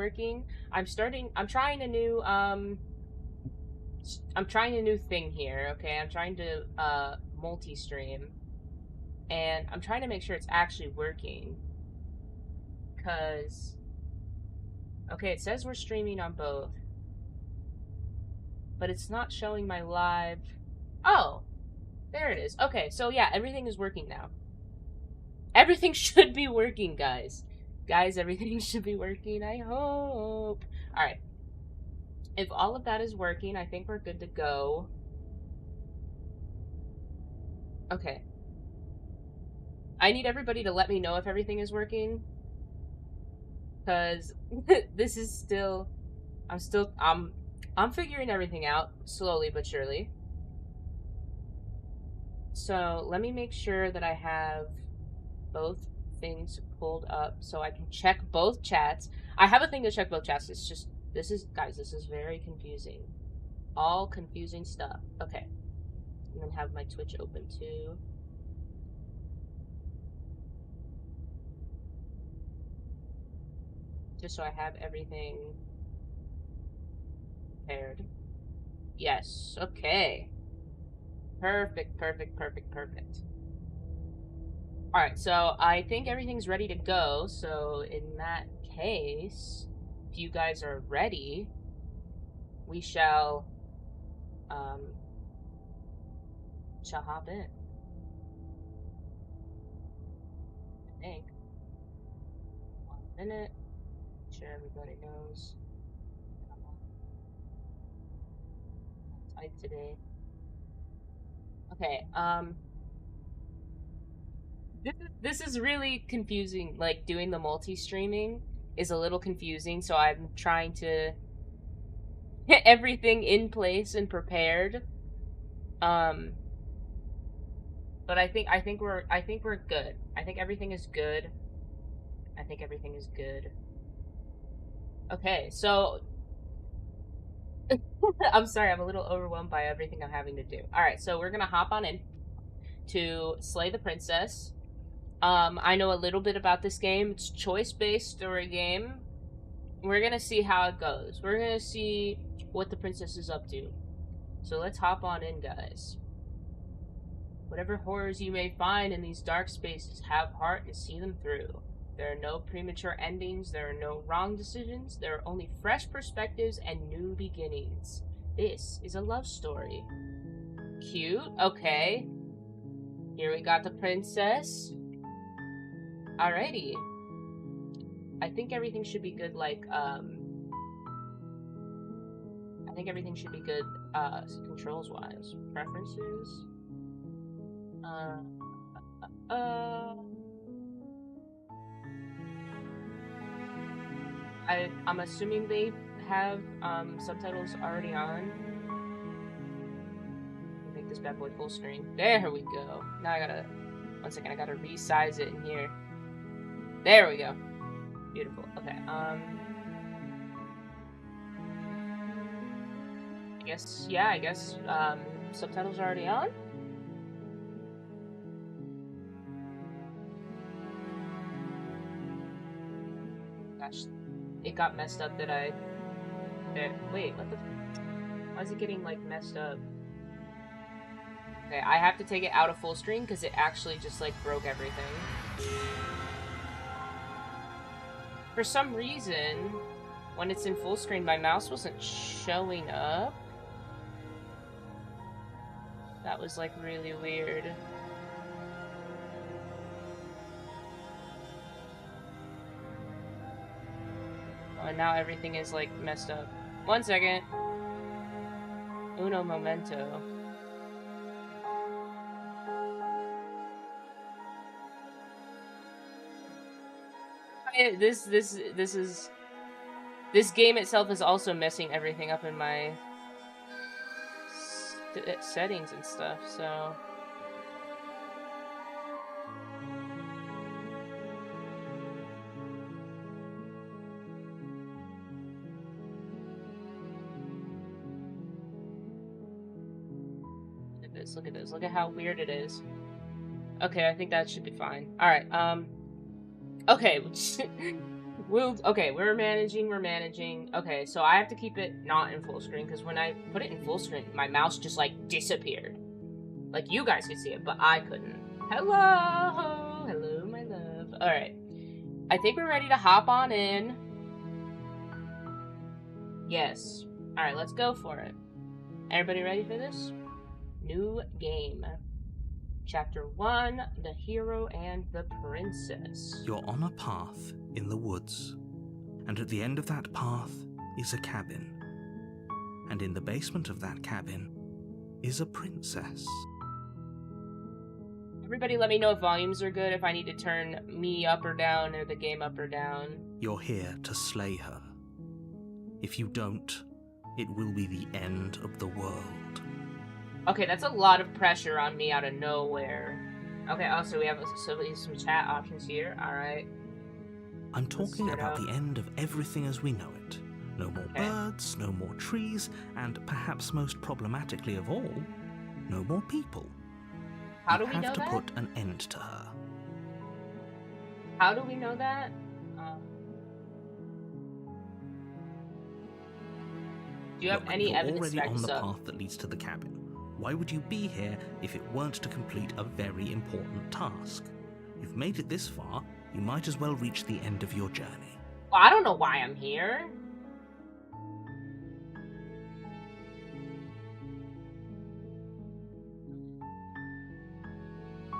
working. I'm trying a new, thing here, okay? I'm trying to, multi-stream. And I'm trying to make sure it's actually working. Because, okay, it says we're streaming on both. But it's not showing my live. Oh, there it is. Okay, so yeah, everything is working now. Everything should be working, guys. Guys, everything should be working, I hope. Alright. If all of that is working, I think we're good to go. Okay. I need everybody to let me know if everything is working. Because this is still... I'm figuring everything out, slowly but surely. So, let me make sure that I have both things pulled up so I can check both chats. I have a thing to check both chats. It's just, guys, this is very confusing. All confusing stuff. Okay. And then have my Twitch open too. Just so I have everything prepared. Yes, okay. Perfect, perfect, perfect, perfect. Alright, so I think everything's ready to go, so in that case, if you guys are ready, we shall hop in. I think. 1 minute. Make sure everybody knows. Type today. Okay, this is really confusing. Like, doing the multi-streaming is a little confusing, so I'm trying to get everything in place and prepared. But I think we're good. I think everything is good. I think everything is good. Okay, so I'm sorry, I'm a little overwhelmed by everything I'm having to do. Alright, so we're gonna hop on in to Slay the Princess. I know a little bit about this game. It's a choice-based story game. We're gonna see how it goes. We're gonna see what the princess is up to. So let's hop on in, guys. Whatever horrors you may find in these dark spaces, have heart and see them through. There are no premature endings, there are no wrong decisions, there are only fresh perspectives and new beginnings. This is a love story. Cute, okay. Here we got the princess. Alrighty. I think everything should be good, like, I think everything should be good, controls-wise. Preferences? I'm assuming they have, subtitles already on. Make this bad boy full screen. There we go. Now I gotta, 1 second, I gotta resize it in here. There we go. Beautiful. Okay, I guess, subtitles are already on? Gosh, it got messed up that I... There. Wait, what the... Why is it getting, like, messed up? Okay, I have to take it out of full screen because it actually just, like, broke everything. For some reason, when it's in full screen, my mouse wasn't showing up. That was, like, really weird. Oh, and now everything is, like, messed up. 1 second. Uno momento. This game itself is also messing everything up in my settings and stuff, so... Look at this. Look at how weird it is. Okay, I think that should be fine. Alright, okay. we're managing. Okay, so I have to keep it not in full screen, because when I put it in full screen, my mouse just, like, disappeared. Like, you guys could see it, but I couldn't. Hello! Hello, my love. Alright. I think we're ready to hop on in. Yes. Alright, let's go for it. Everybody ready for this? New game. Chapter 1, The Hero and the Princess. You're on a path in the woods, and at the end of that path is a cabin. And in the basement of that cabin is a princess. Everybody let me know if volumes are good, if I need to turn me up or down, or the game up or down. You're here to slay her. If you don't, it will be the end of the world. Okay, that's a lot of pressure on me out of nowhere. Okay, also we have some chat options here. Alright. I'm talking about the end of everything as we know it. No more birds, no more trees, and perhaps most problematically of all, no more people. How do we know that? You have to put an end to her. How do we know that? Do you have any evidence you're already on the path that leads to the cabin. Why would you be here if it weren't to complete a very important task? You've made it this far, you might as well reach the end of your journey. Well, I don't know why I'm here.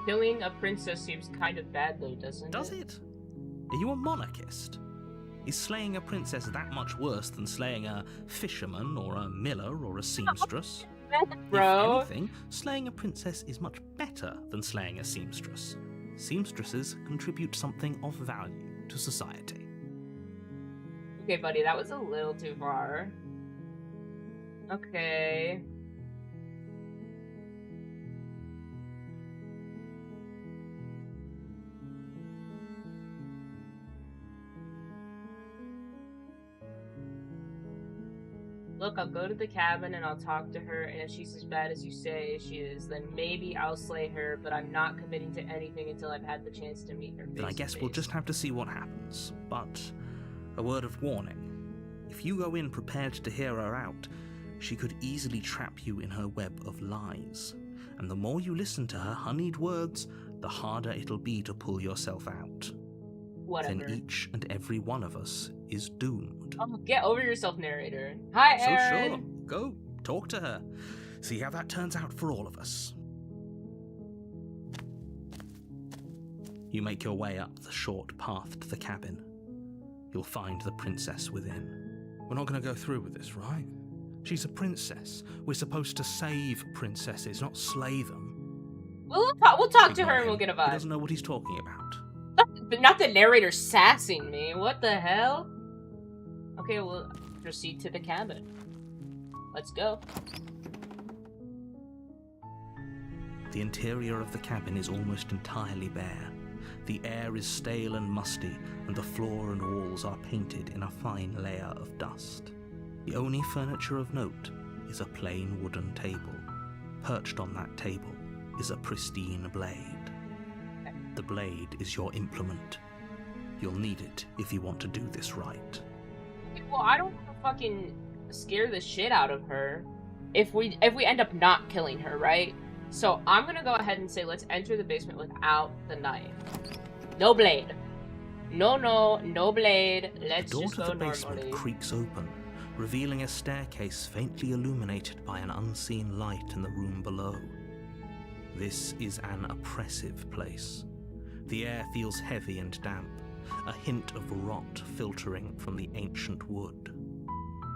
Killing a princess seems kind of bad though, doesn't it? Does it? Are you a monarchist? Is slaying a princess that much worse than slaying a fisherman or a miller or a seamstress? Bro. If anything, slaying a princess is much better than slaying a seamstress. Seamstresses contribute something of value to society. Okay, buddy, that was a little too far. Okay. Look, I'll go to the cabin and I'll talk to her, and if she's as bad as you say she is, then maybe I'll slay her, but I'm not committing to anything until I've had the chance to meet her face. Then I guess we'll just have to see what happens. But a word of warning. If you go in prepared to hear her out, she could easily trap you in her web of lies. And the more you listen to her honeyed words, the harder it'll be to pull yourself out. Whatever. Then each and every one of us is doomed. Oh, get over yourself, narrator. Hi, Aaron. So sure, go, talk to her. See how that turns out for all of us. You make your way up the short path to the cabin. You'll find the princess within. We're not going to go through with this, right? She's a princess. We're supposed to save princesses, not slay them. We'll talk to her and we'll get a vibe. He doesn't know what he's talking about. Not the narrator sassing me. What the hell? Okay, we'll proceed to the cabin. Let's go. The interior of the cabin is almost entirely bare. The air is stale and musty, and the floor and walls are painted in a fine layer of dust. The only furniture of note is a plain wooden table. Perched on that table is a pristine blade. The blade is your implement. You'll need it if you want to do this right. Well, I don't want to fucking scare the shit out of her if we end up not killing her, right? So I'm gonna go ahead and say let's enter the basement without the knife. No blade. No blade. Let's just go normally. The door to the basement creaks open, revealing a staircase faintly illuminated by an unseen light in the room below. This is an oppressive place. The air feels heavy and damp, a hint of rot filtering from the ancient wood.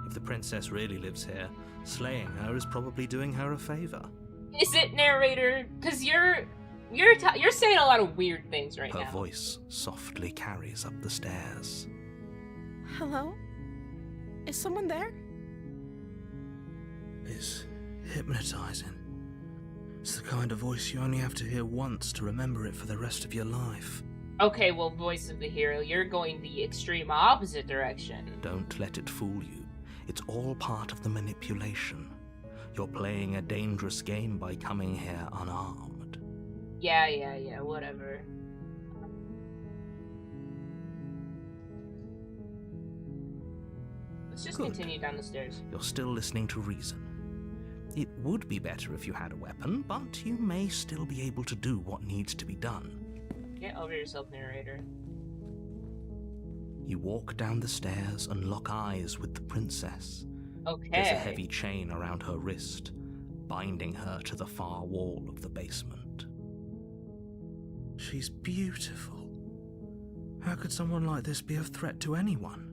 If the princess really lives here, slaying her is probably doing her a favor. Is it, narrator? Because you're saying a lot of weird things right now. Her voice softly carries up the stairs. Hello? Is someone there? It's hypnotizing. It's the kind of voice you only have to hear once to remember it for the rest of your life. Okay, well, voice of the hero, you're going the extreme opposite direction. Don't let it fool you. It's all part of the manipulation. You're playing a dangerous game by coming here unarmed. Yeah, whatever. Let's just Good. continue down the stairs. You're still listening to reason. It would be better if you had a weapon, but you may still be able to do what needs to be done. Get over yourself, narrator. You walk down the stairs and lock eyes with the princess. Okay. There's a heavy chain around her wrist, binding her to the far wall of the basement. She's beautiful. How could someone like this be a threat to anyone?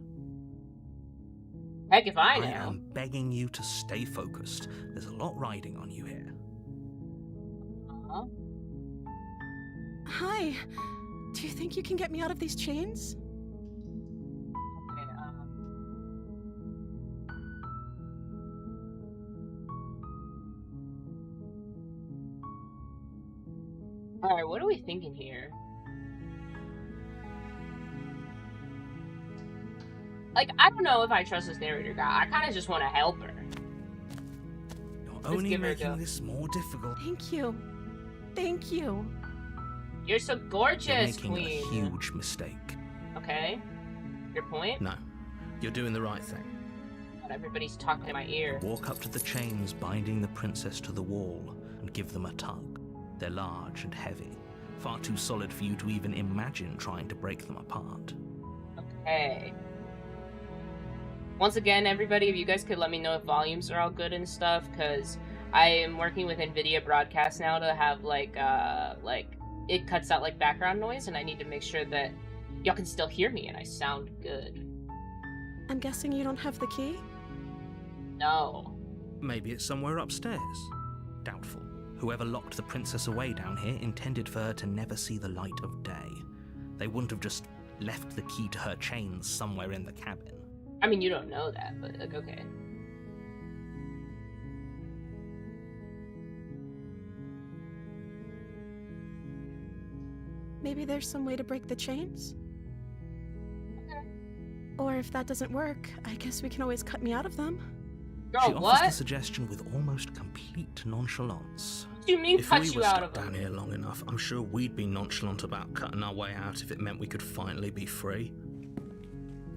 Heck if I I know. am begging you to stay focused. There's a lot riding on you here. Uh-huh. Hi. Do you think you can get me out of these chains? Okay, Alright, what are we thinking here? Like, I don't know if I trust this narrator guy. I kind of just want to help her. You're only give her a making go. this more difficult. Thank you. Thank you. You're so You're gorgeous, making queen. a huge mistake. Okay. Your point? No, you're doing the right thing. God, everybody's talking in my ear. Walk up to the chains binding the princess to the wall and give them a tug. They're large and heavy, far too solid for you to even imagine trying to break them apart. Okay. Once again, everybody, if you guys could let me know if volumes are all good and stuff, because I am working with NVIDIA Broadcast now to have, like, it cuts out, like, background noise, and I need to make sure that y'all can still hear me and I sound good. I'm guessing you don't have the key? No. Maybe it's somewhere upstairs. Doubtful. Whoever locked the princess away down here intended for her to never see the light of day. They wouldn't have just left the key to her chains somewhere in the cabin. I mean, you don't know that, but, like, okay. Maybe there's some way to break the chains? Or if that doesn't work, I guess we can always cut me out of them. Girl, She offers what? the suggestion with almost complete nonchalance. What do you mean If cut we you were out stuck of down them? here long enough, I'm sure we'd be nonchalant about cutting our way out if it meant we could finally be free.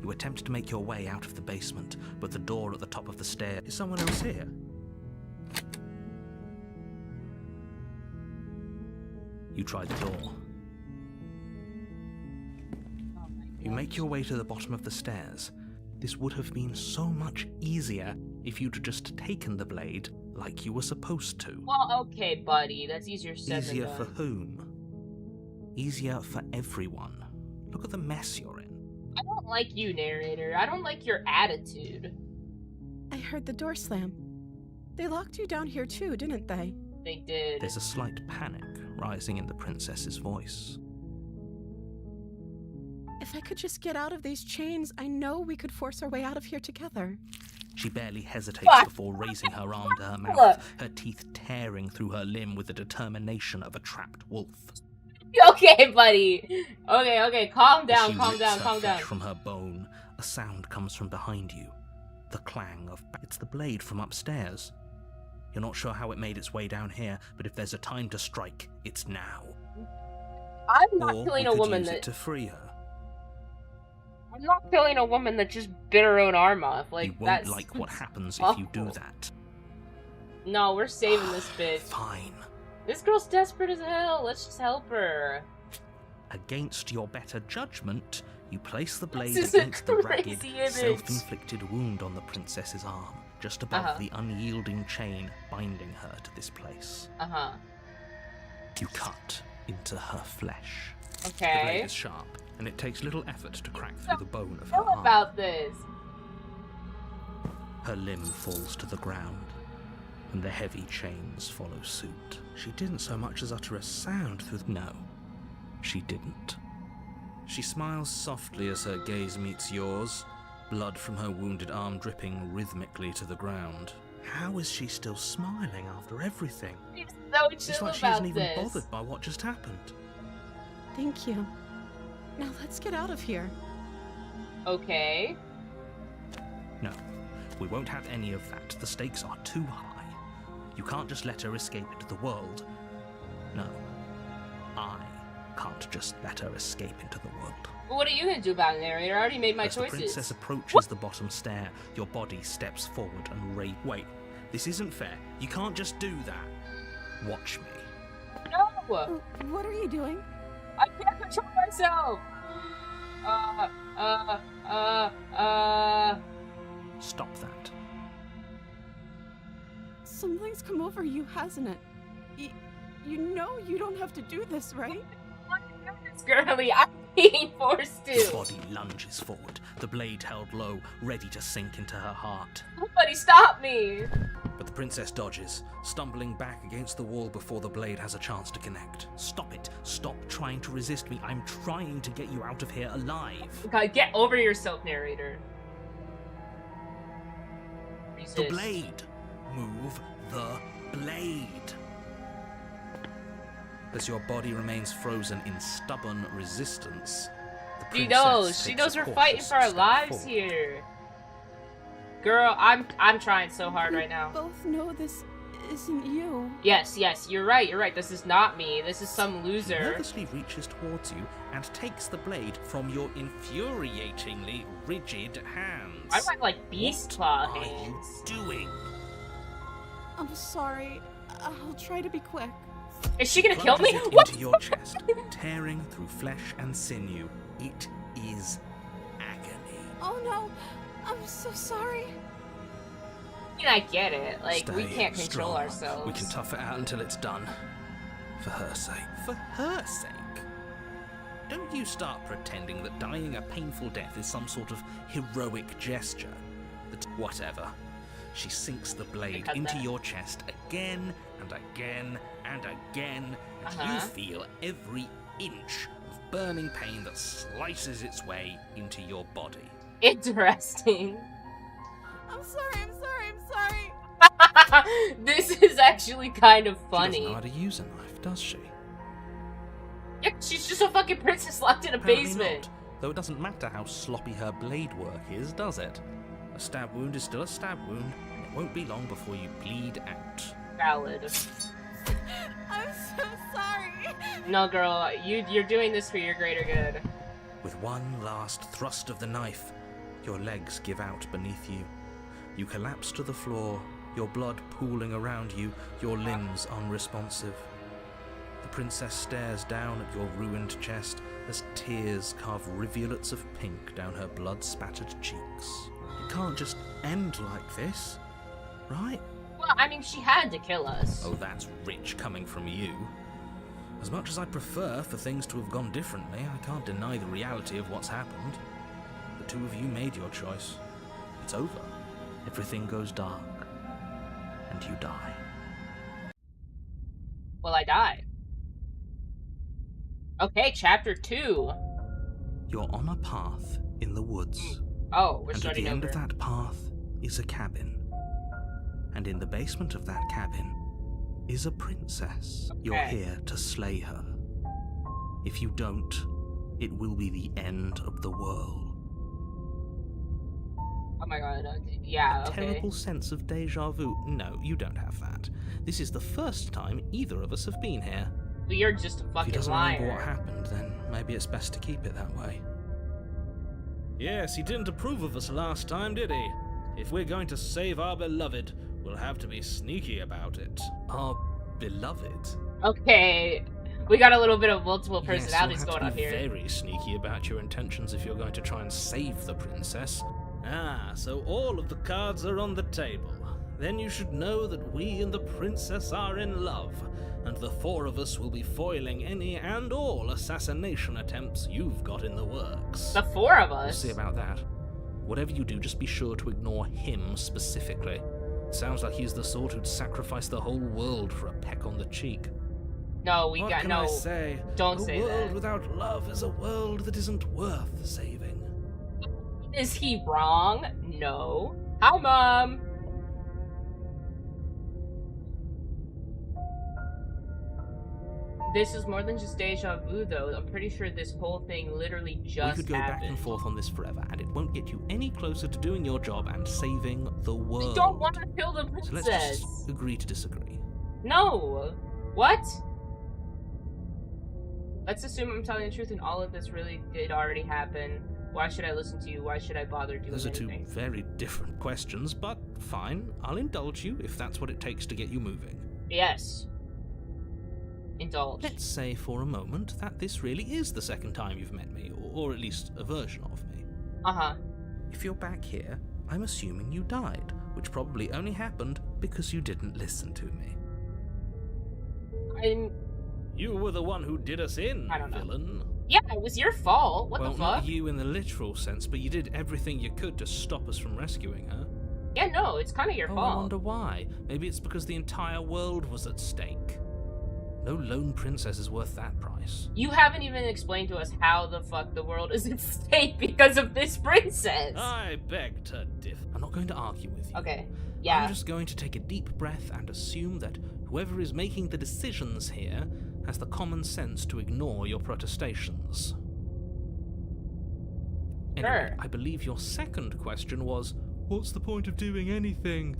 You attempt to make your way out of the basement, but the door at the top of the stair... Is someone else here? You try the door. Oh my You make your way to the bottom of the stairs. This would have been so much easier if you'd just taken the blade like you were supposed to. Well, okay, buddy. That's easier said Easier than for done. whom? Easier for everyone. Look at the mess you're in. I don't like you, narrator. I don't like your attitude. I heard the door slam. They locked you down here too, didn't they? They did. There's a slight panic rising in the princess's voice. If I could just get out of these chains, I know we could force our way out of here together. She barely hesitates Fuck. before raising her arm to her mouth, her teeth tearing through her limb with the determination of a trapped wolf. Okay, buddy. Okay. Calm As down, she calm rips down, her calm down. flesh from her bone, a sound comes from behind you. The clang of... It's the blade from upstairs. You're not sure how it made its way down here, but if there's a time to strike, it's now. I'm not Or killing we a could woman use that... it to free her. I'm not killing a woman that just bit her own arm off. Like, You won't that's... like what happens if you do awful. that. No, we're saving this bitch. Fine. This girl's desperate as hell. Let's just help her. Against your better judgment, you place the blade This is a against the ragged, crazy image. self-inflicted wound on the princess's arm, just above Uh-huh. the unyielding chain binding her to this place. Uh-huh. You cut into her flesh. The Okay. blade is sharp, and it takes little effort to crack through the bone of her Tell arm. about this. Her limb falls to the ground, and the heavy chains follow suit. She didn't so much as utter a sound through the... No, she didn't. She smiles softly as her gaze meets yours, blood from her wounded arm dripping rhythmically to the ground. How is she still smiling after everything? She's so It's chill like she about isn't even this. bothered by what just happened. Thank you. Now let's get out of here. Okay. No, we won't have any of that. The stakes are too high. You can't just let her escape into the world. No, I can't can't just let her escape into the world. Well, what are you gonna do about it, narrator? I already made my As choices. the princess approaches the bottom stair, your body steps forward and Wait, this isn't fair. You can't just do that. Watch me. No! What are you doing? I can't control myself! Stop that. Something's come over you, hasn't it? You know you don't have to do this, right? Girly, I'm being forced to. Your body lunges forward, the blade held low, ready to sink into her heart. Somebody stop me! But the princess dodges, stumbling back against the wall before the blade has a chance to connect. Stop it. Stop trying to resist me. I'm trying to get you out of here alive. God, get over yourself, narrator. Resist. The blade. Move the blade. As your body remains frozen in stubborn resistance, the princess She takes knows a we're fighting cautious for our step lives forward. here. Girl, I'm trying so hard right now. Both know this isn't you. Yes, you're right. This is not me. This is some She loser. nervously reaches towards you and takes the blade from your infuriatingly rigid hands. I might like beast claw What are hands. you doing? I'm sorry. I'll try to be quick. Is she gonna kill me? Plunges it What? into your chest, tearing through flesh and sinew. It is agony. Oh no, I'm so sorry. I mean, I get it. Like, we Stay can't control strong. ourselves. We can tough it out until it's done. For her sake. For her sake? Don't you start pretending that dying a painful death is some sort of heroic gesture. Whatever. She sinks the blade Cut into that. your chest again and again and again, and you feel every inch of burning pain that slices its way into your body. Interesting. I'm sorry. This is actually kind of She funny. doesn't know how to use a knife, does she? Yeah, she's just a fucking princess locked in a Apparently basement. not. Though it doesn't matter how sloppy her blade work is, does it? A stab wound is still a stab wound, and it won't be long before you bleed out. Valid. I'm so sorry. No, girl, you're doing this for your greater good. With one last thrust of the knife, your legs give out beneath you. You collapse to the floor, your blood pooling around you, your limbs unresponsive. The princess stares down at your ruined chest as tears carve rivulets of pink down her blood-spattered cheeks. It can't just end like this, right? Well, I mean, she had to kill us. Oh, that's rich coming from you. As much as I prefer for things to have gone differently, I can't deny the reality of what's happened. The two of you made your choice. It's over. Everything goes dark. And you die. Well, I died. Okay, chapter 2. You're on a path in the woods. Oh, we're And at starting the end over. of that path is a cabin. And in the basement of that cabin is a princess. You're Okay. here to slay her. If you don't, it will be the end of the world. Oh my god, yeah, okay. Terrible sense of deja vu. No, you don't have that. This is the first time either of us have been here. But you're just a If he fucking doesn't remember what liar. happened, then maybe it's best to keep it that way. Yes, he didn't approve of us last time, did he? If we're going to save our beloved, we'll have to be sneaky about it. Our beloved? Okay, we got a little bit of multiple Yes, personalities you'll going have on to be here. very sneaky about your intentions if you're going to try and save the princess. Ah, so all of the cards are on the table. Then you should know that we and the princess are in love, and the four of us will be foiling any and all assassination attempts you've got in the works. The four of We'll us. see about that. Whatever you do, just be sure to ignore him specifically. Sounds like he's the sort who'd sacrifice the whole world for a peck on the cheek. No, we What got can no. I say? Don't a say world that. without love is a world that isn't worth saving. Is he wrong? No. Hi, Mom. This is more than just deja vu, though. I'm pretty sure this whole thing literally just We could go back happened. and forth on this forever, and it won't get you any closer to doing your job and saving the world. I don't want to kill the So princess. let's just agree to disagree. No. What? let's assume I'm telling the truth and all of this really did already happen. Why should I listen to you? Why should I bother doing Those are anything? two very different questions, but fine. I'll indulge you if that's what it takes to get you moving. Yes. Indulge. Let's say for a moment that this really is the second time you've met me, or at least a version of me. Uh-huh. If you're back here, I'm assuming you died, which probably only happened because you didn't listen to me. You were the one who did us in, I don't know. villain. Yeah, it was your fault. What Well, the not fuck? you in the literal sense, but you did everything you could to stop us from rescuing her. Yeah, no, it's kind of your I fault. wonder why. Maybe it's because the entire world was at stake. No lone princess is worth that price. You haven't even explained to us how the fuck the world is at stake because of this princess. I beg to differ. I'm not going to argue with you. Okay, yeah. I'm just going to take a deep breath and assume that whoever is making the decisions here has the common sense to ignore your protestations. Anyway, Sure. I believe your second question was, what's the point of doing anything?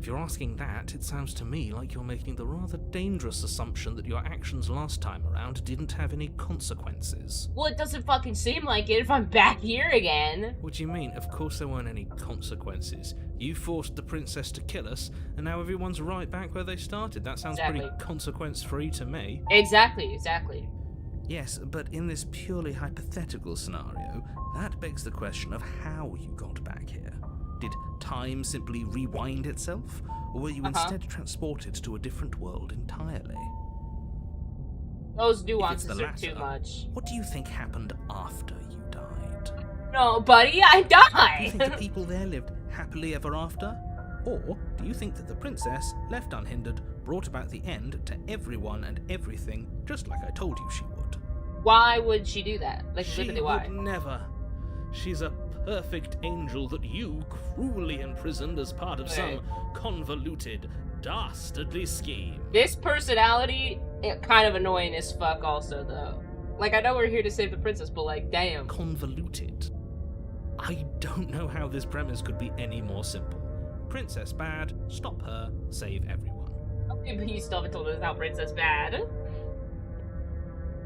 If you're asking that, it sounds to me like you're making the rather dangerous assumption that your actions last time around didn't have any consequences. Well, it doesn't fucking seem like it if I'm back here again. What do you mean? Of course there weren't any consequences. You forced the princess to kill us, and now everyone's right back where they started. That sounds pretty Exactly. consequence-free to me. Exactly. Yes, but in this purely hypothetical scenario, that begs the question of how you got back here. Did time simply rewind itself, or were you instead transported to a different world entirely? Those If it's nuances the are latter, too much. what do you think happened after you died? No, buddy, I Do you think the died! people there lived happily ever after? Or do you think that the princess, left unhindered, brought about the end to everyone and everything, just like I told you she would? Why would she do that? Like, She literally, why? would never. She's a perfect angel that you cruelly imprisoned as part of some convoluted, dastardly scheme. This personality, kind of annoying as fuck also, though. Like, I know we're here to save the princess, but like, damn. Convoluted. I don't know how this premise could be any more simple. Princess bad, stop her, save everyone. Okay, but you still haven't told us how princess bad.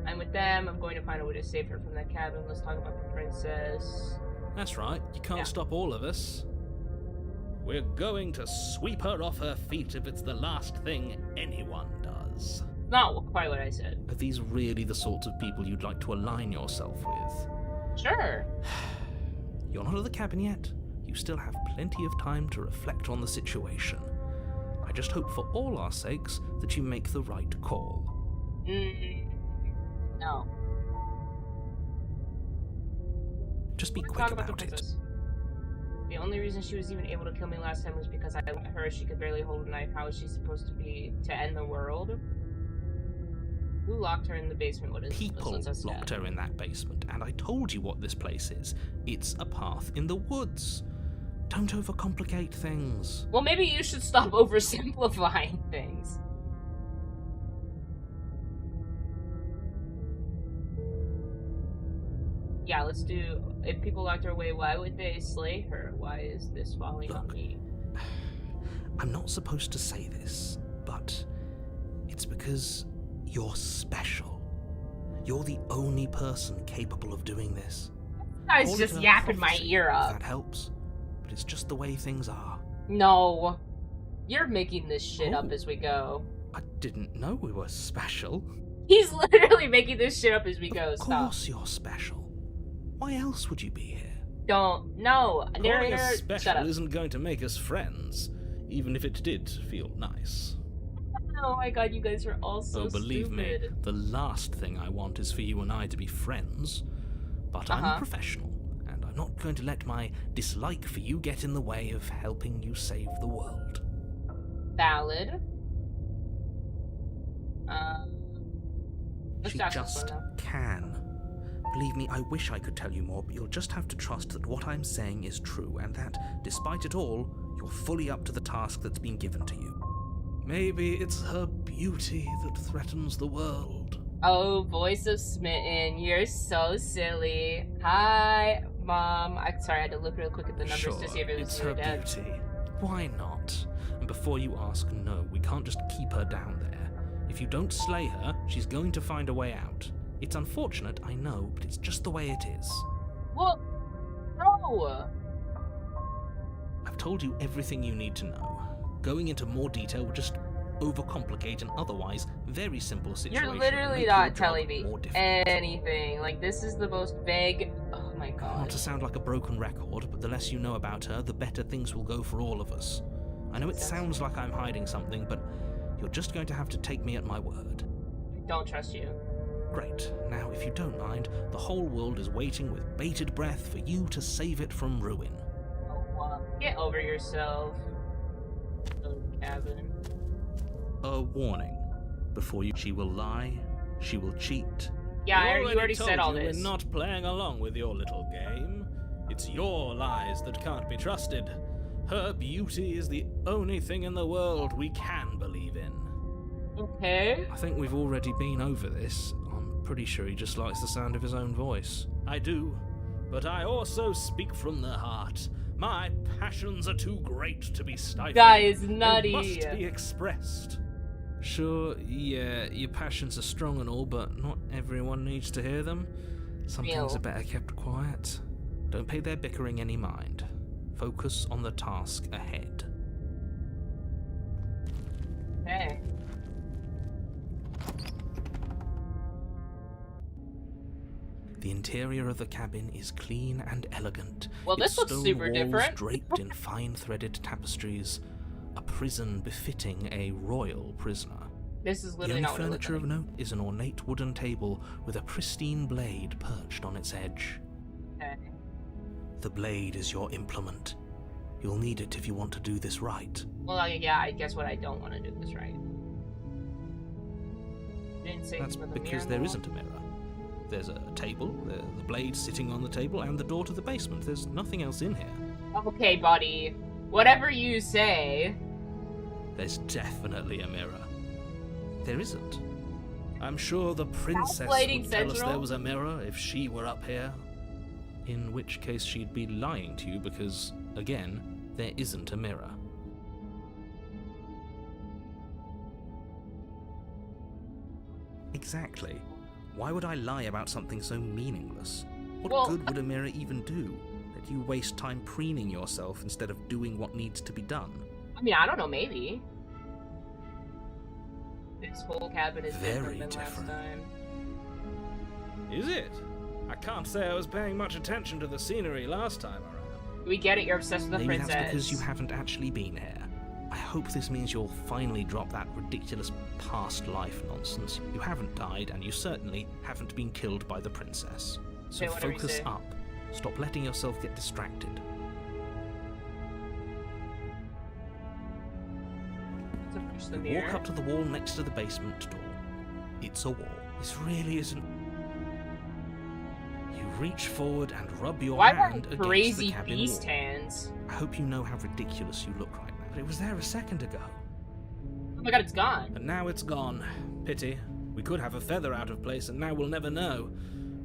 I'm with them. I'm going to find a way to save her from that cabin. Let's talk about the princess. That's right, you can't Yeah. stop all of us. We're going to sweep her off her feet if it's the last thing anyone does. Not quite what I said. Are these really the sorts of people you'd like to align yourself with? Sure. You're not at the cabin yet. You still have plenty of time to reflect on the situation. I just hope for all our sakes that you make the right call. No. Just be Let's quick talk about the about it. princess. The only reason she was even able to kill me last time was because I let her. She could barely hold a knife. How is she supposed to be to end the world? Who locked her in the basement? What is People locked her in that basement, and I told you what this place is. It's a path in the woods. Don't overcomplicate things. Well, maybe you should stop oversimplifying things. Yeah, let's do. If people locked her away, why would they slay her? Why is this falling on Look. me? I'm not supposed to say this, but it's because you're special. You're the only person capable of doing this. I was Call just it a yapping my prophecy, ear if up. That helps, but it's just the way things are. No. You're making this shit up Oh. as we go. I didn't know we were special. He's literally making this shit up as we go. Of Stop. course you're special. Why else would you be here? Don't. No. Calling Narrator, us shut special up. isn't going to make us friends, even if it did feel nice. Oh my god, you guys are all so Oh, believe me, stupid. the last thing I want is for you and I to be friends. But I'm a professional, and I'm not going to let my dislike for you get in the way of helping you save the world. Valid. Let's She talk this just one, though. can. Believe me, I wish I could tell you more, but you'll just have to trust that what I'm saying is true, and that, despite it all, you're fully up to the task that's been given to you. Maybe it's her beauty that threatens the world. Oh, voice of Smitten, you're so silly. Hi, Mom. Sorry, I had to look real quick at the numbers Sure, to see if it was it's you or her Dad. beauty. Why not? And before you ask, no, we can't just keep her down there. If you don't slay her, she's going to find a way out. It's unfortunate, I know, but it's just the way it is. Well, no. I've told you everything you need to know. Going into more detail would just overcomplicate an otherwise very simple situation. You're literally not telling me anything. Like, this is the most vague. Oh my god. Not to sound like a broken record, but the less you know about her, the better things will go for all of us. I know it sounds like I'm hiding something, but you're just going to have to take me at my word. I don't trust you. Great. Now, if you don't mind, the whole world is waiting with bated breath for you to save it from ruin. Oh, get over yourself. Oh, Cabin. A warning. Before you, she will lie, she will cheat. Yeah, you already said all this. We're not playing along with your little game. It's your lies that can't be trusted. Her beauty is the only thing in the world we can believe in. Okay. I think we've already been over this. I'm pretty sure he just likes the sound of his own voice. I do, but I also speak from the heart. My passions are too great to be stifled. Guy is nutty. They must be expressed. Sure, yeah, your passions are strong and all, but not everyone needs to hear them. Some things are better kept quiet. Don't pay their bickering any mind. Focus on the task ahead. Okay. The interior of the cabin is clean and elegant. Well, this its looks stone super walls different. draped in fine threaded tapestries. A prison befitting a royal prisoner. This is The literally only not what it furniture looks of note is an ornate wooden table with a pristine blade perched on its edge. like. Okay. The blade is your implement. You'll need it if you want to do this right. Well, yeah, I guess what I don't want to do is right. Didn't say That's with a because mirror. there isn't a mirror. There's a table, the blade sitting on the table, and the door to the basement. There's nothing else in here. Okay, buddy. Whatever you say. There's definitely a mirror. There isn't. I'm sure the princess Gaslighting would tell us Central? there was a mirror if she were up here. In which case she'd be lying to you because, again, there isn't a mirror. Exactly. Why would I lie about something so meaningless? What good would a mirror even do? That you waste time preening yourself instead of doing what needs to be done? I mean, I don't know, maybe. This whole cabin is Very different than different. last time. Is it? I can't say I was paying much attention to the scenery last time around. We get it, you're obsessed with the Maybe princess. that's because you haven't actually been here. I hope this means you'll finally drop that ridiculous past life nonsense. You haven't died, and you certainly haven't been killed by the princess. So Say whatever you focus say. up. Stop letting yourself get distracted. So push the You mirror. walk up to the wall next to the basement door. It's a wall. This really isn't... You reach forward and rub your Why hand that against crazy the cabin beast wall. hands? I hope you know how ridiculous you look right now. But it was there a second ago. Oh my god, it's gone. And now it's gone. Pity. We could have a feather out of place, and now we'll never know.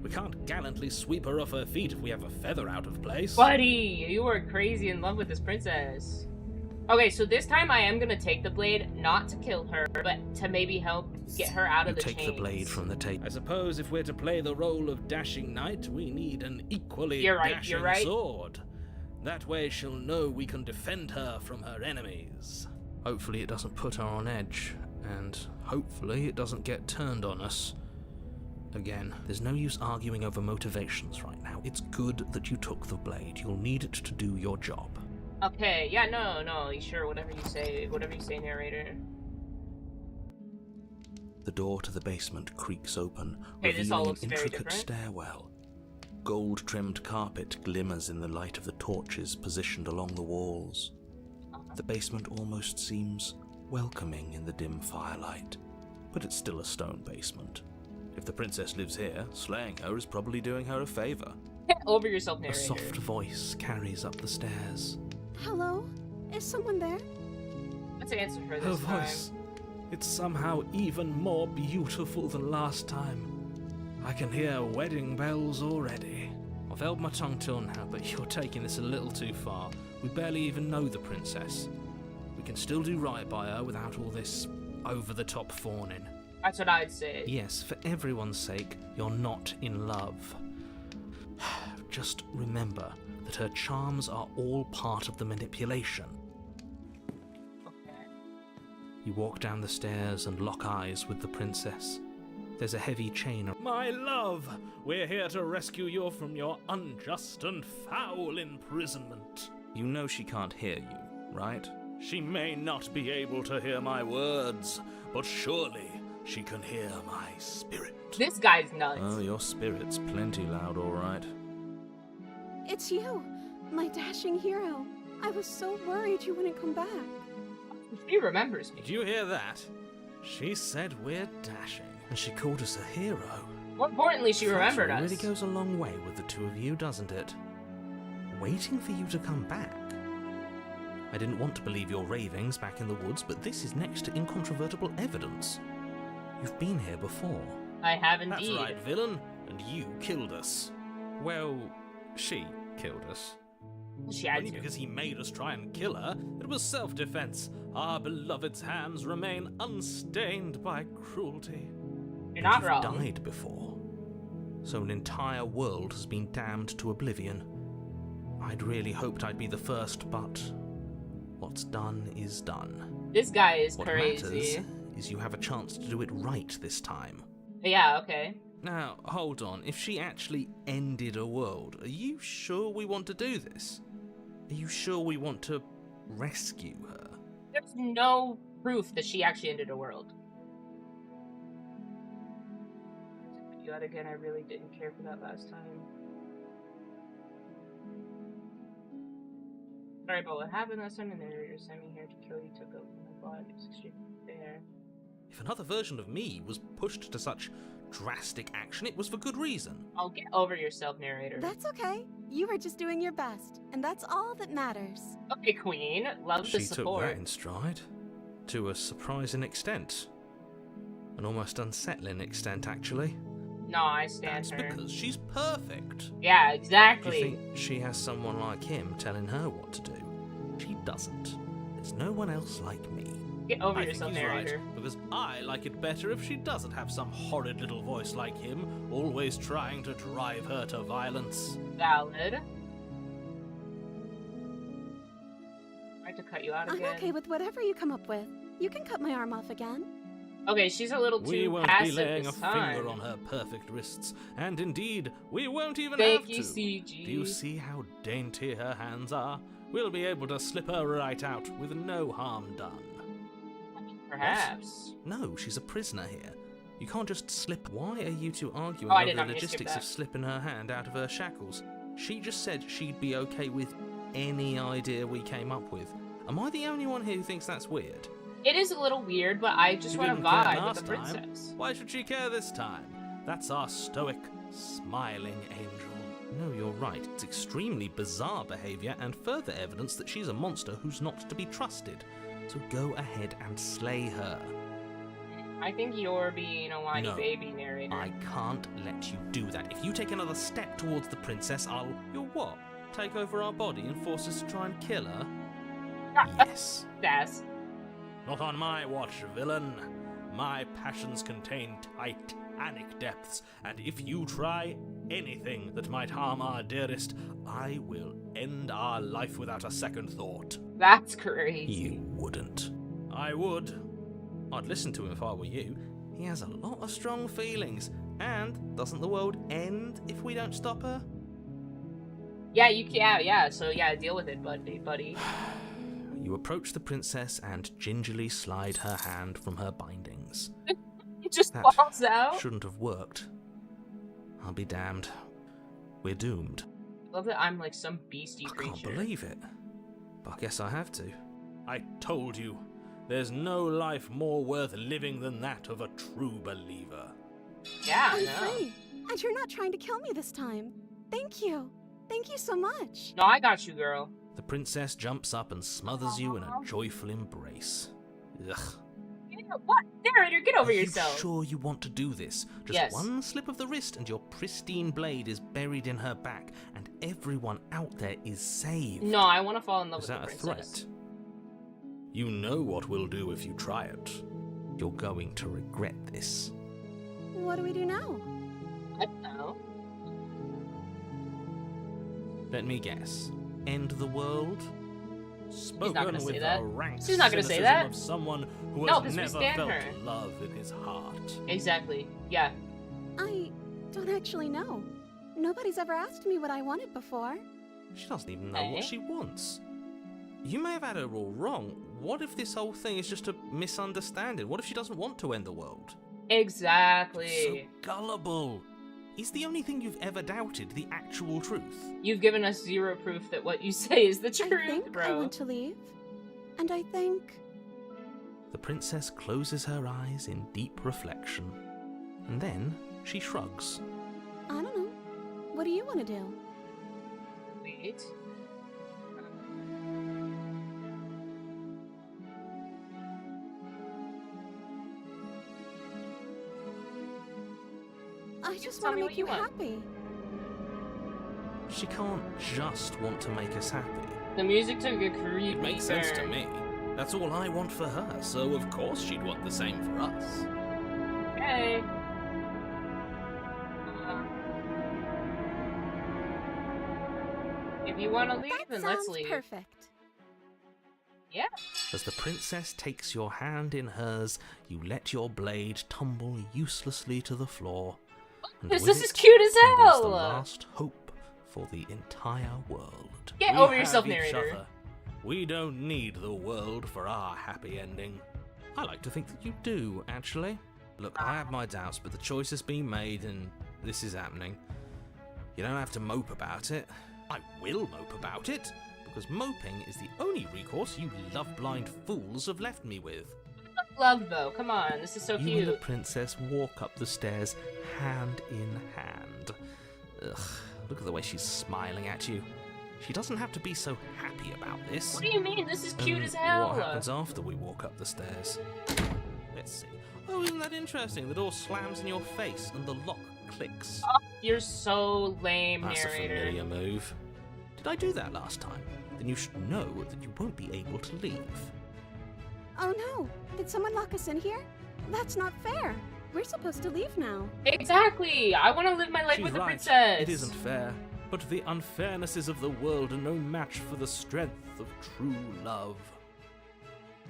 We can't gallantly sweep her off her feet if we have a feather out of place. Buddy, you are crazy in love with this princess. Okay, so this time I am gonna take the blade, not to kill her, but to maybe help get her out You of the take chains. the blade from the table. I suppose if we're to play the role of dashing knight, we need an equally You're right, dashing you're right. sword. That way she'll know we can defend her from her enemies. Hopefully it doesn't put her on edge, and hopefully it doesn't get turned on us. Again, there's no use arguing over motivations right now. It's good that you took the blade. You'll need it to do your job. Okay, yeah, no, sure, whatever you say, narrator. The door to the basement creaks open, Okay, this all revealing looks an very intricate different. stairwell. Gold-trimmed carpet glimmers in the light of the torches positioned along the walls. The basement almost seems welcoming in the dim firelight, but it's still a stone basement. If the princess lives here, slaying her is probably doing her a favor. Get over yourself, A narrator. soft voice carries up the stairs. Hello? Is someone there? Let's answer her Her this time. voice. It's somehow even more beautiful than last time. I can hear wedding bells already. I've held my tongue till now, but you're taking this a little too far. We barely even know the princess. We can still do right by her without all this over-the-top fawning. That's what I'd say. Yes, for everyone's sake, you're not in love. Just remember that her charms are all part of the manipulation. Okay. You walk down the stairs and lock eyes with the princess. There's a heavy chain. My love, we're here to rescue you from your unjust and foul imprisonment. You know she can't hear you, right? She may not be able to hear my words, but surely she can hear my spirit. This guy's nuts. Oh, your spirit's plenty loud, all right. It's you, my dashing hero. I was so worried you wouldn't come back. She remembers me. Did you hear that? She said we're dashing. And she called us a hero. More importantly, she remembered us. It really goes a long way with the two of you, doesn't it? Waiting for you to come back. I didn't want to believe your ravings back in the woods, but this is next to incontrovertible evidence. You've been here before. I have That's indeed. right, villain. And you killed us. Well, she killed us. She had Only to. because he made us try and kill her. It was self-defense. Our beloved's hands remain unstained by cruelty. You're not You've wrong. died before. So an entire world has been damned to oblivion. I'd really hoped I'd be the first, but what's done is done. This guy is What crazy. matters is you have a chance to do it right this time. Yeah, okay. Now, hold on. If she actually ended a world, are you sure we want to do this? Are you sure we want to rescue her? There's no proof that she actually ended a world. You out again, I really didn't care for that last time. Sorry about what happened last time, and the narrator sent me here to kill you, took over my body. It was extremely fair. If another version of me was pushed to such drastic action, it was for good reason. I'll get over yourself, narrator. That's okay. You were just doing your best, and that's all that matters. Okay, Queen. Love the She took support. that in stride. To a surprising extent. An almost unsettling extent, actually. No, I stand That's her. because she's perfect. Yeah, Do exactly. you think she has someone like him telling her what to do? She doesn't. There's no one else like me. Get over I think yourself, he's narrator. right, because I like it better if she doesn't have some horrid little voice like him, always trying to drive her to violence. Valid. I had to cut you out I'm again. okay with whatever you come up with. You can cut my arm off again. Okay, she's a little We too won't be passive laying a this time. finger on her perfect wrists, and indeed, we won't even Thank have you, to. CG. Do you see how dainty her hands are? We'll be able to slip her right out with no harm done. Perhaps. No, she's a prisoner here. You can't just slip. Why are you two arguing Oh, I over did the not mean to skip logistics of that. slipping her hand out of her shackles? She just said she'd be okay with any idea we came up with. Am I the only one here who thinks that's weird? It is a little weird, but I just You want to didn't care vibe with last the time. princess. Why should she care this time? That's our stoic, smiling angel. No, you're right. It's extremely bizarre behavior and further evidence that she's a monster who's not to be trusted. So go ahead and slay her. I think you're being a whiny No, baby, narrator. I can't let you do that. If you take another step towards the princess, I'll... You'll what? Take over our body and force us to try and kill her? Yes. Sass. Not on my watch, villain. My passions contain titanic depths, and if you try anything that might harm our dearest, I will end our life without a second thought. That's crazy. You wouldn't. I would. I'd listen to him if I were you. He has a lot of strong feelings. And doesn't the world end if we don't stop her? Yeah, you can. Yeah, so yeah, deal with it, buddy. You approach the princess and gingerly slide her hand from her bindings. It just That falls out. shouldn't have worked. I'll be damned. We're doomed. Love that I'm like some beastie I creature. can't believe it. But I guess I have to. I told you, there's no life more worth living than that of a true believer. Yeah, I I'm know. free, and you're not trying to kill me this time. Thank you. Thank you so much. No, I got you, girl. The princess jumps up and smothers you in a joyful embrace. Ugh. What? Narrator, get over Are you yourself. sure you want to do this? Just Yes. one slip of the wrist and your pristine blade is buried in her back, and everyone out there is saved. No, I want to fall in love Is with that the a princess. threat? You know what we'll do if you try it. You're going to regret this. What do we do now? I don't know. Let me guess. End the world? Spoken gonna say with that. the rank She's not gonna say cynicism that. of someone who No, has 'cause we never stand felt her. love in his heart. Exactly. Yeah. I don't actually know. Nobody's ever asked me what I wanted before. She doesn't even know Eh? what she wants. You may have had her all wrong. What if this whole thing is just a misunderstanding? What if she doesn't want to end the world? So Exactly. gullible. Is the only thing you've ever doubted the actual truth? You've given us zero proof that what you say is the I truth, think I bro. want to leave. And I think... The princess closes her eyes in deep reflection. And then she shrugs. I don't know. What do you want to do? Wait. I just tell want me to what make you you want. happy. She can't just want to make us happy. The music took a creepy It makes sense to turn. me. That's all I want for her, so of course she'd want the same for us. Okay. If you want to leave, That then sounds let's leave. perfect. Yeah. As the princess takes your hand in hers, you let your blade tumble uselessly to the floor. And This with is it cute as tumbles hell! the last hope for the entire world. Get We over have yourself, each narrator. other. We don't need the world for our happy ending. I like to think that you do, actually. Look, I have my doubts, but the choice has been made and this is happening. You don't have to mope about it. I will mope about it, because moping is the only recourse you love-blind fools have left me with. Love, though. Come on. This is so You and the cute. princess walk up the stairs, hand in hand. Ugh, look at the way she's smiling at you. She doesn't have to be so happy about this. What do you mean? This is cute And as hell. What happens after we walk up the stairs? Let's see. Oh, isn't that interesting? The door slams in your face and the lock clicks. Oh, you're so lame, That's narrator. a familiar move. Did I do that last time? Then you should know that you won't be able to leave. Oh no! Did someone lock us in here? That's not fair. We're supposed to leave now. Exactly. I want to live my life She's with the right. princess. It isn't fair. But the unfairnesses of the world are no match for the strength of true love.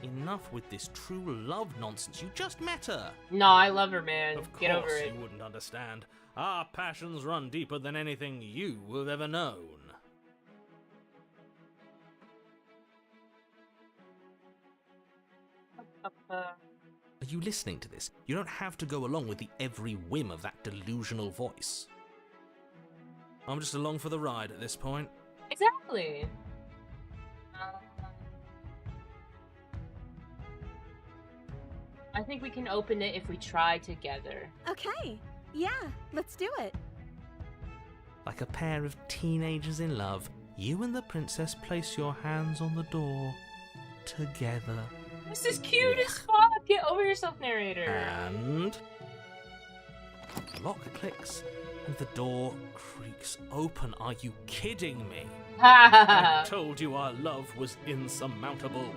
Enough with this true love nonsense. You just met her. No, I love her, man. Of course Get over it. you wouldn't understand. Our passions run deeper than anything you have ever known. Are you listening to this? You don't have to go along with the every whim of that delusional voice. I'm just along for the ride at this point. Exactly. I think we can open it if we try together. Okay. Yeah, let's do it. Like a pair of teenagers in love, you and the princess place your hands on the door together. This is cute as fuck. Get over yourself, narrator. And the lock clicks and the door creaks open. Are you kidding me? I told you our love was insurmountable.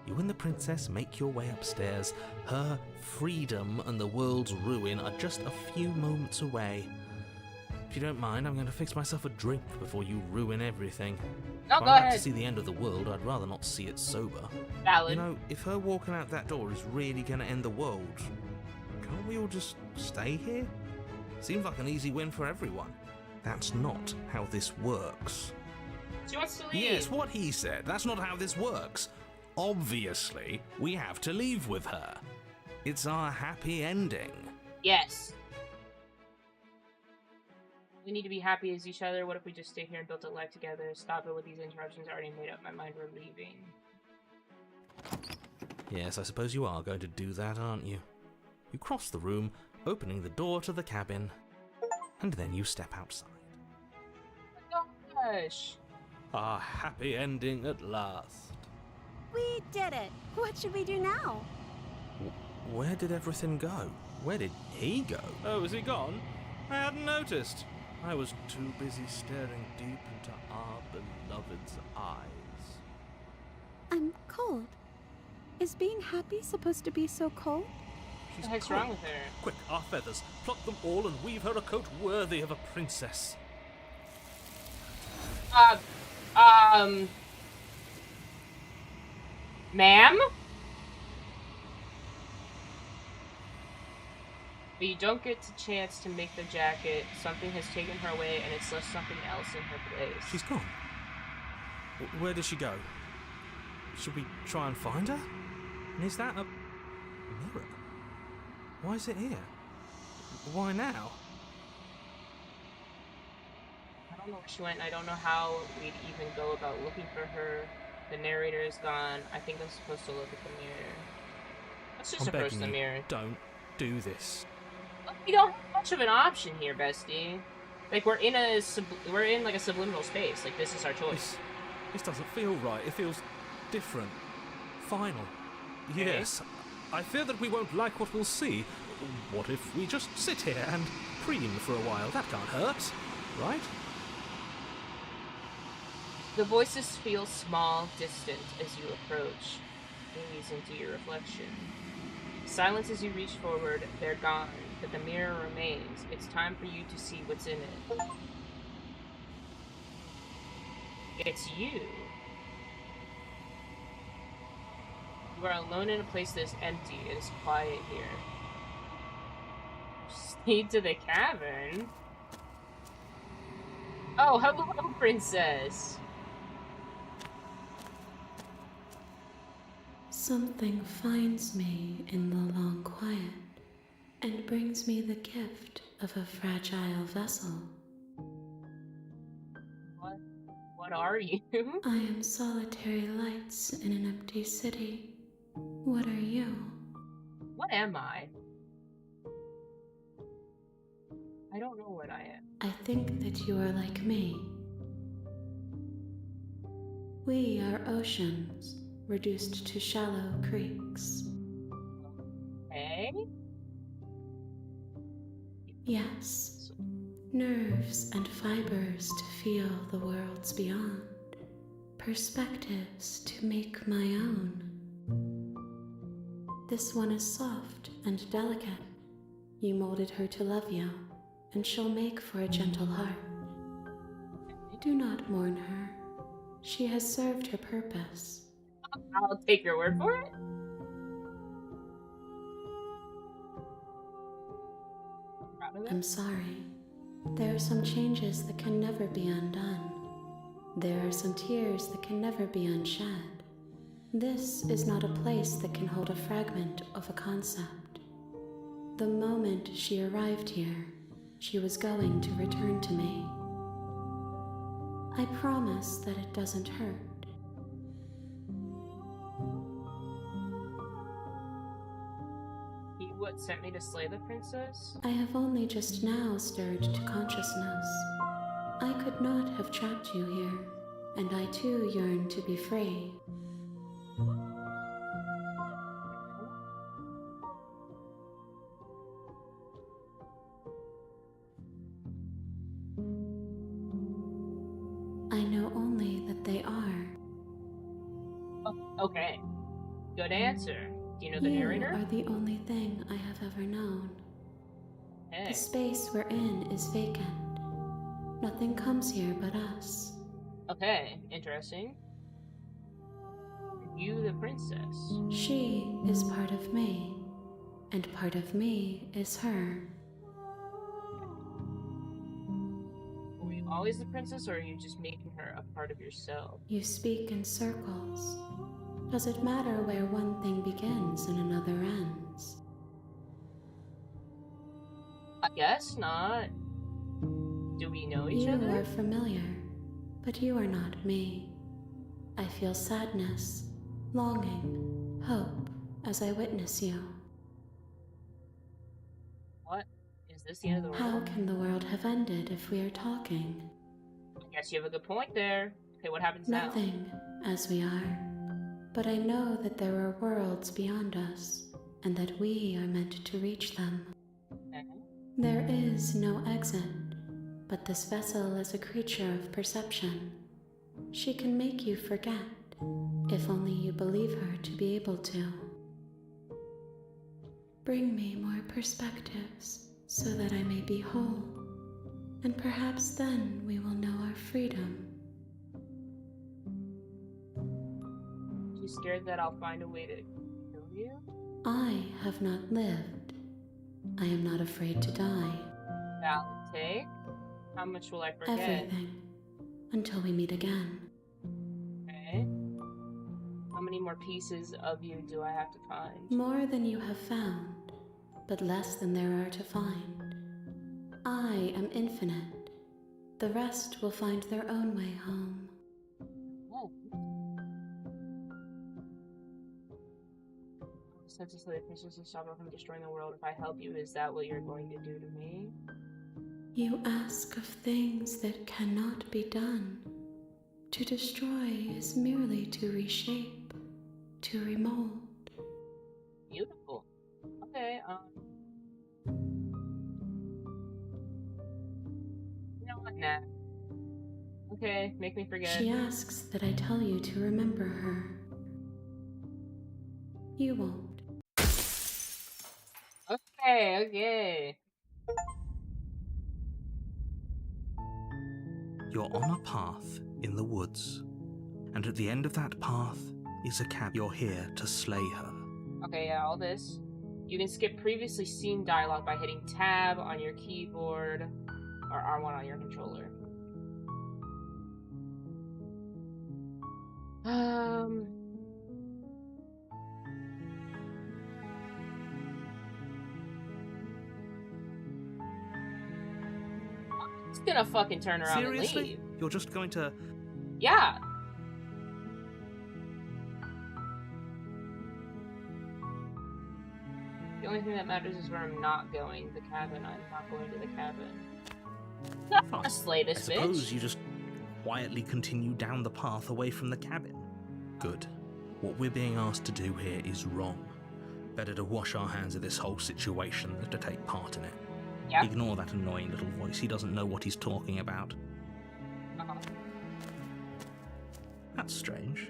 You and the princess make your way upstairs. Her freedom and the world's ruin are just a few moments away. If you don't mind, I'm going to fix myself a drink before you ruin everything. No, If go I'm about ahead. to see the end of the world, I'd rather not see it sober. Valid. You know, if her walking out that door is really going to end the world, can't we all just stay here? Seems like an easy win for everyone. That's not how this works. She wants to leave. Yes, what he said. That's not how this works. Obviously, we have to leave with her. It's our happy ending. Yes. We need to be happy as each other. What if we just stay here and build a life together? Stop it with these interruptions. I already made up my mind. We're leaving. Yes, I suppose you are going to do that, aren't you? You cross the room, opening the door to the cabin, and then you step outside. Oh my gosh. Our happy ending at last. We did it. What should we do now? Where did everything go? Where did he go? Oh, is he gone? I hadn't noticed. I was too busy staring deep into our beloved's eyes. I'm cold. Is being happy supposed to be so cold? What the heck's wrong with her? Quick, our feathers. Pluck them all and weave her a coat worthy of a princess. Ma'am? But you don't get the chance to make the jacket. Something has taken her away, and it's left something else in her place. She's gone. Where did she go? Should we try and find her? And is that a mirror? Why is it here? Why now? I don't know where she went. I don't know how we'd even go about looking for her. The narrator is gone. I think I'm supposed to look at the mirror. Let's just approach the mirror. Don't do this. We don't have much of an option here, bestie. Like we're in like a subliminal space. Like this is our choice. This doesn't feel right. It feels different. Final. Okay. Yes. I fear that we won't like what we'll see. What if we just sit here and preen for a while? That can't hurt, right? The voices feel small, distant as you approach. Gaze into your reflection. Silence as you reach forward. They're gone, but the mirror remains. It's time for you to see what's in it. It's you. You are alone in a place that is empty. It is quiet here. Proceed to the cavern. Oh, hello, princess. Something finds me in the long quiet and brings me the gift of a fragile vessel. What are you? I am solitary lights in an empty city. What are you? What am I? I don't know what I am. I think that you are like me. We are oceans, reduced to shallow creeks. Hey? Yes, nerves and fibers to feel the worlds beyond, perspectives to make my own. This one is soft and delicate. You molded her to love you, and she'll make for a gentle heart. Do not mourn her. She has served her purpose. I'll take your word for it. I'm sorry. There are some changes that can never be undone. There are some tears that can never be unshed. This is not a place that can hold a fragment of a concept. The moment she arrived here, she was going to return to me. I promise that it doesn't hurt. You what sent me to slay the princess? I have only just now stirred to consciousness. I could not have trapped you here, and I too yearn to be free. I know only that they are. Oh, okay. Good answer. Do you know the You narrator? are the only thing I have ever known. Hey. The space we're in is vacant. Nothing comes here but us. Okay, interesting. You the princess. She is part of me, and part of me is her. Were you always the princess, or are you just making her a part of yourself? You speak in circles. Does it matter where one thing begins and another ends? I guess not. Do we know each You other? are familiar, but you are not me. I feel sadness, longing, hope as I witness you. What? Is this the end of the world? How can the world have ended if we are talking? I guess you have a good point there. Okay, what happens now? Nothing, as we are. But I know that there are worlds beyond us, and that we are meant to reach them. Okay. There is no exit, but this vessel is a creature of perception. She can make you forget, if only you believe her to be able to. Bring me more perspectives so that I may be whole, and perhaps then we will know our freedom. You scared that I'll find a way to kill you? I have not lived. I am not afraid to die. Valid take. How much will I forget? Everything. Until we meet again. Okay. How many more pieces of you do I have to find? More than you have found, but less than there are to find. I am infinite. The rest will find their own way home. Oh. Since it's the princess to stop her from destroying the world, if I help you, is that what you're going to do to me? You ask of things that cannot be done. To destroy is merely to reshape, to remold. Beautiful. Okay, you know what, Nat? Okay, make me forget. She asks that I tell you to remember her. You won't. Okay. You're on a path in the woods, and at the end of that path is a cabin. You're here to slay her. Okay, yeah, all this. You can skip previously seen dialogue by hitting tab on your keyboard or R1 on your controller. I'm just gonna fucking turn around Seriously? and leave. You're just going to... Yeah. The only thing that matters is where I'm not going. The cabin. I'm not going to the cabin. Not gonna slay I this suppose bitch. you just quietly continue down the path away from the cabin. Good. What we're being asked to do here is wrong. Better to wash our hands of this whole situation than to take part in it. Yeah. Ignore that annoying little voice. He doesn't know what he's talking about. Uh-huh. That's strange.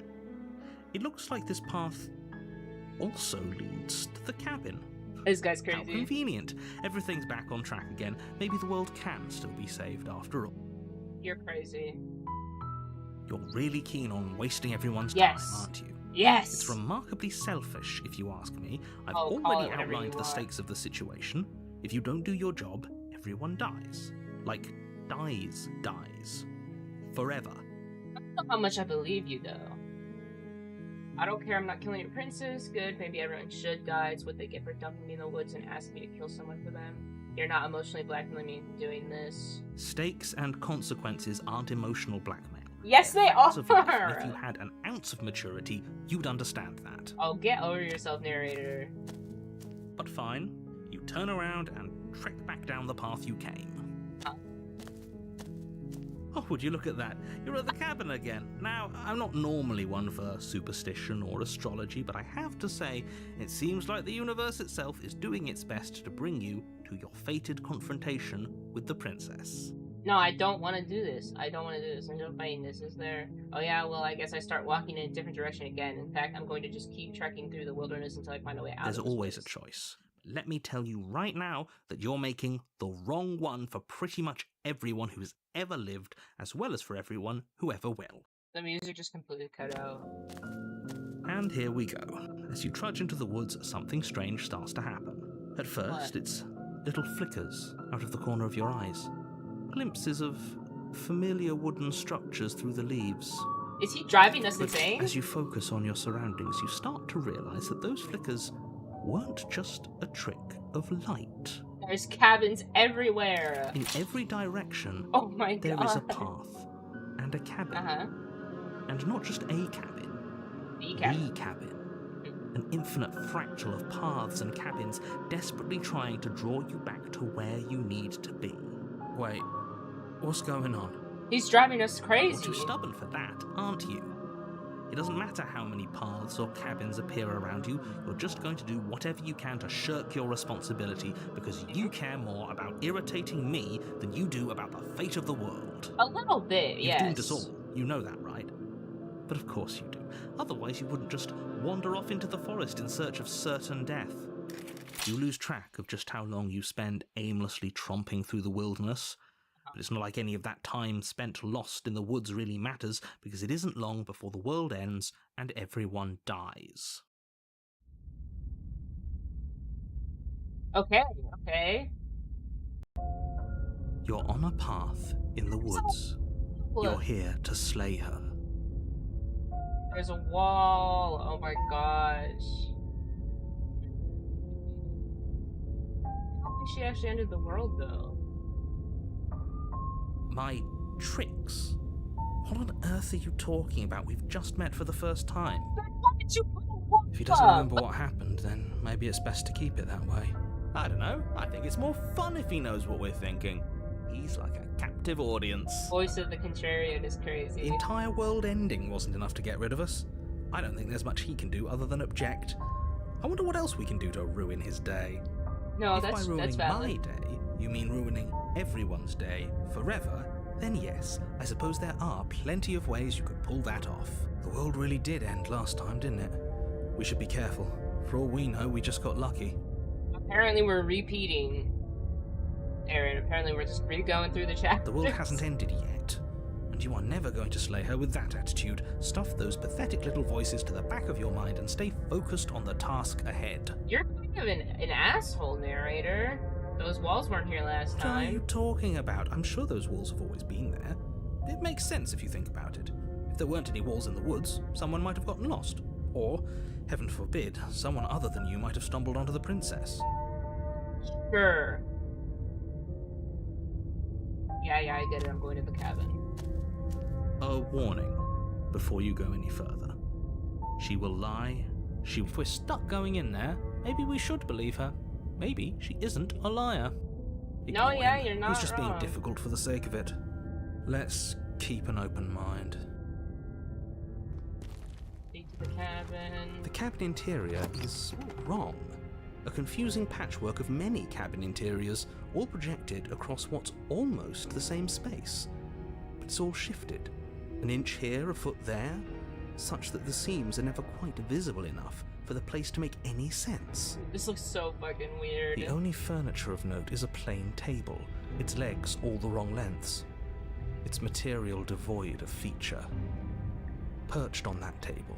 It looks like this path also leads to the cabin. This guy's How crazy. convenient. Everything's back on track again. Maybe the world can still be saved after all. You're crazy. You're really keen on wasting everyone's Yes. time, aren't you? Yes. It's remarkably selfish, if you ask me. I've Oh, call it already whatever you outlined the want. stakes of the situation. If you don't do your job, everyone dies. Like, dies. Forever. I don't know how much I believe you, though. I don't care, I'm not killing your princess. Good, maybe everyone should die. It's what they get for dumping me in the woods and asking me to kill someone for them. You're not emotionally blackmailing me into doing this. Stakes and consequences aren't emotional blackmail. Yes, they Facts of life, and are! if you had an ounce of maturity, you'd understand that. Oh, get over yourself, narrator. But fine, you turn around and trek back down the path you came. Huh. Oh, would you look at that? You're at the cabin again. Now, I'm not normally one for superstition or astrology, but I have to say, it seems like the universe itself is doing its best to bring you to your fated confrontation with the princess. No, I don't want to do this. I don't want to do this. There's no fighting this, is there? Oh yeah, well, I guess I start walking in a different direction again. In fact, I'm going to just keep trekking through the wilderness until I find a way out There's of this always a place. choice. Let me tell you right now that you're making the wrong one for pretty much everyone who's ever lived, as well as for everyone who ever will. The music just completely cut out. And here we go. As you trudge into the woods, something strange starts to happen. At first, What? it's little flickers out of the corner of your eyes. Glimpses of familiar wooden structures through the leaves. Is he driving us But insane? as you focus on your surroundings, you start to realize that those flickers weren't just a trick of light. There's cabins everywhere. In every direction, Oh my there god. is a path and a cabin. Uh-huh. And not just a cabin, The cabin. the cabin. An infinite fractal of paths and cabins desperately trying to draw you back to where you need to be. Wait, what's going on? He's driving us You're crazy. too stubborn for that, aren't you? It doesn't matter how many paths or cabins appear around you, you're just going to do whatever you can to shirk your responsibility because you care more about irritating me than you do about the fate of the world. A little bit, You've yes. doomed us all. You know that, right? But of course you do. Otherwise you wouldn't just wander off into the forest in search of certain death. You lose track of just how long you spend aimlessly tromping through the wilderness. But it's not like any of that time spent lost in the woods really matters, because it isn't long before the world ends and everyone dies. Okay, okay. You're on a path in the woods. You're here to slay her. There's a wall. Oh my gosh. I don't think she actually ended the world, though. My tricks? What on earth are you talking about? We've just met for the first time. Then why did you put a wall If he doesn't up? remember what happened, then maybe it's best to keep it that way. I don't know. I think it's more fun if he knows what we're thinking. He's like a captive audience. Voice of the Contrarian is crazy. The entire world ending wasn't enough to get rid of us. I don't think there's much he can do other than object. I wonder what else we can do to ruin his day. No, If by that's ruining valid. my day, you mean ruining everyone's day forever, then yes, I suppose there are plenty of ways you could pull that off. The world really did end last time, didn't it? We should be careful. For all we know, we just got lucky. Apparently we're repeating. Aaron, apparently we're just re-going through the chapters. The world hasn't ended yet, and you are never going to slay her with that attitude. Stuff those pathetic little voices to the back of your mind and stay focused on the task ahead. You're kind of an asshole, narrator. Those walls weren't here last What are you time. talking about? I'm sure those walls have always been there. It makes sense if you think about it. If there weren't any walls in the woods, someone might have gotten lost. Or, heaven forbid, someone other than you might have stumbled onto the princess. Sure. Yeah, I get it. I'm going to the cabin. A warning before you go any further. She will lie. If we're stuck going in there, maybe we should believe her. Maybe she isn't a liar. No, Ignore yeah, him. you're not He's just wrong. being difficult for the sake of it. Let's keep an open mind. Speak to the cabin. The cabin interior is wrong. A confusing patchwork of many cabin interiors, all projected across what's almost the same space. But it's all shifted. An inch here, a foot there, such that the seams are never quite visible enough for the place to make any sense. This looks so fucking weird. The only furniture of note is a plain table, its legs all the wrong lengths, its material devoid of feature. Perched on that table,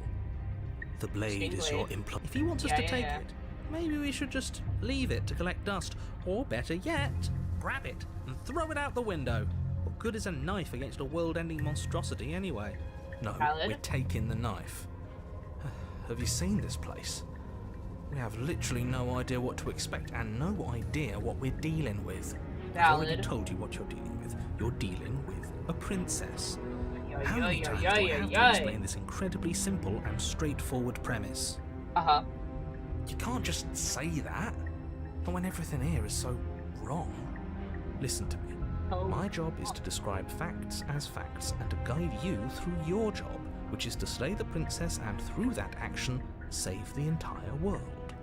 the blade is your implant. If he wants us to take it, maybe we should just leave it to collect dust, or better yet, grab it and throw it out the window. What good is a knife against a world-ending monstrosity anyway? No, Valid. we're taking the knife. Have you seen this place? We have literally no idea what to expect and no idea what we're dealing with. I've already Valid. told you what you're dealing with. You're dealing with a princess. How Yo, many yo, times yo, do I yo, have yo. to explain this incredibly simple and straightforward premise? Uh-huh. You can't just say that. Not when everything here is so wrong. Listen to me. Oh. My job is to describe facts as facts and to guide you through your job, which is to slay the princess and through that action, save the entire world.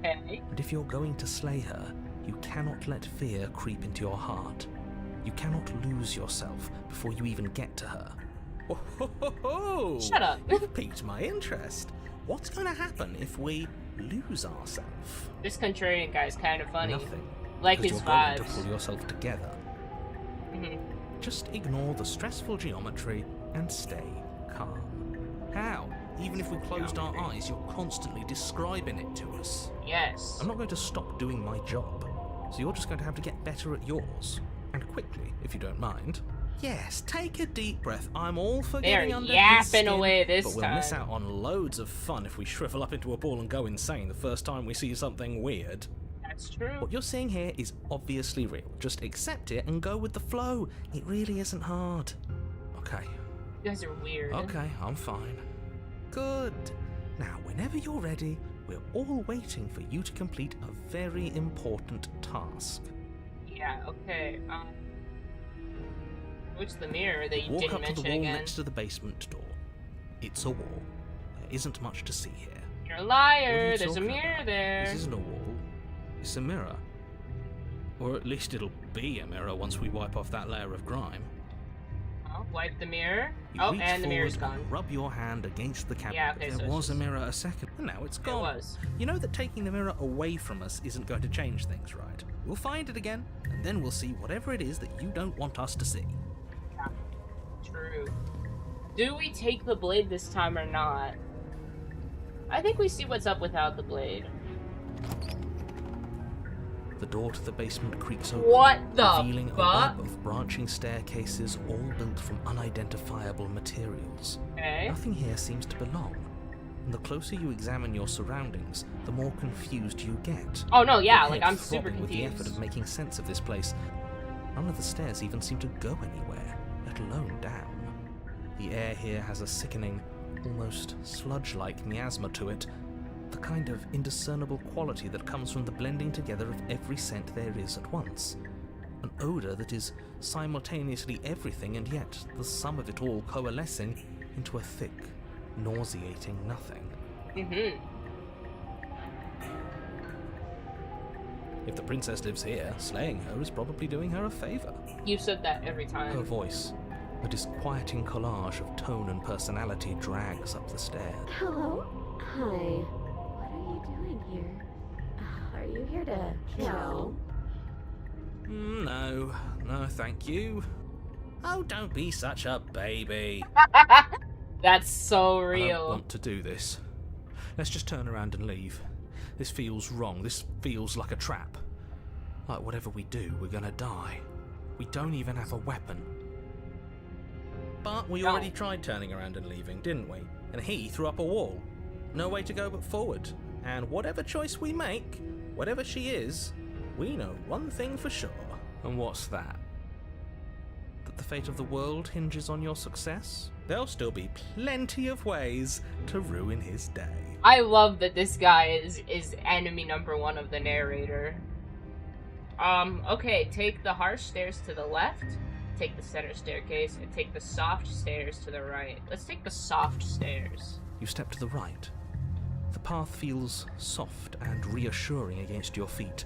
Okay. And if you're going to slay her, you cannot let fear creep into your heart. You cannot lose yourself before you even get to her. Oh, ho, ho, ho. Shut up. You've piqued my interest. What's going to happen if we lose ourselves? This Contrarian guy is kind of funny. Nothing. Like because his you're going to vibes. pull yourself together. Mhm. Just ignore the stressful geometry and stay calm. How? Even if we closed our eyes, you're constantly describing it to us. Yes. I'm not going to stop doing my job, so you're just going to have to get better at yours. And quickly, if you don't mind. Yes, take a deep breath. I'm all for They're getting under his yapping skin, away this but we'll miss time. out on loads of fun if we shrivel up into a ball and go insane the first time we see something weird. That's true. What you're seeing here is obviously real. Just accept it and go with the flow. It really isn't hard. Okay. You guys are weird. Okay, I'm fine. Good. Now, whenever you're ready, we're all waiting for you to complete a very important task. Yeah, okay. What's the mirror that you Walk didn't up to the mention wall again? next to the basement door. It's a wall. There isn't much to see here. You're a What are liar. you There's a talking mirror about? there. This isn't a wall. It's a mirror. Or at least it'll be a mirror once we wipe off that layer of grime. wipe the mirror. You Oh, reach and the mirror's forward gone. and rub your hand against the cabinet. Yeah, okay, so There it's was a just- mirror a second, and now it's gone. It was. You know that taking the mirror away from us isn't going to change things, right? We'll find it again, and then we'll see whatever it is that you don't want us to see. Yeah, true. Do we take the blade this time or not? I think we see what's up without the blade. The door to the basement creaks open, What the revealing a fuck? web of branching staircases all built from unidentifiable materials. Okay. Nothing here seems to belong, and the closer you examine your surroundings, the more confused you get. Oh no, yeah, Your like head I'm super throbbing with the effort confused. of making sense of this place. None of the stairs even seem to go anywhere, let alone down. The air here has a sickening, almost sludge-like miasma to it, the kind of indiscernible quality that comes from the blending together of every scent there is at once. An odour that is simultaneously everything and yet the sum of it all coalescing into a thick, nauseating nothing. Mm-hmm. If the princess lives here, slaying her is probably doing her a favour. You said that every Her time. voice, a disquieting collage of tone and personality, drags up the stairs. Hello? Hi. What are you doing here? Are you here to kill? No, thank you. Oh, don't be such a baby. That's so I don't real. want to do this. Let's just turn around and leave. This feels wrong. This feels like a trap. Like whatever we do, we're gonna die. We don't even have a weapon. But we No. already tried turning around and leaving, didn't we? And he threw up a wall. No way to go but forward. And whatever choice we make, whatever she is, we know one thing for sure. And what's that? That the fate of the world hinges on your success? There'll still be plenty of ways to ruin his day. I love that this guy is enemy number one of the narrator. Okay, take the harsh stairs to the left, take the center staircase, and take the soft stairs to the right. Let's take the soft stairs. You step to the right. The path feels soft and reassuring against your feet.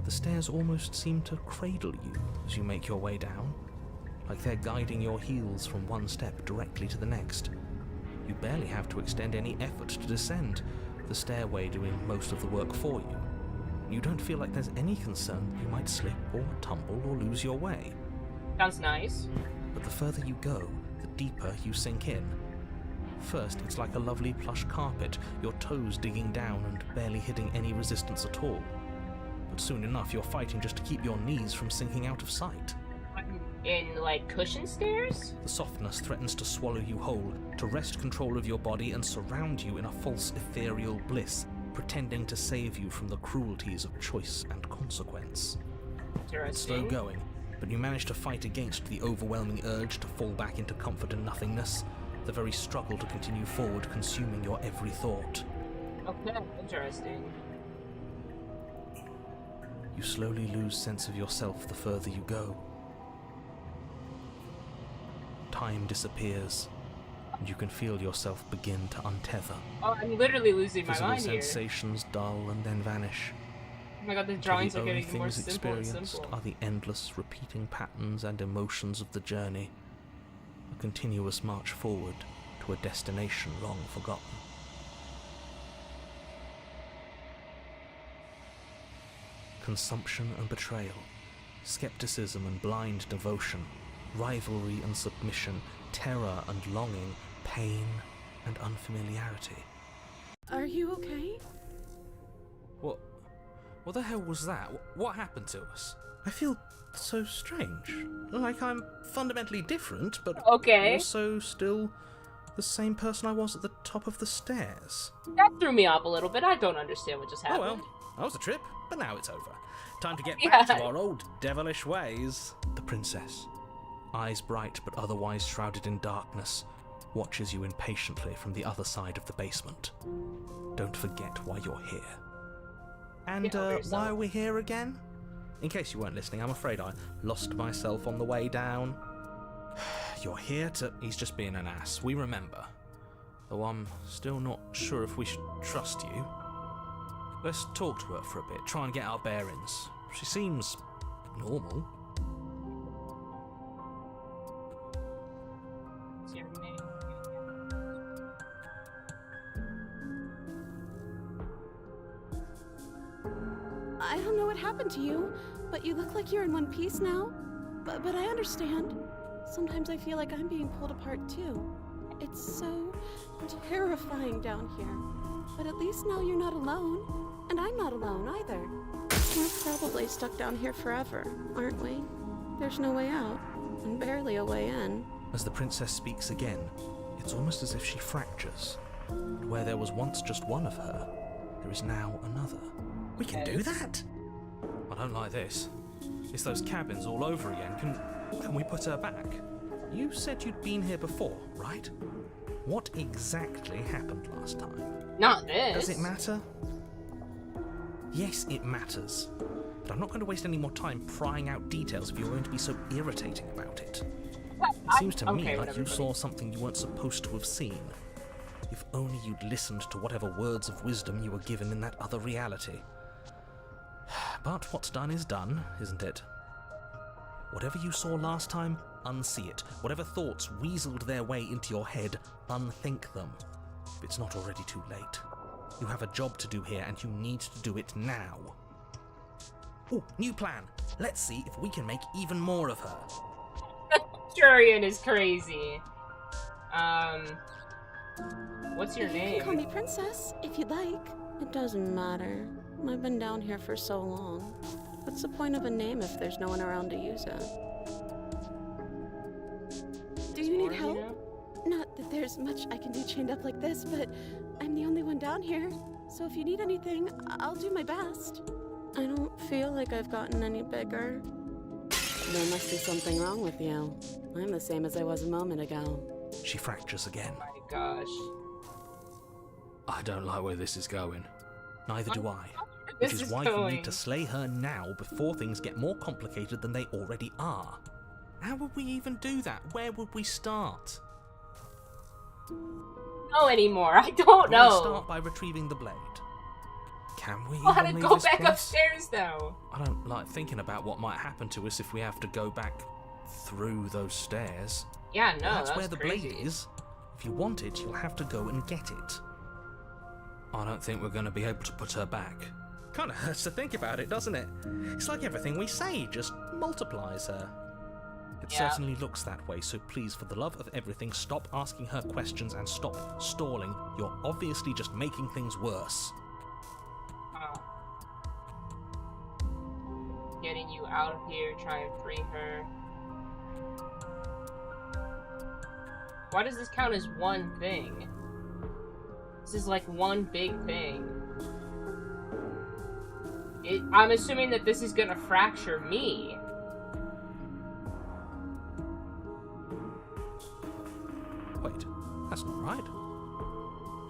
The stairs almost seem to cradle you as you make your way down, like they're guiding your heels from one step directly to the next. You barely have to extend any effort to descend, the stairway doing most of the work for you. You don't feel like there's any concern that you might slip or tumble or lose your way. Sounds nice. But the further you go, the deeper you sink in. First, it's like a lovely plush carpet, your toes digging down and barely hitting any resistance at all. But soon enough, you're fighting just to keep your knees from sinking out of sight. In, like, cushion stairs? The softness threatens to swallow you whole, to wrest control of your body and surround you in a false ethereal bliss, pretending to save you from the cruelties of choice and consequence. It's slow Interesting. going, but you manage to fight against the overwhelming urge to fall back into comfort and nothingness, the very struggle to continue forward consuming your every thought. Okay, interesting. You slowly lose sense of yourself the further you go. Time disappears, and you can feel yourself begin to untether. Oh, I'm literally losing my Physical mind here. sensations dull and then vanish. Oh my god, the Until drawings the are only getting more things simple and experienced simple. are the endless repeating patterns and emotions of the journey, a continuous march forward to a destination long forgotten. Consumption and betrayal, skepticism and blind devotion, rivalry and submission, terror and longing, pain and unfamiliarity. Are you okay? What the hell was that? What happened to us? I feel so strange. Like I'm fundamentally different, but Okay. also still the same person I was at the top of the stairs. That threw me off a little bit. I don't understand what just Oh happened. well, that was a trip, but now it's over. Time to get Yeah. back to our old devilish ways. The princess, eyes bright but otherwise shrouded in darkness, watches you impatiently from the other side of the basement. Don't forget why you're here. And Get over yourself. why are we here again? In case you weren't listening, I'm afraid I lost myself on the way down. You're here to... He's just being an ass. We remember. Though I'm still not sure if we should trust you. Let's talk to her for a bit, try and get our bearings. She seems normal. I don't know what happened to you, but you look like you're in one piece now. But I understand. Sometimes I feel like I'm being pulled apart too. It's so terrifying down here. But at least now you're not alone. And I'm not alone either. We're probably stuck down here forever, aren't we? There's no way out, and barely a way in. As the princess speaks again, it's almost as if she fractures. And where there was once just one of her, there is now another. We can do that? I don't like this. It's those cabins all over again. Can we put her back? You said you'd been here before, right? What exactly happened last time? Not this. Does it matter? Yes, it matters. But I'm not going to waste any more time prying out details if you're going to be so irritating about it. It seems to me like you saw something you weren't supposed to have seen. If only you'd listened to whatever words of wisdom you were given in that other reality. But what's done is done, isn't it? Whatever you saw last time, unsee it. Whatever thoughts weaseled their way into your head, unthink them. If it's not already too late. You have a job to do here, and you need to do it now. Oh, new plan. Let's see if we can make even more of her. Jurian is crazy. What's your name? You can call me Princess, if you'd like. It doesn't matter. I've been down here for so long. What's the point of a name if there's no one around to use it? Do you need help? Not that there's much I can do chained up like this, but I'm the only one down here. So if you need anything, I'll do my best. I don't feel like I've gotten any bigger. There must be something wrong with you. I'm the same as I was a moment ago. She fractures again. Oh my gosh. I don't like where this is going. Neither do I. Which is why you need to slay her now before things get more complicated than they already are. How would we even do that? Where would we start? No anymore. I don't know. We'll start by retrieving the blade. Can we Well, how to even go leave this back place? upstairs though? I don't like thinking about what might happen to us if we have to go back through those stairs. Yeah, no, That's where the crazy. blade is. If you want it, you'll have to go and get it. I don't think we're going to be able to put her back. Kind of hurts to think about it, doesn't it? It's like everything we say just multiplies her. It certainly looks that way, so please, for the love of everything, stop asking her questions and stop stalling. You're obviously just making things worse. Getting you out of here, try and free her. Why does this count as one thing? This is like one big thing. I'm assuming that this is gonna fracture me. Wait, that's not right.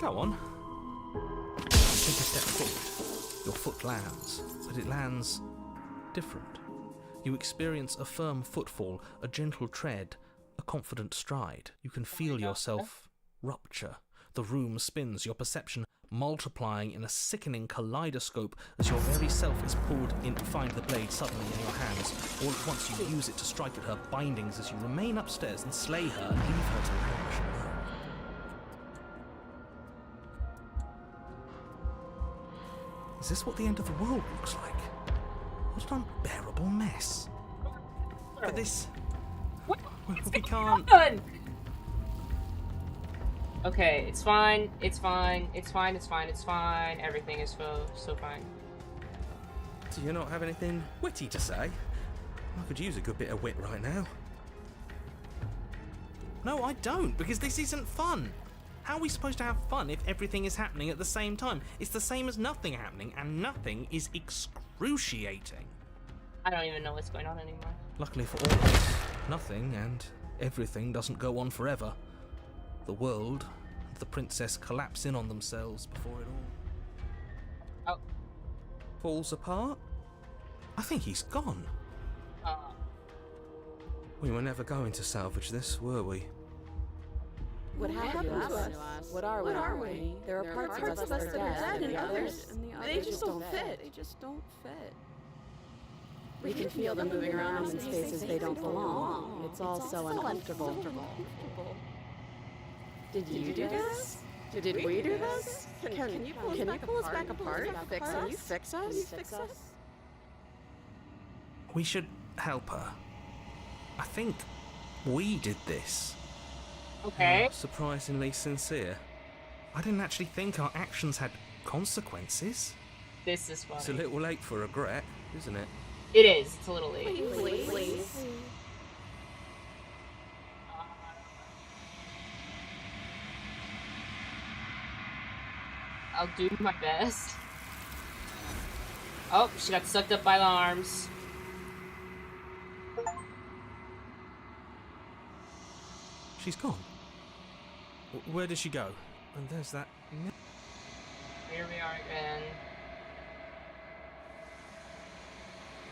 Go on. Take a step forward. Your foot lands, but it lands different. You experience a firm footfall, a gentle tread, a confident stride. You can feel yourself rupture. The room spins, your perception multiplying in a sickening kaleidoscope as your very self is pulled in to find the blade suddenly in your hands. All at once you use it to strike at her bindings as you remain upstairs and slay her and leave her to languish alone. Is this what the end of the world looks like? What an unbearable mess. Look at this. We can't. Okay, it's fine. It's fine. It's fine. It's fine. It's fine. Everything is so fine. Do you not have anything witty to say? I could use a good bit of wit right now. No, I don't, because this isn't fun. How are we supposed to have fun if everything is happening at the same time? It's the same as nothing happening, and nothing is excruciating. I don't even know what's going on anymore. Luckily for all of us, nothing and everything doesn't go on forever. The world and the princess collapse in on themselves before it all falls apart. I think he's gone. We were never going to salvage this, were we? What happened to us? What are we? There are parts of us that are dead, and others, they just don't fit. They just don't fit. We can feel them moving around in spaces they don't belong. It's all so uncomfortable. Did you do this? Did we do this? Can you pull us back apart? Can you fix us? We should help her. I think we did this. Okay. Surprisingly sincere. I didn't actually think our actions had consequences. This is funny. It's a little late for regret, isn't it? It is. It's a little late. Please. I'll do my best. Oh, she got sucked up by the arms. She's gone. Where did she go? And there's that... Here we are again.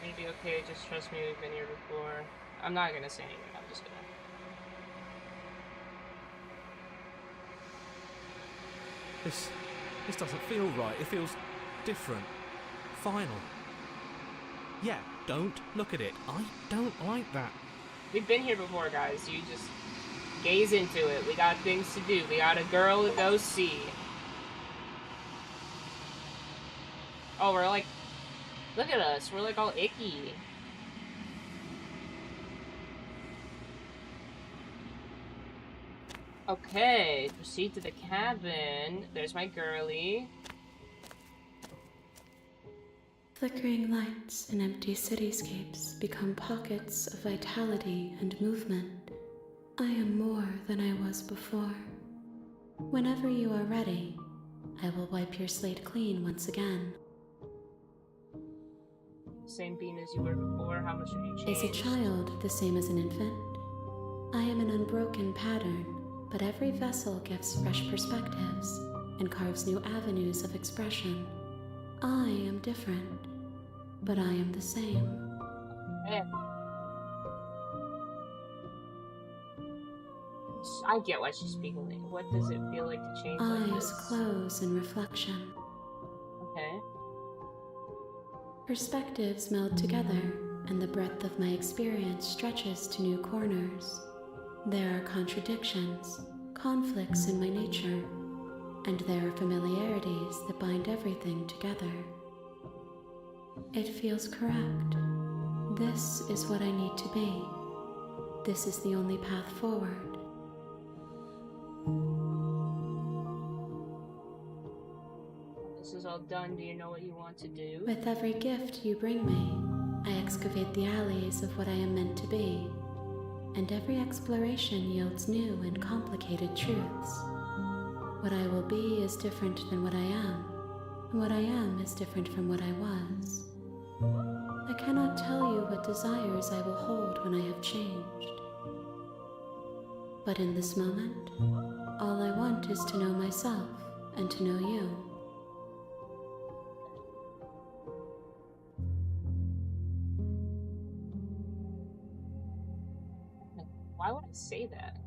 You're gonna be okay, just trust me, we've been here before. I'm not gonna say anything, I'm just gonna... This doesn't feel right. It feels different. Final. Yeah, don't look at it. I don't like that. We've been here before, guys. You just gaze into it. We got things to do. We got a girl to go see. Oh, we're like... Look at us. We're like all icky. Okay, proceed to the cabin. There's my girly. Flickering lights in empty cityscapes become pockets of vitality and movement. I am more than I was before. Whenever you are ready, I will wipe your slate clean once again. Same being as you were before. How much have you changed? Is a child the same as an infant? I am an unbroken pattern, but every vessel gives fresh perspectives and carves new avenues of expression. I am different, but I am the same. Yeah. I get why she's speaking. What does it feel like to change like Eyes this? close in reflection. Okay. Perspectives meld together, and the breadth of my experience stretches to new corners. There are contradictions, conflicts in my nature, and there are familiarities that bind everything together. It feels correct. This is what I need to be. This is the only path forward. This is all done. Do you know what you want to do? With every gift you bring me, I excavate the alleys of what I am meant to be, and every exploration yields new and complicated truths. What I will be is different than what I am, and what I am is different from what I was. I cannot tell you what desires I will hold when I have changed. But in this moment, all I want is to know myself and to know you. Why would I say that?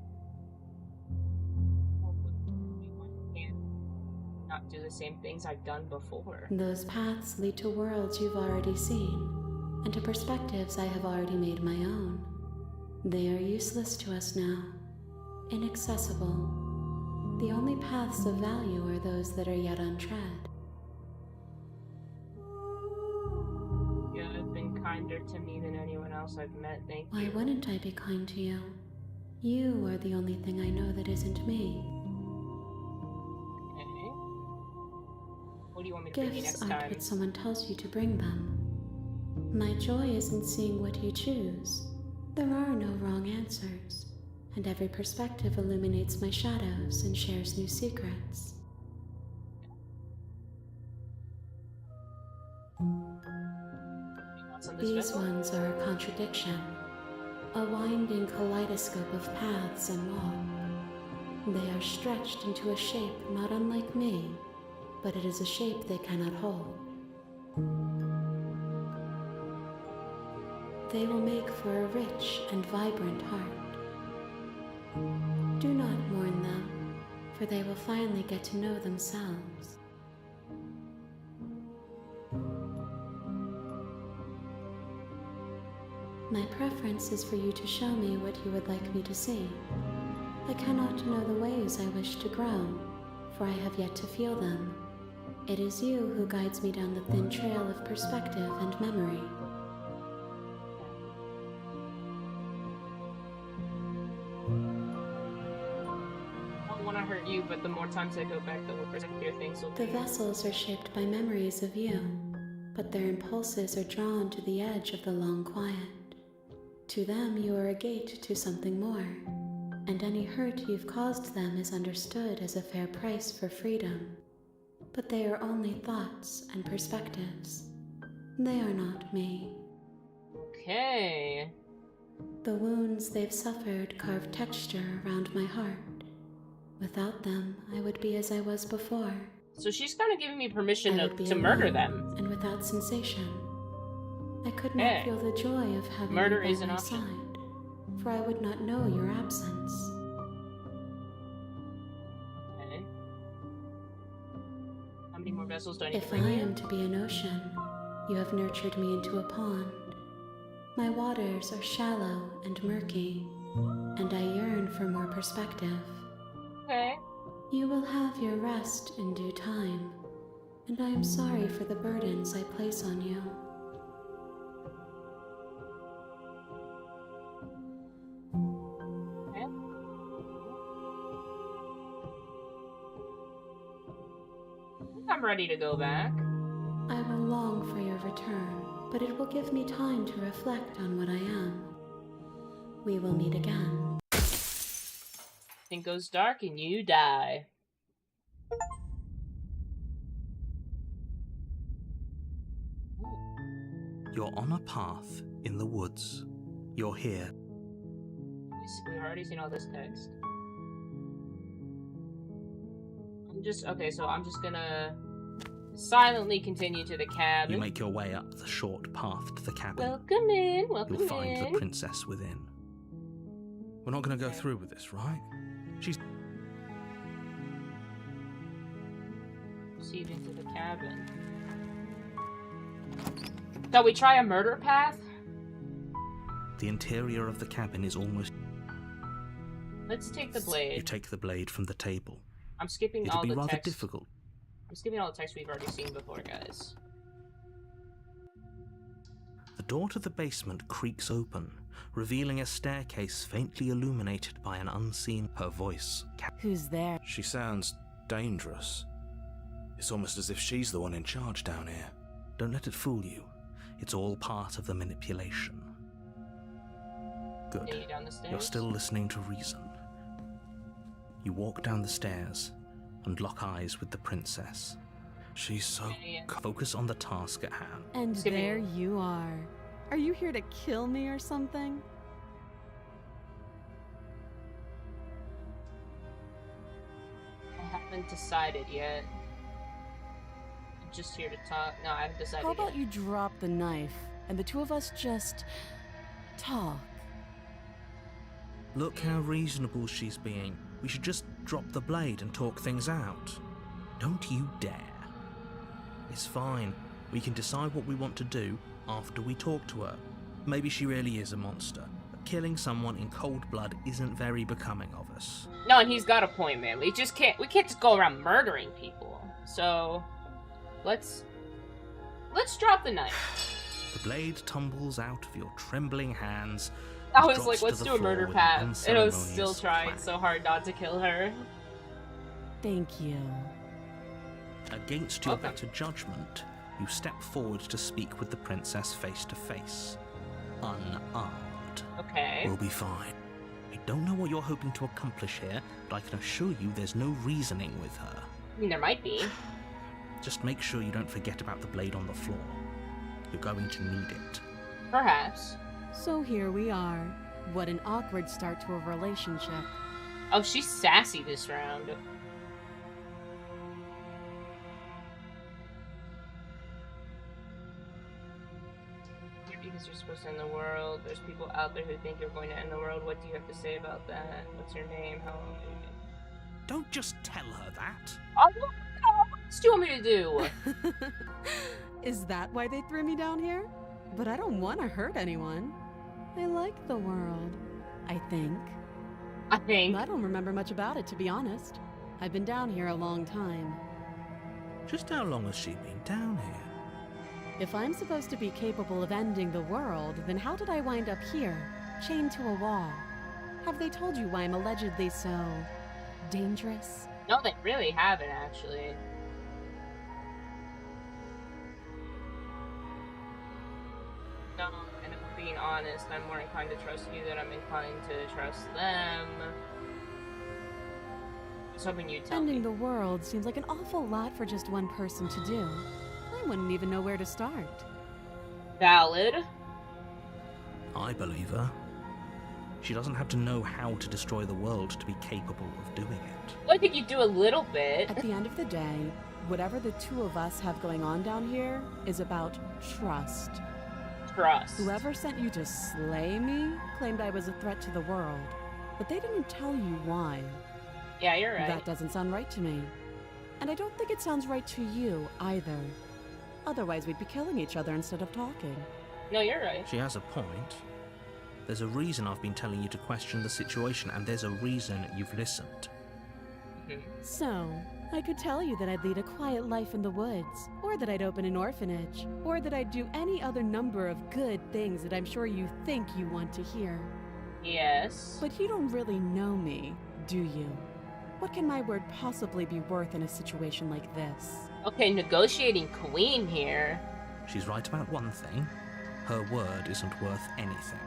Can't not do the same things I've done before. Those paths lead to worlds you've already seen, and to perspectives I have already made my own. They are useless to us now, inaccessible. The only paths of value are those that are yet untread. You have been kinder to me than anyone else I've met, thank you. Why wouldn't I be kind to you? You are the only thing I know that isn't me. Okay. What do you want me to bring you Gifts next aren't time? what someone tells you to bring them. My joy isn't seeing what you choose. There are no wrong answers, and every perspective illuminates my shadows and shares new secrets. These ones are a contradiction, a winding kaleidoscope of paths and walk. They are stretched into a shape not unlike me, but it is a shape they cannot hold. They will make for a rich and vibrant heart. Do not mourn them, for they will finally get to know themselves. My preference is for you to show me what you would like me to see. I cannot know the ways I wish to grow, for I have yet to feel them. It is you who guides me down the thin trail of perspective and memory. Sometimes I go back to work, I can hear things. The vessels are shaped by memories of you, but their impulses are drawn to the edge of the long quiet. To them, you are a gate to something more, and any hurt you've caused them is understood as a fair price for freedom. But they are only thoughts and perspectives. They are not me. Okay. The wounds they've suffered carve texture around my heart. Without them, I would be as I was before. So she's kind of giving me permission to alone murder them. And without sensation. I could not feel the joy of having Murder you is by an my option. side, for I would not know your absence. Okay. How many more vessels do I need to If bring I you? am to be an ocean, you have nurtured me into a pond. My waters are shallow and murky, and I yearn for more perspective. Okay. You will have your rest in due time, and I am sorry for the burdens I place on you. Okay. I'm ready to go back. I will long for your return, but it will give me time to reflect on what I am. We will meet again. It goes dark and you die. You're on a path in the woods. You're here. We've already seen all this text. Okay, so I'm just gonna silently continue to the cabin. You make your way up the short path to the cabin. Welcome in, welcome You'll find in. the princess within. We're not going to go through with this, right? She's... Proceed into the cabin. Shall we try a murder path? The interior of the cabin is almost... Let's take the You blade. take the blade from the table. I'm skipping It'll all be the rather text. difficult. I'm skipping all the text we've already seen before, guys. The door to the basement creaks open, revealing a staircase faintly illuminated by an unseen... Her voice... Who's there? She sounds dangerous. It's almost as if she's the one in charge down here. Don't let it fool you. It's all part of the manipulation. Good. Continue down the stairs. You're still listening to reason. You walk down the stairs and lock eyes with the princess. She's so... Focus on the task at hand. And Just give me- there you are. Are you here to kill me or something? I haven't decided yet. I'm just here to talk. No, I haven't decided How about yet. you drop the knife and the two of us just talk? Look how reasonable she's being. We should just drop the blade and talk things out. Don't you dare. It's fine. We can decide what we want to do after we talk to her. Maybe she really is a monster, but killing someone in cold blood isn't very becoming of us. No, and he's got a point, man. We can't just go around murdering people. So, let's drop the knife. The blade tumbles out of your trembling hands. I was drops like, to let's the do a floor murder with path. an And I was still unceremonious trying clang. so hard not to kill her. Thank you. Against your Welcome. better judgment, you step forward to speak with the princess face to face. Unarmed. Okay. We'll be fine. I don't know what you're hoping to accomplish here, but I can assure you there's no reasoning with her. I mean, there might be. Just make sure you don't forget about the blade on the floor. You're going to need it. Perhaps. So here we are. What an awkward start to a relationship. Oh, she's sassy this round. Because you're supposed to end the world. There's people out there who think you're going to end the world. What do you have to say about that? What's your name? How long have you been? Don't just tell her that. Oh, what else do you want me to do? Is that why they threw me down here? But I don't want to hurt anyone. I like the world, I think. I think. I don't remember much about it, to be honest. I've been down here a long time. Just how long has she been down here? If I'm supposed to be capable of ending the world, then how did I wind up here, chained to a wall? Have they told you why I'm allegedly so dangerous? No, they really haven't, actually. No, and if I'm being honest, I'm more inclined to trust you than I'm inclined to trust them. I was hoping you'd tell me. Ending the world seems like an awful lot for just one person to do. I wouldn't even know where to start. Valid. I believe her. She doesn't have to know how to destroy the world to be capable of doing it. Well, I think you do a little bit. At the end of the day, whatever the two of us have going on down here is about trust. Trust. Whoever sent you to slay me claimed I was a threat to the world, but they didn't tell you why. Yeah, you're right. That doesn't sound right to me. And I don't think it sounds right to you either. Otherwise, we'd be killing each other instead of talking. No, you're right. She has a point. There's a reason I've been telling you to question the situation, and there's a reason you've listened. So, I could tell you that I'd lead a quiet life in the woods, or that I'd open an orphanage, or that I'd do any other number of good things that I'm sure you think you want to hear. Yes. But you don't really know me, do you? What can my word possibly be worth in a situation like this? Okay, negotiating queen here. She's right about one thing. Her word isn't worth anything.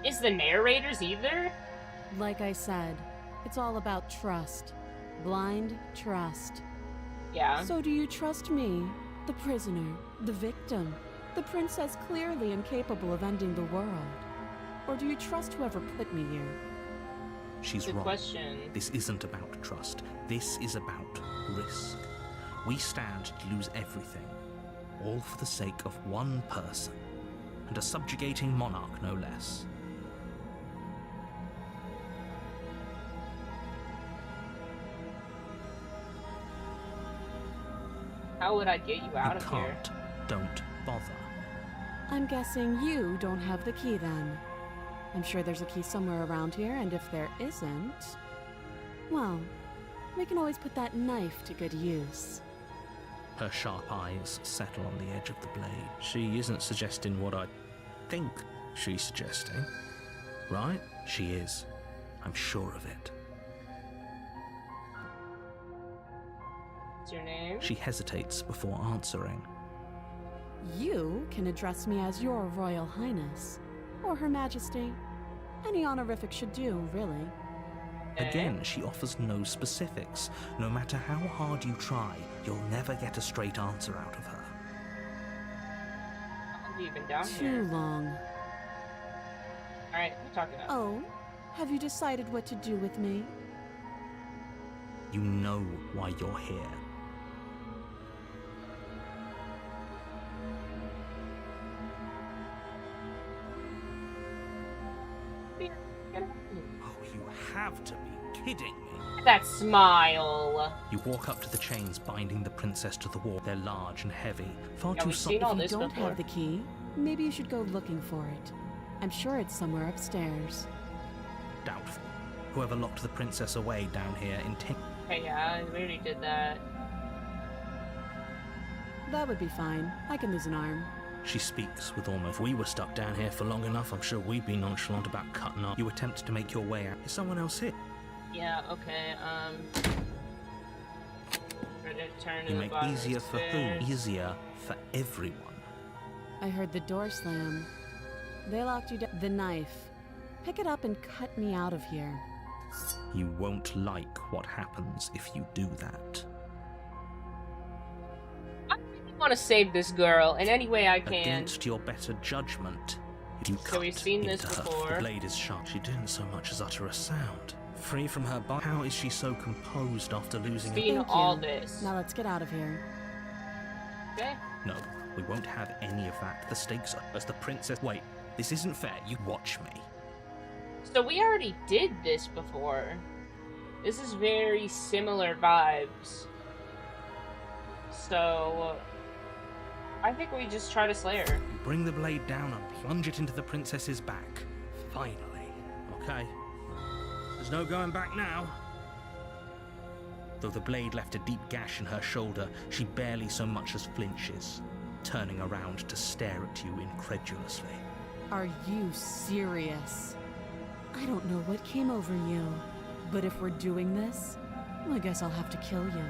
Is the narrator's either? Like I said, it's all about trust. Blind trust. Yeah. So do you trust me, the prisoner, the victim, the princess clearly incapable of ending the world? Or do you trust whoever put me here? She's Good wrong. question. This isn't about trust. This is about risk. We stand to lose everything, all for the sake of one person, and a subjugating monarch, no less. How would I get you out You of here? can't. Don't bother. I'm guessing you don't have the key then. I'm sure there's a key somewhere around here, and if there isn't, well, we can always put that knife to good use. Her sharp eyes settle on the edge of the blade. She isn't suggesting what I think she's suggesting, right? She is. I'm sure of it. What's your name? She hesitates before answering. You can address me as your Royal Highness, or Her Majesty. Any honorific should do, really. Again, she offers no specifics. No matter how hard you try, you'll never get a straight answer out of her. How long have you been down Too here? long. Alright, we're talking about. Oh, have you decided what to do with me? You know why you're here. Oh, you have to be kidding me. That smile. You walk up to the chains binding the princess to the wall. They're large and heavy, far Yeah, too we've soft. seen all If you this don't before. have the key, maybe you should go looking for it. I'm sure it's somewhere upstairs. Doubtful. Whoever locked the princess away down here Hey, yeah, we already did that. That would be fine. I can lose an arm. She speaks with almost. If we were stuck down here for long enough, I'm sure we'd be nonchalant about cutting up. You attempt to make your way out. Is someone else here? Yeah, okay, ready to turn to You the make bottom of easier the for stairs. who? Easier for everyone. I heard the door slam. They locked you down. The knife. Pick it up and cut me out of here. You won't like what happens if you do that. I really want to save this girl in any way I can. Against your better judgment, if you cut we've seen this into her. before. The blade is sharp. She didn't so much as utter a sound. Free from her body. How is she so composed after losing her? Seen Thank all you. this. Now let's get out of here. Okay. No, we won't have any of that. The stakes are as the princess. Wait, this isn't fair. You watch me. So we already did this before. This is very similar vibes. So I think we just try to slay her. You bring the blade down and plunge it into the princess's back. Finally. Okay. There's no going back now. Though the blade left a deep gash in her shoulder, she barely so much as flinches, turning around to stare at you incredulously. Are you serious? I don't know what came over you, but if we're doing this, I guess I'll have to kill you.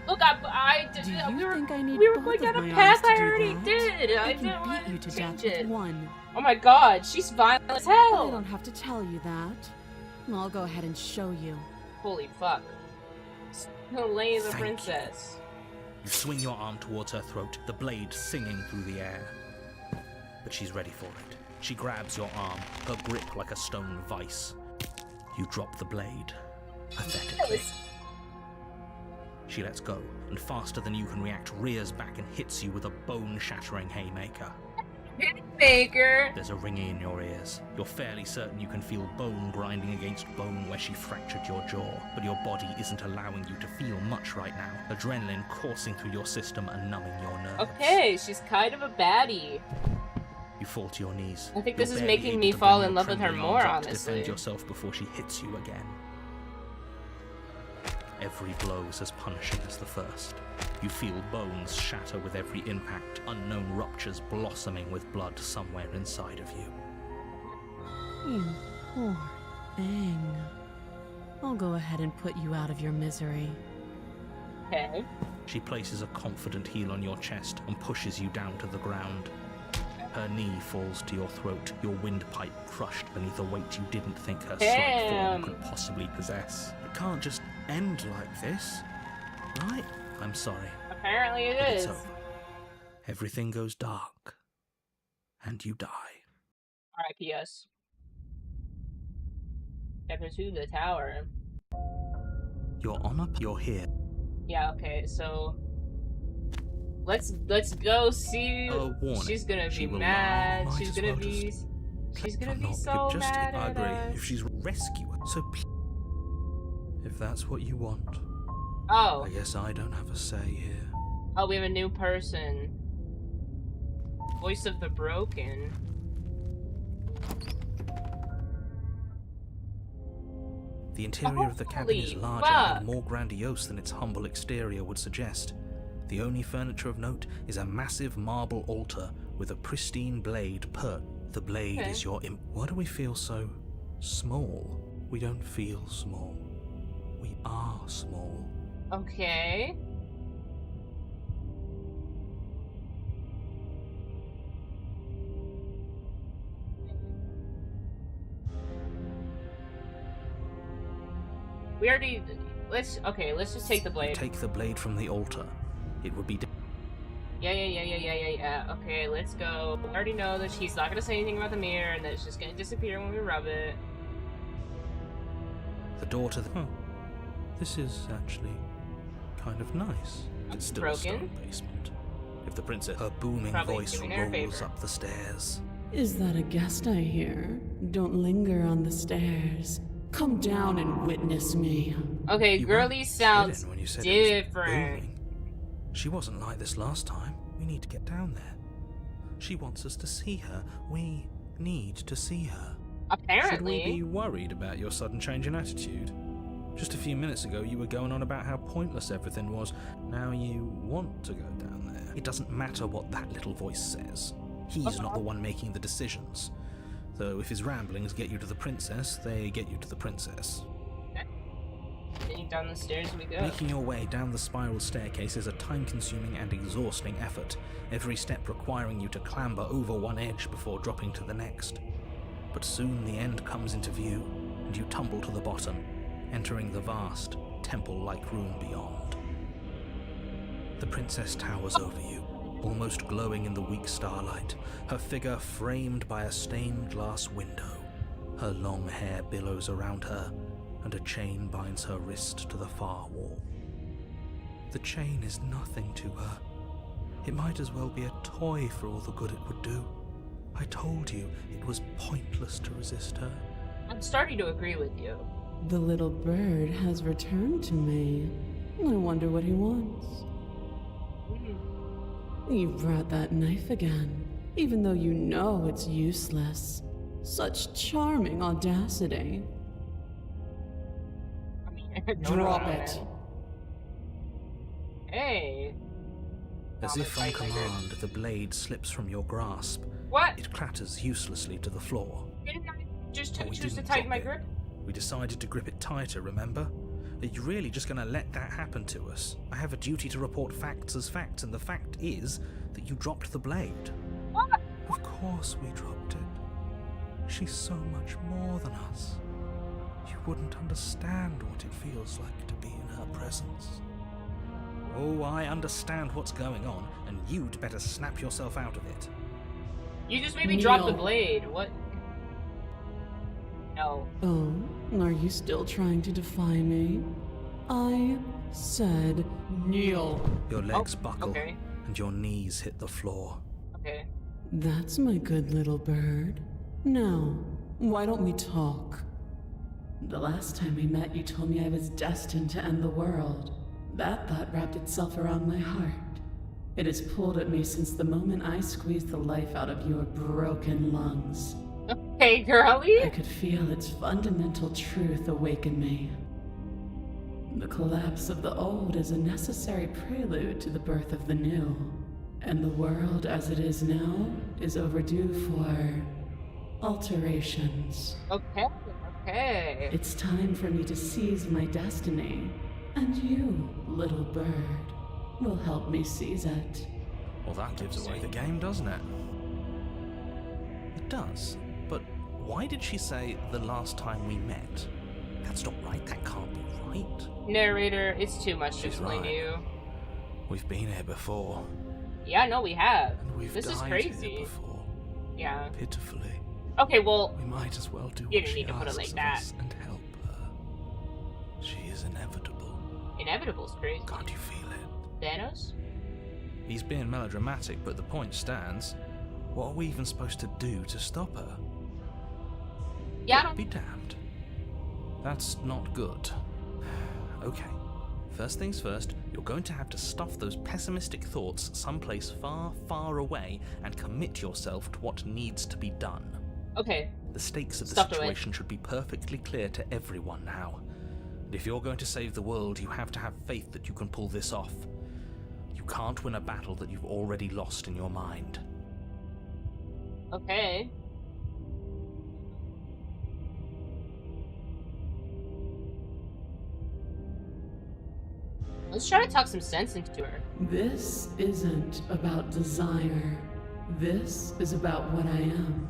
Look, Do you think I need we were both going of down a my path arms to I do already that? did. I didn't can want beat you to change death it. with one. Oh my god, she's violent as But I hell. don't have to tell you that. I'll go ahead and show you. Holy fuck. Slay the Thank princess. You swing your arm towards her throat, the blade singing through the air. But she's ready for it. She grabs your arm, her grip like a stone vice. You drop the blade, pathetically. She lets go, and faster than you can react, rears back and hits you with a bone-shattering haymaker. Baker. There's a ringing in your ears. You're fairly certain you can feel bone grinding against bone where she fractured your jaw, but your body isn't allowing you to feel much right now. Adrenaline coursing through your system and numbing your nerves. Okay, she's kind of a baddie. You fall to your knees. I think You're this is barely making able me to fall bring in your love with her trembling more, arms up to honestly. defend yourself before she hits you again. Every blow is as punishing as the first. You feel bones shatter with every impact, unknown ruptures blossoming with blood somewhere inside of you. You poor thing. I'll go ahead and put you out of your misery. Okay. She places a confident heel on your chest and pushes you down to the ground. Her knee falls to your throat, your windpipe crushed beneath a weight you didn't think her slight form could possibly possess. It can't just end like this, right? I'm sorry. Apparently it But is. it's over. Everything goes dark, and you die. R.I.P.S. Step to the tower. You're here. Yeah, okay, so let's go see. Warning. She's gonna She be will mad. lie. Might She's as gonna well be. just She's gonna be Not so just mad I at agree. us. If she's rescuer, so if that's what you want, Oh, I guess I don't have a say here. oh, we have a new person. Voice of the Broken. The interior of the cabin is Holy larger fuck. and more grandiose than its humble exterior would suggest. The only furniture of note is a massive marble altar with a pristine blade perched. The blade Okay. is your Why do we feel so small? We don't feel small. We are small. Okay. We already. Let's just take the You blade. take the blade from the altar. It would be Yeah. Okay, let's go. We already know that she's not gonna say anything about the mirror and that it's just gonna disappear when we rub it. the door to the... This is actually kind of nice. It's still a Broken. stone basement. If the princess... Her booming Probably voice doing her a rolls favor. up the stairs. Is that a guest I hear? Don't linger on the stairs. Come down and witness me. Okay, You girly weren't sounds kidding when you said it was different. booming. She wasn't like this last time. We need to get down there. She wants us to see her. We need to see her. Apparently. Should we be worried about your sudden change in attitude? Just a few minutes ago, you were going on about how pointless everything was. Now you want to go down there. It doesn't matter what that little voice says. He's not the one making the decisions. Though if his ramblings get you to the princess, they get you to the princess. Getting down the stairs we go. Making your way down the spiral staircase is a time-consuming and exhausting effort, every step requiring you to clamber over one edge before dropping to the next. But soon the end comes into view, and you tumble to the bottom, entering the vast, temple-like room beyond. The princess towers over you, almost glowing in the weak starlight, her figure framed by a stained glass window. Her long hair billows around her, and a chain binds her wrist to the far wall. The chain is nothing to her. It might as well be a toy for all the good it would do. I told you it was pointless to resist her. I'm starting to agree with you. The little bird has returned to me. I wonder what he wants. You brought that knife again, even though you know it's useless. Such charming audacity. I mean, Drop it. Hey. As if on command, the blade slips from your grasp. What? It clatters uselessly to the floor. Didn't I just Oh, we choose to didn't tighten drop my it. grip? We decided to grip it tighter, remember? Are you really just going to let that happen to us? I have a duty to report facts as facts, and the fact is that you dropped the blade. What? Of course we dropped it. She's so much more than us. You wouldn't understand what it feels like to be in her presence. Oh, I understand what's going on, and you'd better snap yourself out of it. You just made me drop the blade. What? No. Oh, are you still trying to defy me? I said kneel. Your legs buckle, okay. and your knees hit the floor. Okay. That's my good little bird. Now, why don't we talk? The last time we met, you told me I was destined to end the world. That thought wrapped itself around my heart. It has pulled at me since the moment I squeezed the life out of your broken lungs. Okay, girlie. I could feel its fundamental truth awaken me. The collapse of the old is a necessary prelude to the birth of the new. And the world as it is now is overdue for alterations. Okay. It's time for me to seize my destiny. And you, little bird, will help me seize it. Well, that gives away the game, doesn't it? It does. But why did she say the last time we met? That's not right. That can't be right. Narrator, it's too much to She's explain to right. you. We've been here before. Yeah, no, we have. And we've This is died crazy. here before. Yeah. Pitifully. Okay, well, We might as well do you what didn't she need to put it asks like of that. us and help her. She is inevitable. Inevitable's crazy. Can't you feel it? Thanos? He's being melodramatic, but the point stands. What are we even supposed to do to stop her? Yeah, I don't... Be damned. That's not good. Okay. First things first, you're going to have to stuff those pessimistic thoughts someplace far, far away and commit yourself to what needs to be done. Okay. The stakes of the Stuffed away. situation should be perfectly clear to everyone now. And if you're going to save the world, you have to have faith that you can pull this off. You can't win a battle that you've already lost in your mind. Okay. Let's try to talk some sense into her. This isn't about desire. This is about what I am.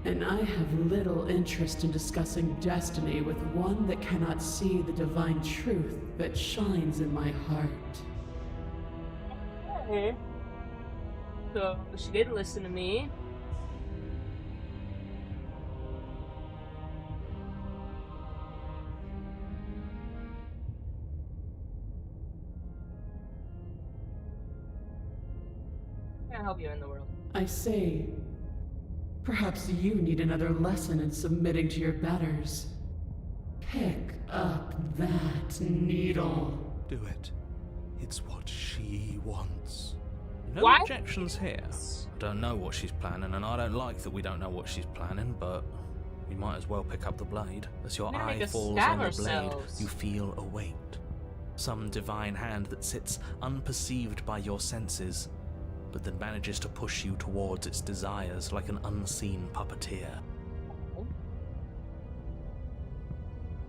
And I have little interest in discussing destiny with one that cannot see the divine truth that shines in my heart. Okay. So, she did listen to me. Can I help you in the world? I say, perhaps you need another lesson in submitting to your betters. Pick up that needle. Do it. It's what she wants. No Why? objections here. I don't know what she's planning, and I don't like that we don't know what she's planning, but we might as well pick up the blade. As your We're gonna eye make us falls stab on the ourselves. blade, you feel a weight. Some divine hand that sits unperceived by your senses, but that manages to push you towards its desires like an unseen puppeteer.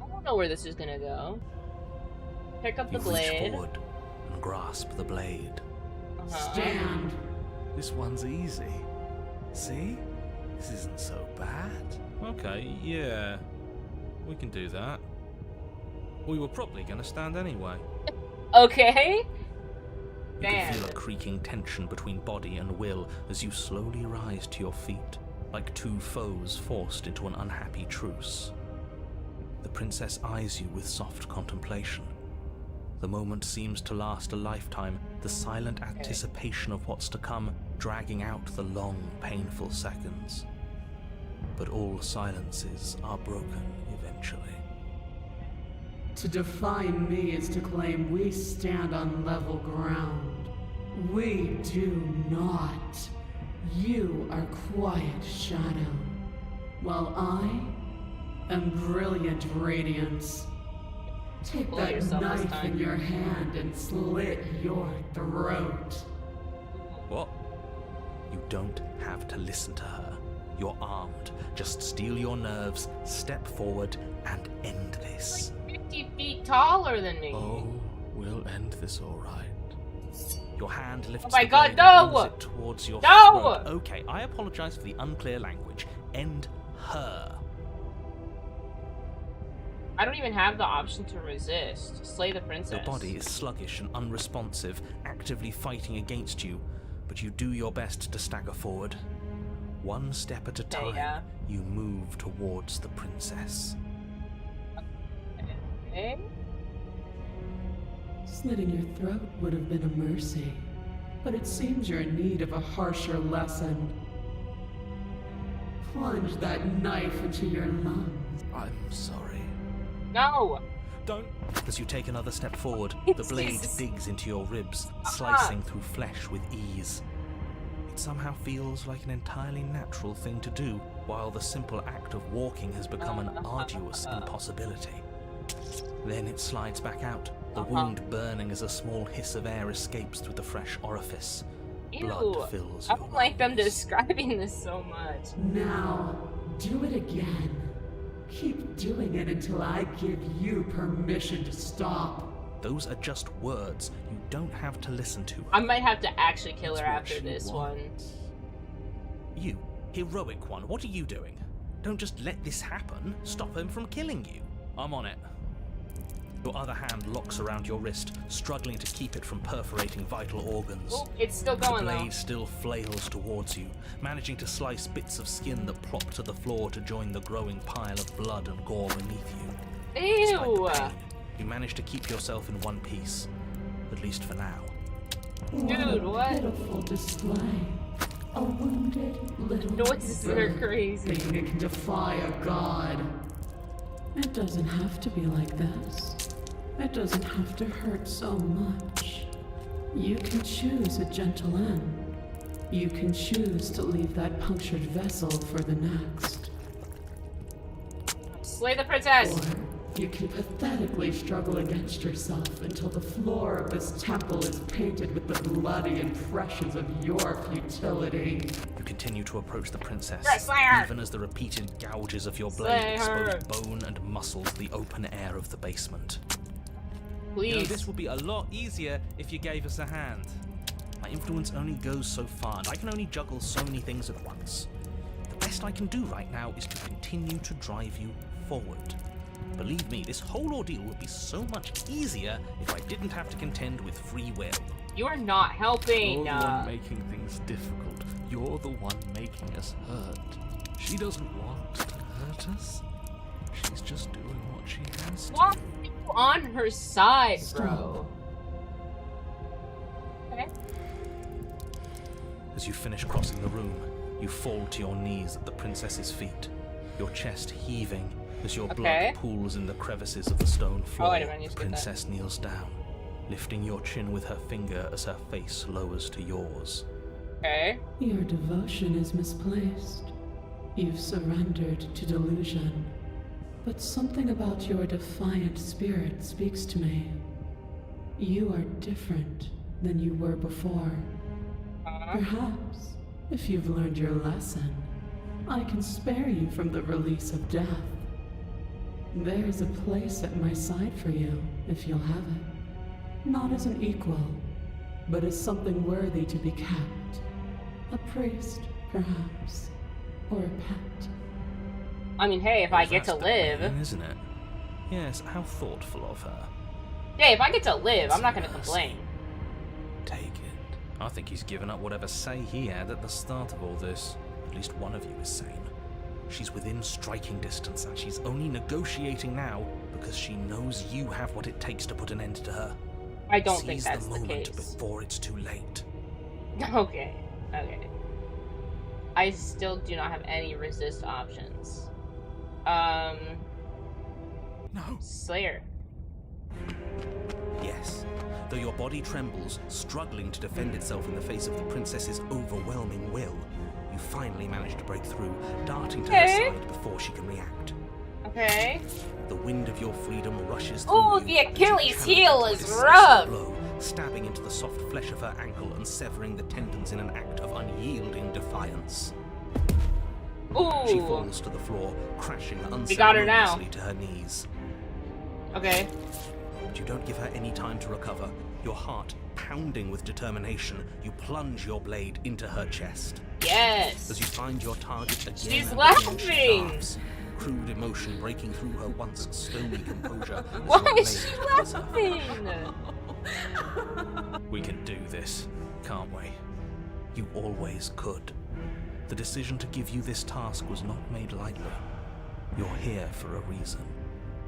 I don't know where this is gonna go. Pick up the You blade. reach forward and grasp the blade. Stand. This one's easy. See? This isn't so bad. Okay, yeah. We can do that. We were probably going to stand anyway. Okay. You can Man. feel a creaking tension between body and will as you slowly rise to your feet, like two foes forced into an unhappy truce. The princess eyes you with soft contemplation. The moment seems to last a lifetime, the silent anticipation of what's to come dragging out the long, painful seconds. But all silences are broken eventually. To define me is to claim we stand on level ground. We do not. You are quiet shadow, while I am brilliant radiance. Take Pull that yourself this knife time. in your hand and slit your throat. What? You don't have to listen to her. You're armed. Just steel your nerves, step forward, and end this. 50 feet taller than me. Oh, we'll end this all right. Your hand lifts Oh my the God, blade and no! brings it towards your No! throat. Okay, I apologize for the unclear language. End her. I don't even have the option to resist. Slay the princess. Your body is sluggish and unresponsive, actively fighting against you, but you do your best to stagger forward. One step at a time, yeah. you move towards the princess. Okay. Slitting your throat would have been a mercy, but it seems you're in need of a harsher lesson. Plunge that knife into your lungs. I'm sorry. No! Don't. As you take another step forward, the blade digs into your ribs, Ah. slicing through flesh with ease. It somehow feels like an entirely natural thing to do, while the simple act of walking has become an arduous impossibility. Then it slides back out, the wound burning as a small hiss of air escapes through the fresh orifice. Ew. Blood fills I your don't like them lungs. describing this so much. Now, do it again. Keep doing it until I give you permission to stop. Those are just words. You don't have to listen to her. I might have to actually kill her It's what after she this one. wants. You, heroic one, what are you doing? Don't just let this happen. Stop him from killing you. I'm on it. Your other hand locks around your wrist, struggling to keep it from perforating vital organs. Oh, it's still The going blade though. still flails towards you, managing to slice bits of skin that plop to the floor to join the growing pile of blood and gore beneath you. Despite Ew! the pain, you manage to keep yourself in one piece, at least for now. Dude, what? Pitiful display. A wounded little Noises are bird crazy. thinking it can defy a god. It doesn't have to be like this. It doesn't have to hurt so much. You can choose a gentle end. You can choose to leave that punctured vessel for the next. Slay the princess! Or you can pathetically struggle against yourself until the floor of this temple is painted with the bloody impressions of your futility. You continue to approach the princess, Yes, slay her! even as the repeated gouges of your Slay blade her! expose bone and muscle to the open air of the basement. You know, Please. this would be a lot easier if you gave us a hand. My influence only goes so far, and I can only juggle so many things at once. The best I can do right now is to continue to drive you forward. Believe me, this whole ordeal would be so much easier if I didn't have to contend with free will. You are not helping. You're the one making things difficult. You're the one making us hurt. She doesn't want to hurt us. She's just doing what she has to. Why are you on her side, bro? Okay. As you finish crossing the room, you fall to your knees at the princess's feet, your chest heaving as your Okay. blood pools in the crevices of the stone floor. I didn't use The princess kneels down, lifting your chin with her finger as her face lowers to yours. Okay. Your devotion is misplaced. You've surrendered to delusion. But something about your defiant spirit speaks to me. You are different than you were before. Perhaps, if you've learned your lesson, I can spare you from the release of death. There's a place at my side for you, if you'll have it. Not as an equal, but as something worthy to be kept. A priest, perhaps, or a pet. I mean, hey, if I get to That's the live. plan, isn't it? Yes, how thoughtful of her. Hey, if I get to live, I'm not gonna complain. Take it. I think he's given up whatever say he had at the start of all this. At least one of you is sane. She's within striking distance, and she's only negotiating now because she knows you have what it takes to put an end to her. I don't think Seize that's the the moment case. before it's too late. Okay. Okay. I still do not have any resist options. No. Slayer. Yes. Though your body trembles, struggling to defend itself in the face of the princess's overwhelming will, you finally manage to break through, darting to her Okay. side before she can react. Okay. The wind of your freedom rushes through Ooh, you the as you Achilles channel heel a is decisive rough. blow, stabbing into the soft flesh of her ankle and severing the tendons in an act of unyielding defiance. She Ooh. falls to the floor, crashing We got her now. unceremoniously to her knees. Okay. But you don't give her any time to recover. Your heart pounding with determination, you plunge your blade into her chest. Yes. As you find your target again, She's and laughing. again she laughs, crude emotion breaking through her once stony composure. as Why your is she blade hits her. laughing? We can do this, can't we? You always could. The decision to give you this task was not made lightly. You're here for a reason.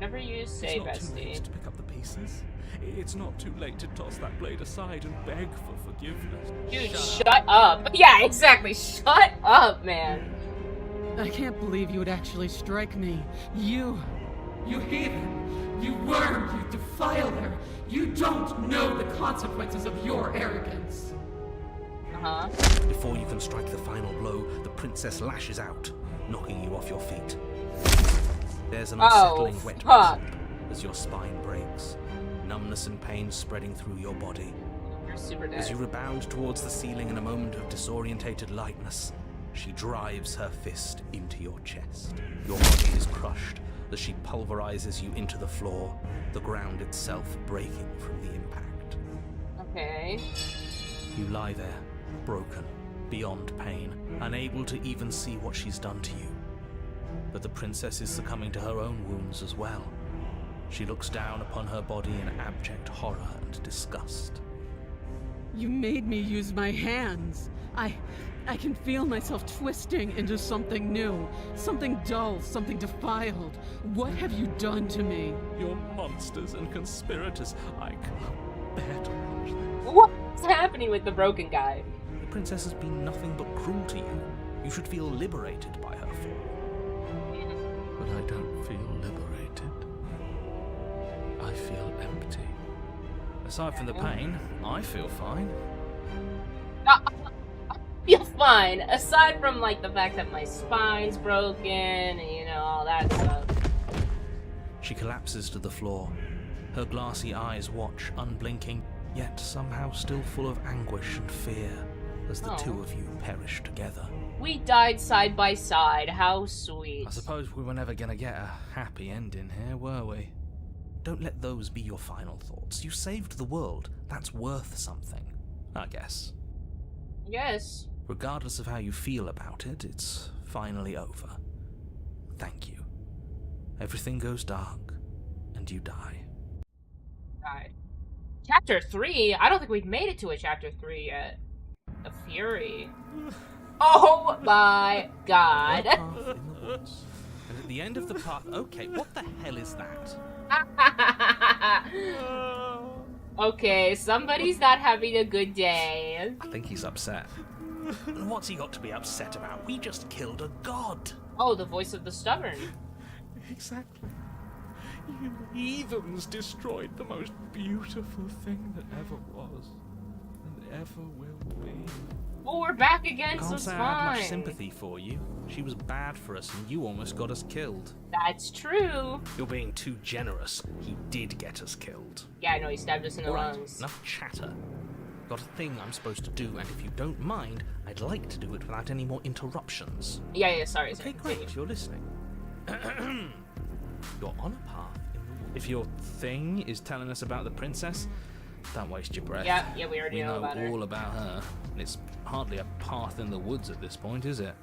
Never use say, It's not too late bestie. to pick up the pieces. It's not too late to toss that blade aside and beg for forgiveness. Dude, shut up. Yeah, exactly. Shut up, man. I can't believe you would actually strike me. You heathen! You worm! You defiler! You don't know the consequences of your arrogance! Uh-huh. Before you can strike the final blow, the princess lashes out, knocking you off your feet. There's an unsettling wet fuck. thump as your spine breaks, numbness and pain spreading through your body. You're super As you dead. rebound towards the ceiling in a moment of disorientated lightness, she drives her fist into your chest. Your body is crushed as she pulverizes you into the floor, the ground itself breaking from the impact. Okay. You lie there, broken, beyond pain, unable to even see what she's done to you. But the princess is succumbing to her own wounds as well. She looks down upon her body in abject horror and disgust. You made me use my hands. I can feel myself twisting into something new, something dull, something defiled. What have you done to me? You're monsters and conspirators. I can't bear to watch them. What's happening with the broken guy? The princess has been nothing but cruel to you. You should feel liberated by her fall. But I don't feel liberated. I feel empty. Aside from the pain, I feel fine. Feel fine, aside from like the fact that my spine's broken and you know all that stuff. She collapses to the floor. Her glassy eyes watch, unblinking, yet somehow still full of anguish and fear as the two of you perish together. We died side by side. How sweet. I suppose we were never gonna get a happy ending here, were we? Don't let those be your final thoughts. You saved the world. That's worth something, I guess. Yes. Regardless of how you feel about it, it's finally over. Thank you. Everything goes dark, and you die. Died. Chapter 3? I don't think we've made it to a chapter 3 yet. The Fury. Oh my god. Path in the woods. And at the end of the path, okay, what the hell is that? Okay, somebody's not having a good day. I think he's upset. And what's he got to be upset about? We just killed a god. Oh, the voice of the stubborn. Exactly. You heathens destroyed the most beautiful thing that ever was and ever will be. Well, we're back again, so Can't it's say I had much fine. sympathy for you. She was bad for us, and you almost got us killed. That's true. You're being too generous. He did get us killed. Yeah, I know, he stabbed us in the All right, lungs. enough chatter. Got a thing I'm supposed to do, and if you don't mind, I'd like to do it without any more interruptions. Yeah, sorry. Okay, sorry. great, you're listening. You're on a path in the woods. If your thing is telling us about the princess, don't waste your breath. Yeah, we already we know about her. all about her. And it's hardly a path in the woods at this point, is it?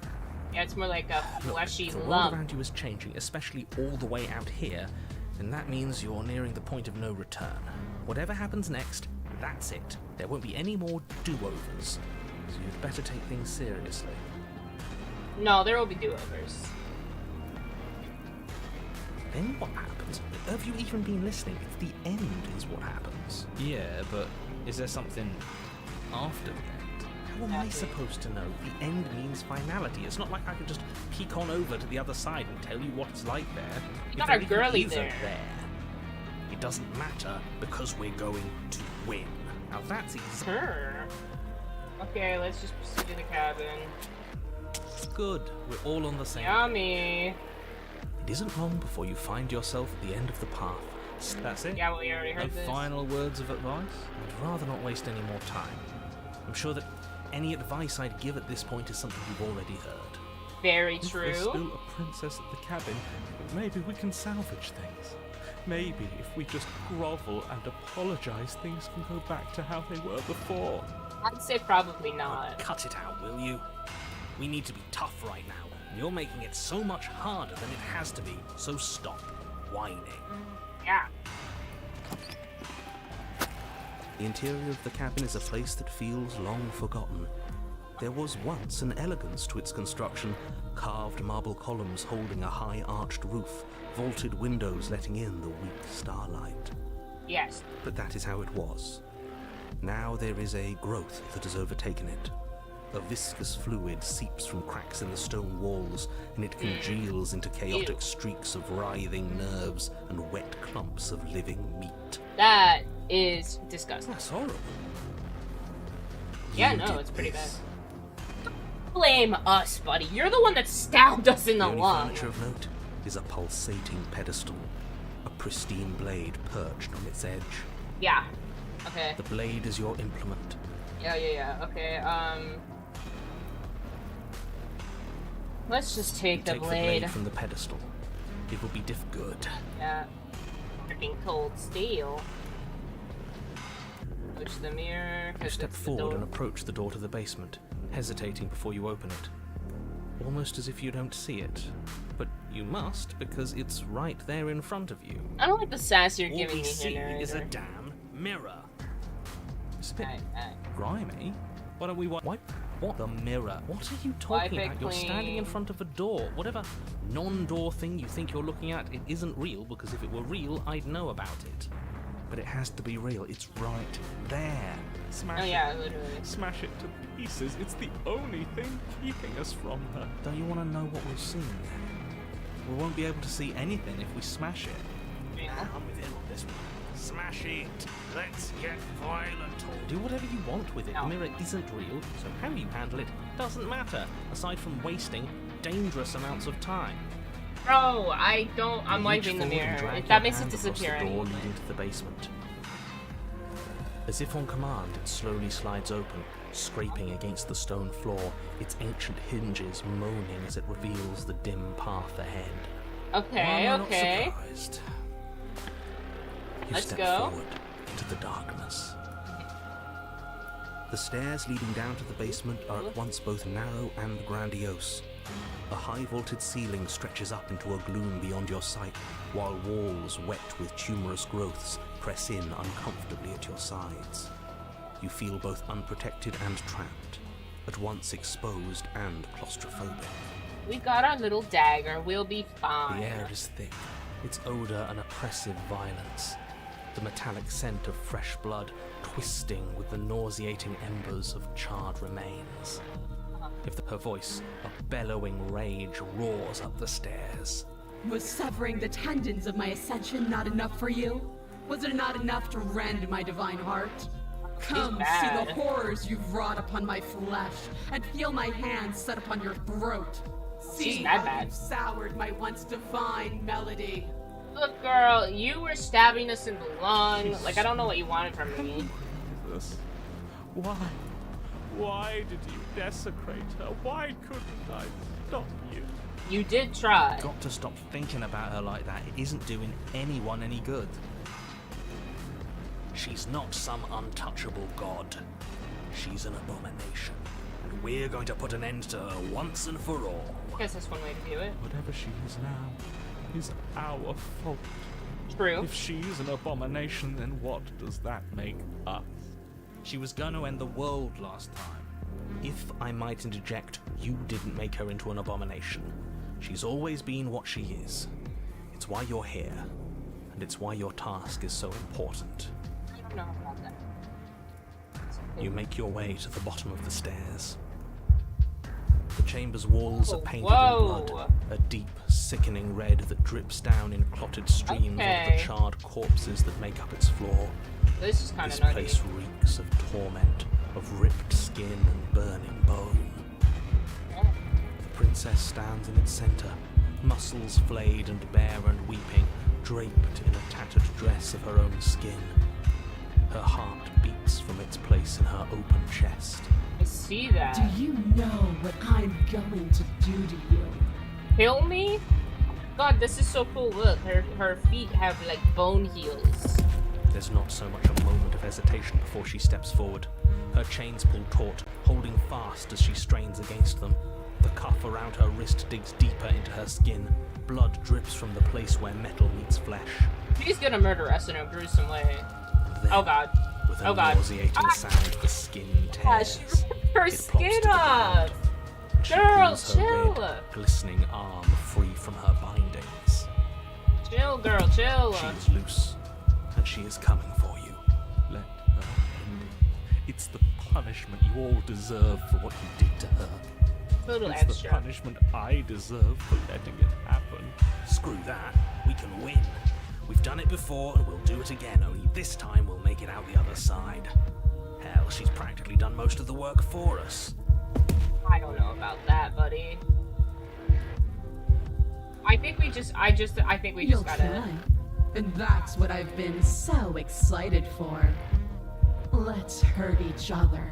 Yeah, it's more like a Look, fleshy if the world lump. around you is changing, especially all the way out here, then that means you're nearing the point of no return. Whatever happens next, that's it. There won't be any more do-overs. So you'd better take things seriously. No, there will be do-overs. Then what happens? Have you even been listening? It's the end is what happens. Yeah, but is there something after the end? How am I supposed to know? The end means finality. It's not like I can just peek on over to the other side and tell you what it's like there. You got our If girly isn't there. It doesn't matter because we're going to win. Now that's Sure. Okay, let's just proceed to the cabin. good. We're all on the same. Yummy. It isn't long before you find yourself at the end of the path. That's it. Yeah, well, we already No heard this. final words of advice? I'd rather not waste any more time. I'm sure that any advice I'd give at this point is something you've already heard. Very If there's true. still a princess at the cabin, maybe we can salvage things. Maybe if we just grovel and apologize, things can go back to how they were before. I'd say probably not. Cut it out, will you? We need to be tough right now. You're making it so much harder than it has to be, so stop whining. Yeah. The interior of the cabin is a place that feels long forgotten. There was once an elegance to its construction, carved marble columns holding a high arched roof, vaulted windows letting in the weak starlight. Yes. But that is how it was. Now there is a growth that has overtaken it. A viscous fluid seeps from cracks in the stone walls, and it congeals into chaotic streaks of writhing nerves and wet clumps of living meat. That is disgusting. That's horrible. Yeah, You no, did it's pretty bad. this. Blame us, buddy. You're the one that stabbed us in The the only lung. furniture of note is a pulsating pedestal, a pristine blade perched on its edge. Yeah. Okay. The blade is your implement. Yeah. Okay, let's just take the Take blade. from the pedestal. It will be good. Yeah. Freaking cold steel. Push the mirror. You 'cause step it's the forward door. and approach the door to the basement, hesitating before you open it. Almost as if you don't see it. But you must, because it's right there in front of you. I don't like the sass you're All giving we me see here, is a narrator. damn mirror. It's a bit Alright. grimy. Why don't we wipe? What? The mirror. What are you talking Wipe it about? You're standing in clean. front of a door. Whatever non-door thing you think you're looking at, it isn't real, because if it were real, I'd know about it. But it has to be real. It's right there. Smash Oh yeah, literally. it. Smash it to pieces. It's the only thing keeping us from her. Don't you want to know what we'll see? We won't be able to see anything if we smash it. I'm with him on this one. Smash it. Let's get violent. Do whatever you want with it. No. The mirror isn't real, so how you handle it doesn't matter, aside from wasting dangerous amounts of time. Bro, I'm You wiping the reach forward and mirror. drag That your makes it hand across disappear the door anyway. leading to the basement. As if on command, it slowly slides open, scraping against the stone floor, its ancient hinges moaning as it reveals the dim path ahead. Okay, Well, I'm okay. not surprised. You Let's step go. forward into the darkness. The stairs leading down to the basement are at once both narrow and grandiose. A high vaulted ceiling stretches up into a gloom beyond your sight, while walls wet with tumorous growths press in uncomfortably at your sides. You feel both unprotected and trapped, at once exposed and claustrophobic. We got our little dagger. We'll be fine. The air is thick, its odor an oppressive violence. The metallic scent of fresh blood twisting with the nauseating embers of charred remains. Her voice, a bellowing rage, roars up the stairs. Was severing the tendons of my ascension not enough for you? Was it not enough to rend my divine heart? Come see bad. the horrors you've wrought upon my flesh, and feel my hands set upon your throat. See bad, how bad. you've soured my once divine melody. Look, girl, you were stabbing us in the lung. Like, I don't know what you wanted from me. Jesus. Why? Why did you desecrate her? Why couldn't I stop you? You did try. Got to stop thinking about her like that. It isn't doing anyone any good. She's not some untouchable god. She's an abomination. And we're going to put an end to her once and for all. I guess that's one way to view it. Whatever she is now is our fault. True. If she's an abomination, then what does that make us? She was going to end the world last time. If I might interject, you didn't make her into an abomination. She's always been what she is. It's why you're here, and it's why your task is so important. I don't know about that. You make your way to the bottom of the stairs. The chamber's walls are painted Whoa. in blood, a deep, sickening red that drips down in clotted streams Okay. onto the charred corpses that make up its floor. This is kind This of nutty. place reeks of torment, of ripped skin and burning bone. The princess stands in its center, muscles flayed and bare and weeping, draped in a tattered dress of her own skin. Her heart beats from its place in her open chest. I see that. Do you know what I'm going to do to you? Kill me? God, this is so cool. Look, her feet have like bone heels. There's not so much a moment of hesitation before she steps forward. Her chains pull taut, holding fast as she strains against them. The cuff around her wrist digs deeper into her skin. Blood drips from the place where metal meets flesh. She's gonna murder us in a gruesome way. Then, Oh God. with a Oh God. nauseating sound, the skin tears. She ripped her It plops skin to the off. ground, and she Girl, pulls her chill. red, glistening arm free from her bindings. Chill, girl, chill. She is loose, and she is coming for you. Let her end it. It's the punishment you all deserve for what you did to her. Little It's the extra. punishment I deserve for letting it happen. Screw that. We can win. We've done it before, and we'll do it again, only this time we'll make it out the other side. Hell, she's practically done most of the work for us. I don't know about that, buddy. I think we just You'll gotta. try. And that's what I've been so excited for. Let's hurt each other.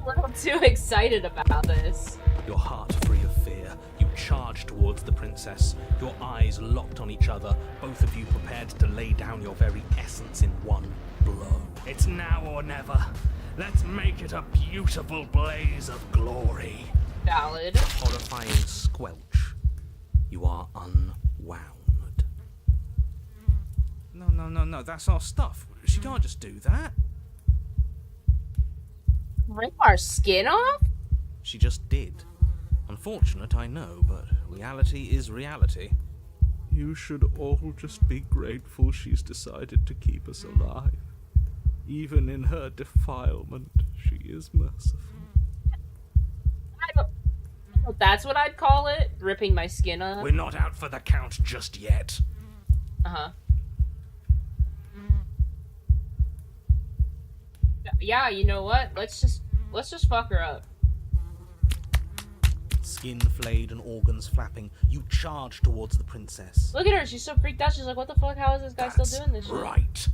A little too excited about this. Your heart free of fear, you charge towards the princess, your eyes locked on each other, both of you prepared to lay down your very essence in one blow. It's now or never. Let's make it a beautiful blaze of glory. Valid. Horrifying squelch. You are unwound. No, that's our stuff. She can't just do that. Rip our skin off? She just did. Unfortunate, I know, but reality is reality. You should all just be grateful she's decided to keep us alive. Even in her defilement, she is merciful. That's what I'd call it. Ripping my skin off. We're not out for the count just yet. Uh-huh. Yeah, you know what? Let's just fuck her up. Skin flayed and organs flapping, you charge towards the princess. Look at her, she's so freaked out. She's like, what the fuck? How is this guy still doing this shit? Right.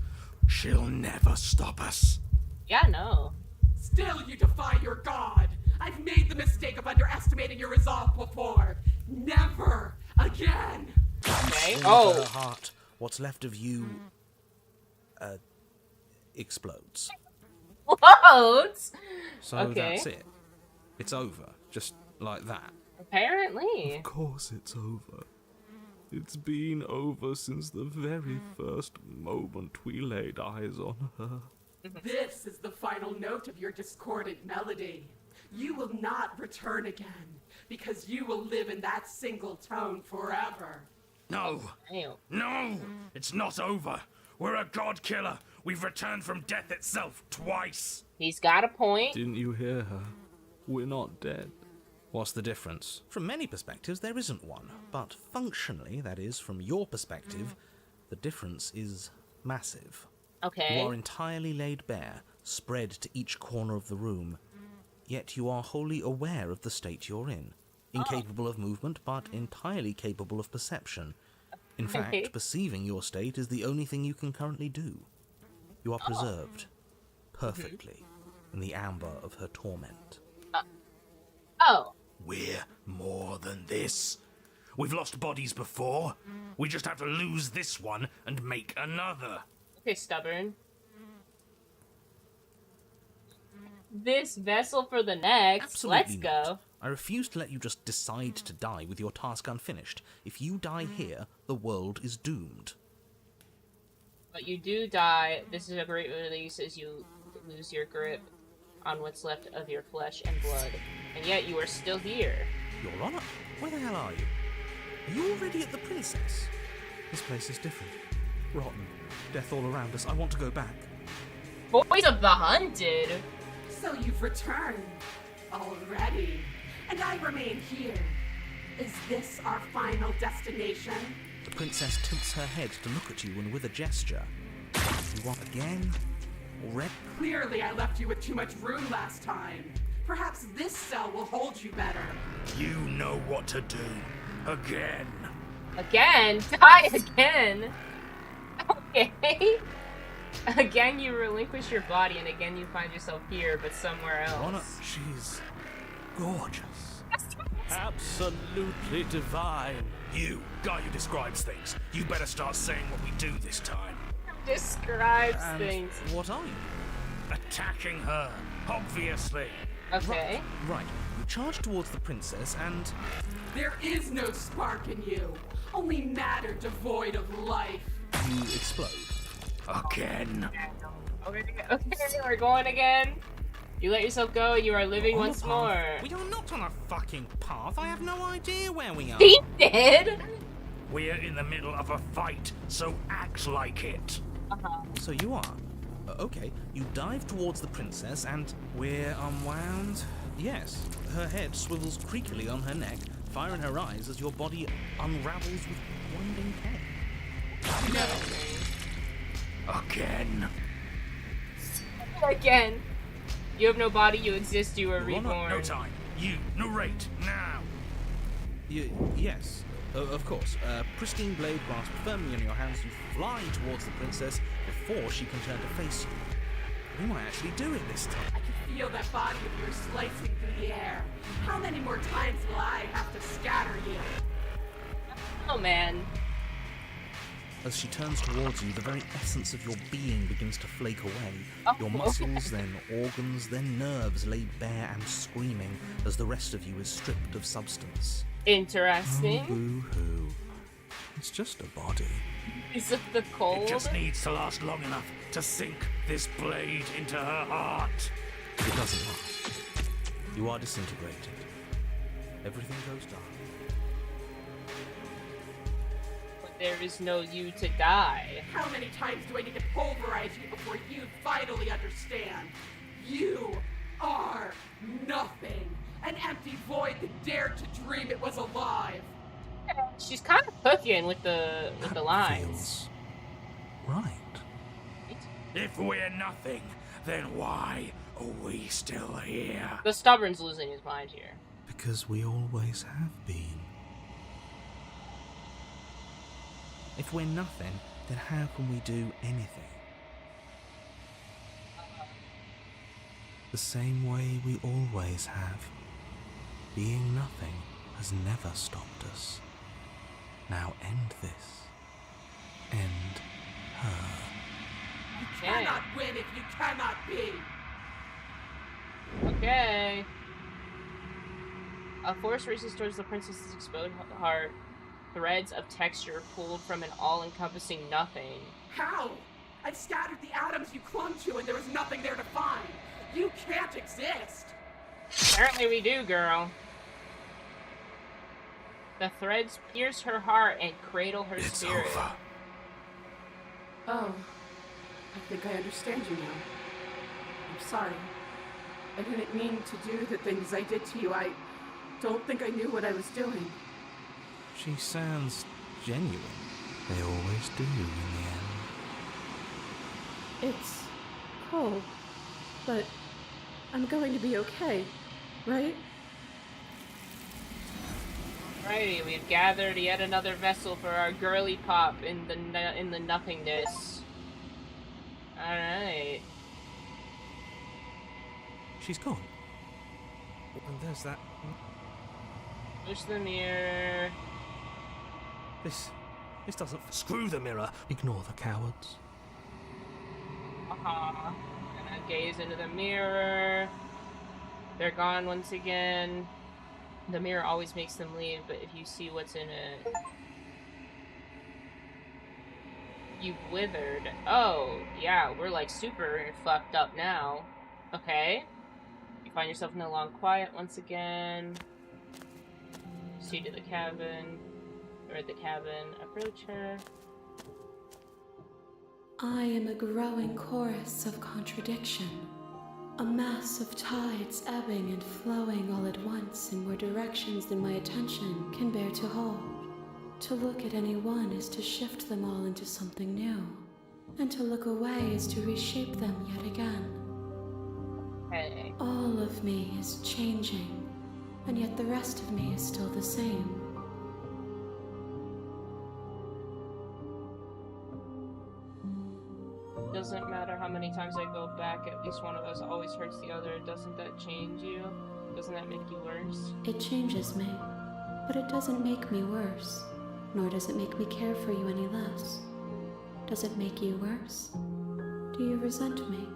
She'll never stop us. Yeah, no. Still you defy your god! I've made the mistake of underestimating your resolve before! Never again! Okay. Into Oh. her heart, what's left of you, explodes. Floats? So Okay. that's it. It's over, just like that. Apparently. Of course it's over. It's been over since the very first moment we laid eyes on her. This is the final note of your discordant melody. You will not return again, because you will live in that single tone forever. No. Damn. No. It's not over. We're a god killer. We've returned from death itself twice. He's got a point. Didn't you hear her? We're not dead. What's the difference? From many perspectives, there isn't one. But functionally, that is, from your perspective, the difference is massive. Okay. You are entirely laid bare, spread to each corner of the room. Yet you are wholly aware of the state you're in. Incapable of movement, but entirely capable of perception. In fact, perceiving your state is the only thing you can currently do. You are preserved, perfectly, in the amber of her torment. Oh. We're more than this. We've lost bodies before. We just have to lose this one and make another. Okay, stubborn. This vessel for the next. Absolutely Let's not. go. I refuse to let you just decide to die with your task unfinished. If you die here, the world is doomed. But you do die. This is a great release as you lose your grip on what's left of your flesh and blood. And yet you are still here. Your Honor, where the hell are you? Are you already at the Princess? This place is different. Rotten. Death all around us. I want to go back. Boys of the Hunted. So you've returned already, and I remain here. Is this our final destination? The Princess tilts her head to look at you and with a gesture. You want again? Already? Clearly I left you with too much room last time. Perhaps this cell will hold you better. You know what to do. Again. Again? Die again? Okay. Again you relinquish your body and again you find yourself here but somewhere Your Honor, else. she's gorgeous. Absolutely divine. You, guy who describes things, you better start saying what we do this time. Describes And things. what are you? Attacking her, obviously. Okay. Right. You charge towards the princess and... There is no spark in you, only matter devoid of life. you explode. Again. Okay, we're going again. You let yourself go, you are living On once the more. path. We are not on a fucking path. I have no idea where we are. He did? We're in the middle of a fight, so act like it. So you are. Okay, you dive towards the princess and we're unwound. Yes, her head swivels creakily on her neck, fire in her eyes as your body unravels with winding care. Again. Again. You have no body, you exist, you are We're on reborn. No time. You, narrate, now. Yes, of course. Pristine blade grasped firmly in your hands, you fly towards the princess before she can turn to face you. We might actually do it this time. I can feel that body of yours slicing through the air. How many more times will I have to scatter you? Oh man. As she turns towards you, the very essence of your being begins to flake away. Your muscles, then organs, then nerves lay bare and screaming as the rest of you is stripped of substance. Interesting. Boo-hoo. It's just a body. Is it the cold? It just needs to last long enough to sink this blade into her heart. It doesn't last. You are disintegrated. Everything goes dark. But there is no you to die. How many times do I need to pulverize you before you finally understand? You are nothing. An empty void that dared to dream it was alive. She's kind of cooking with the lines. Feels right. If we're nothing, then why are we still here? The stubborn's losing his mind here. Because we always have been. If we're nothing, then how can we do anything? The same way we always have. Being nothing has never stopped us. Now end this. End her. You cannot win if you cannot be. Okay. A force races towards the princess's exposed heart. Threads of texture pulled from an all-encompassing nothing. How? I've scattered the atoms you clung to and there was nothing there to find. You can't exist. Apparently we do, girl. The threads pierce her heart and cradle her It's spirit. over. Oh, I think I understand you now. I'm sorry. I didn't mean to do the things I did to you. I don't think I knew what I was doing. She sounds genuine. They always do in the end. It's cold, but I'm going to be okay, right? Alrighty, we've gathered yet another vessel for our girly pop in the nothingness. Alright. She's gone. And there's that. Push the mirror. This doesn't. Screw the mirror. Ignore the cowards. Gonna gaze into the mirror. They're gone once again. The mirror always makes them leave, but if you see what's in it... You withered. Oh, yeah, we're like super fucked up now. Okay. You find yourself in the long quiet once again. See to the cabin. Or at the cabin. Approach her. I am a growing chorus of contradiction. A mass of tides ebbing and flowing all at once in more directions than my attention can bear to hold. To look at any one is to shift them all into something new, and to look away is to reshape them yet again. Hey. All of me is changing, and yet the rest of me is still the same. Doesn't matter how many times I go back, at least one of us always hurts the other. Doesn't that change you? Doesn't that make you worse? It changes me, but it doesn't make me worse, nor does it make me care for you any less. Does it make you worse? Do you resent me?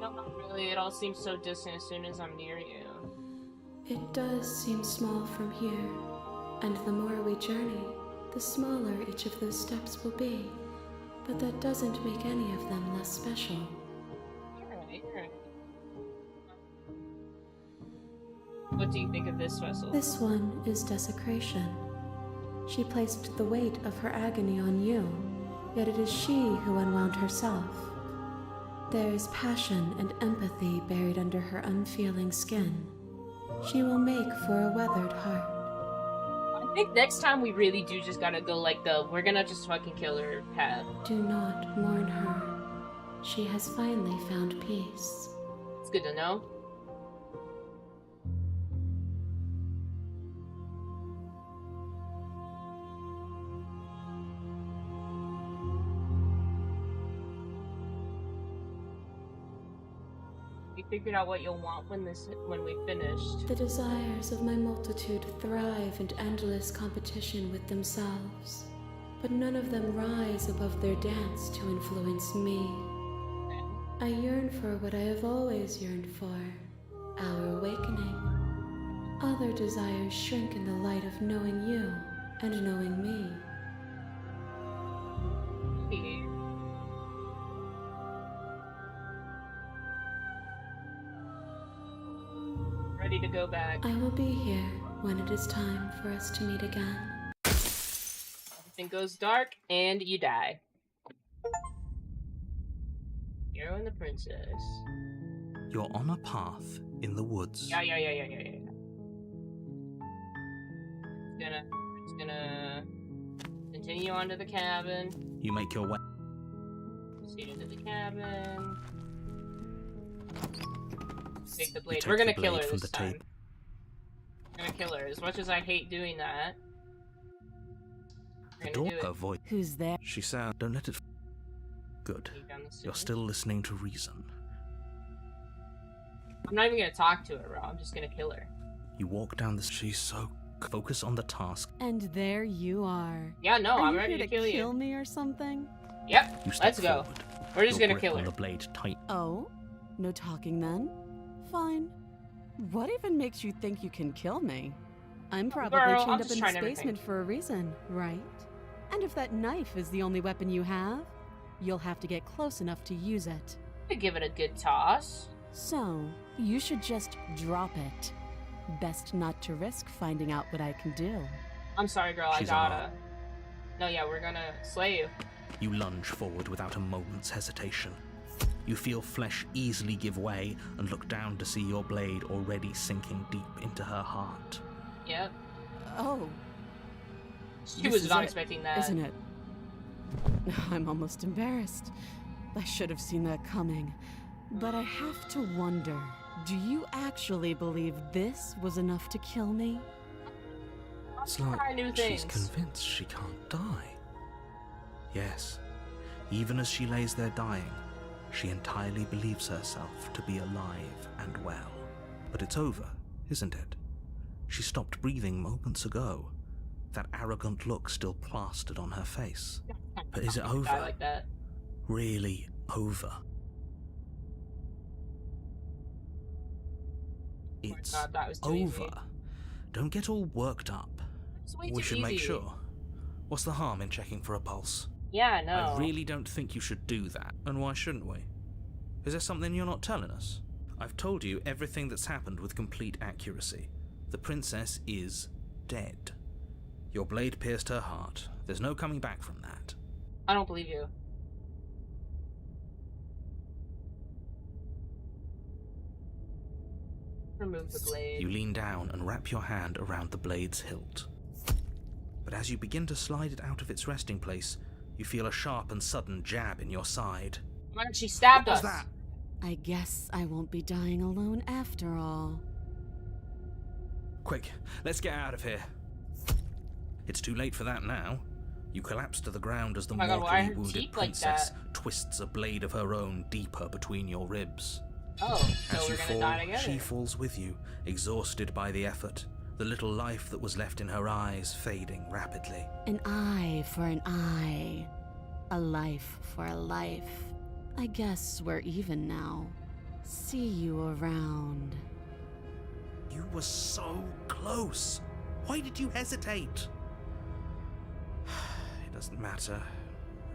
No, not really. It all seems so distant as soon as I'm near you. It does seem small from here, and the more we journey, the smaller each of those steps will be. But that doesn't make any of them less special. You're right. What do you think of this vessel? This one is desecration. She placed the weight of her agony on you, yet it is she who unwound herself. There is passion and empathy buried under her unfeeling skin. She will make for a weathered heart. I think next time we really do just gotta go like the we're gonna just fucking kill her path. Do not mourn her. She has finally found peace. It's good to know. We figured out what you'll want when we finished. The desires of my multitude thrive in endless competition with themselves, but none of them rise above their dance to influence me. I yearn for what I have always yearned for, our awakening. Other desires shrink in the light of knowing you and knowing me. Ready to go back. I will be here when it is time for us to meet again. Everything goes dark and you die. Hero and the princess. You're on a path in the woods. Yeah. It's gonna continue on to the cabin. You make your way. Proceed into the cabin. Take the You blade. take We're gonna the kill blade her from this the time. table. We're gonna kill her. As much as I hate doing that. The We're door, gonna do her it. voice. Who's there? She sounds. Don't let it. Good. Take down the You're stairs. still listening to reason. I'm not even gonna talk to her, bro. I'm just gonna kill her. You walk down the. She's so. Focus on the task. And there you are. Yeah, no, Are I'm you ready here to kill you. kill me or something? Yep. You step Let's go. forward. We're just Your gonna grip kill on her. the blade tight. Oh? No talking then? Fine. What even makes you think you can kill me? I'm probably Girl, I'm chained up just in trying this everything. basement for a reason, right? And if that knife is the only weapon you have, you'll have to get close enough to use it. To give it a good toss. So, you should just drop it. Best not to risk finding out what I can do. I'm sorry, girl. She's I gotta. unarmed. No, yeah, we're gonna slay you. You lunge forward without a moment's hesitation. You feel flesh easily give way and look down to see your blade already sinking deep into her heart. Yep. Oh, She This was is not it, expecting that. isn't it? I'm almost embarrassed. I should have seen that coming. But I have to wonder, do you actually believe this was enough to kill me? It's like Try new she's things. convinced she can't die. Yes, even as she lays there dying, she entirely believes herself to be alive and well. But it's over, isn't it? She stopped breathing moments ago. That arrogant look still plastered on her face. But is it Die over? like that. Really over? It's God, that was too easy. over. Don't get all worked up. It's way We too should make easy. sure. What's the harm in checking for a pulse? Yeah, no. I really don't think you should do that. And why shouldn't we? Is there something you're not telling us? I've told you everything that's happened with complete accuracy. The princess is dead. Your blade pierced her heart. There's no coming back from that. I don't believe you. Remove the blade. You lean down and wrap your hand around the blade's hilt. But as you begin to slide it out of its resting place, you feel a sharp and sudden jab in your side. Man, she stabbed What us. was that? I guess I won't be dying alone after all. Quick, let's get out of here. It's too late for that now. You collapse to the ground as the Oh my God, why are mortally her wounded teeth like princess that? twists a blade of her own deeper between your ribs. Oh, so As we're you gonna fall, die together. she falls with you, exhausted by the effort, the little life that was left in her eyes fading rapidly. An eye for an eye. A life for a life. I guess we're even now. See you around. You were so close. Why did you hesitate? It doesn't matter.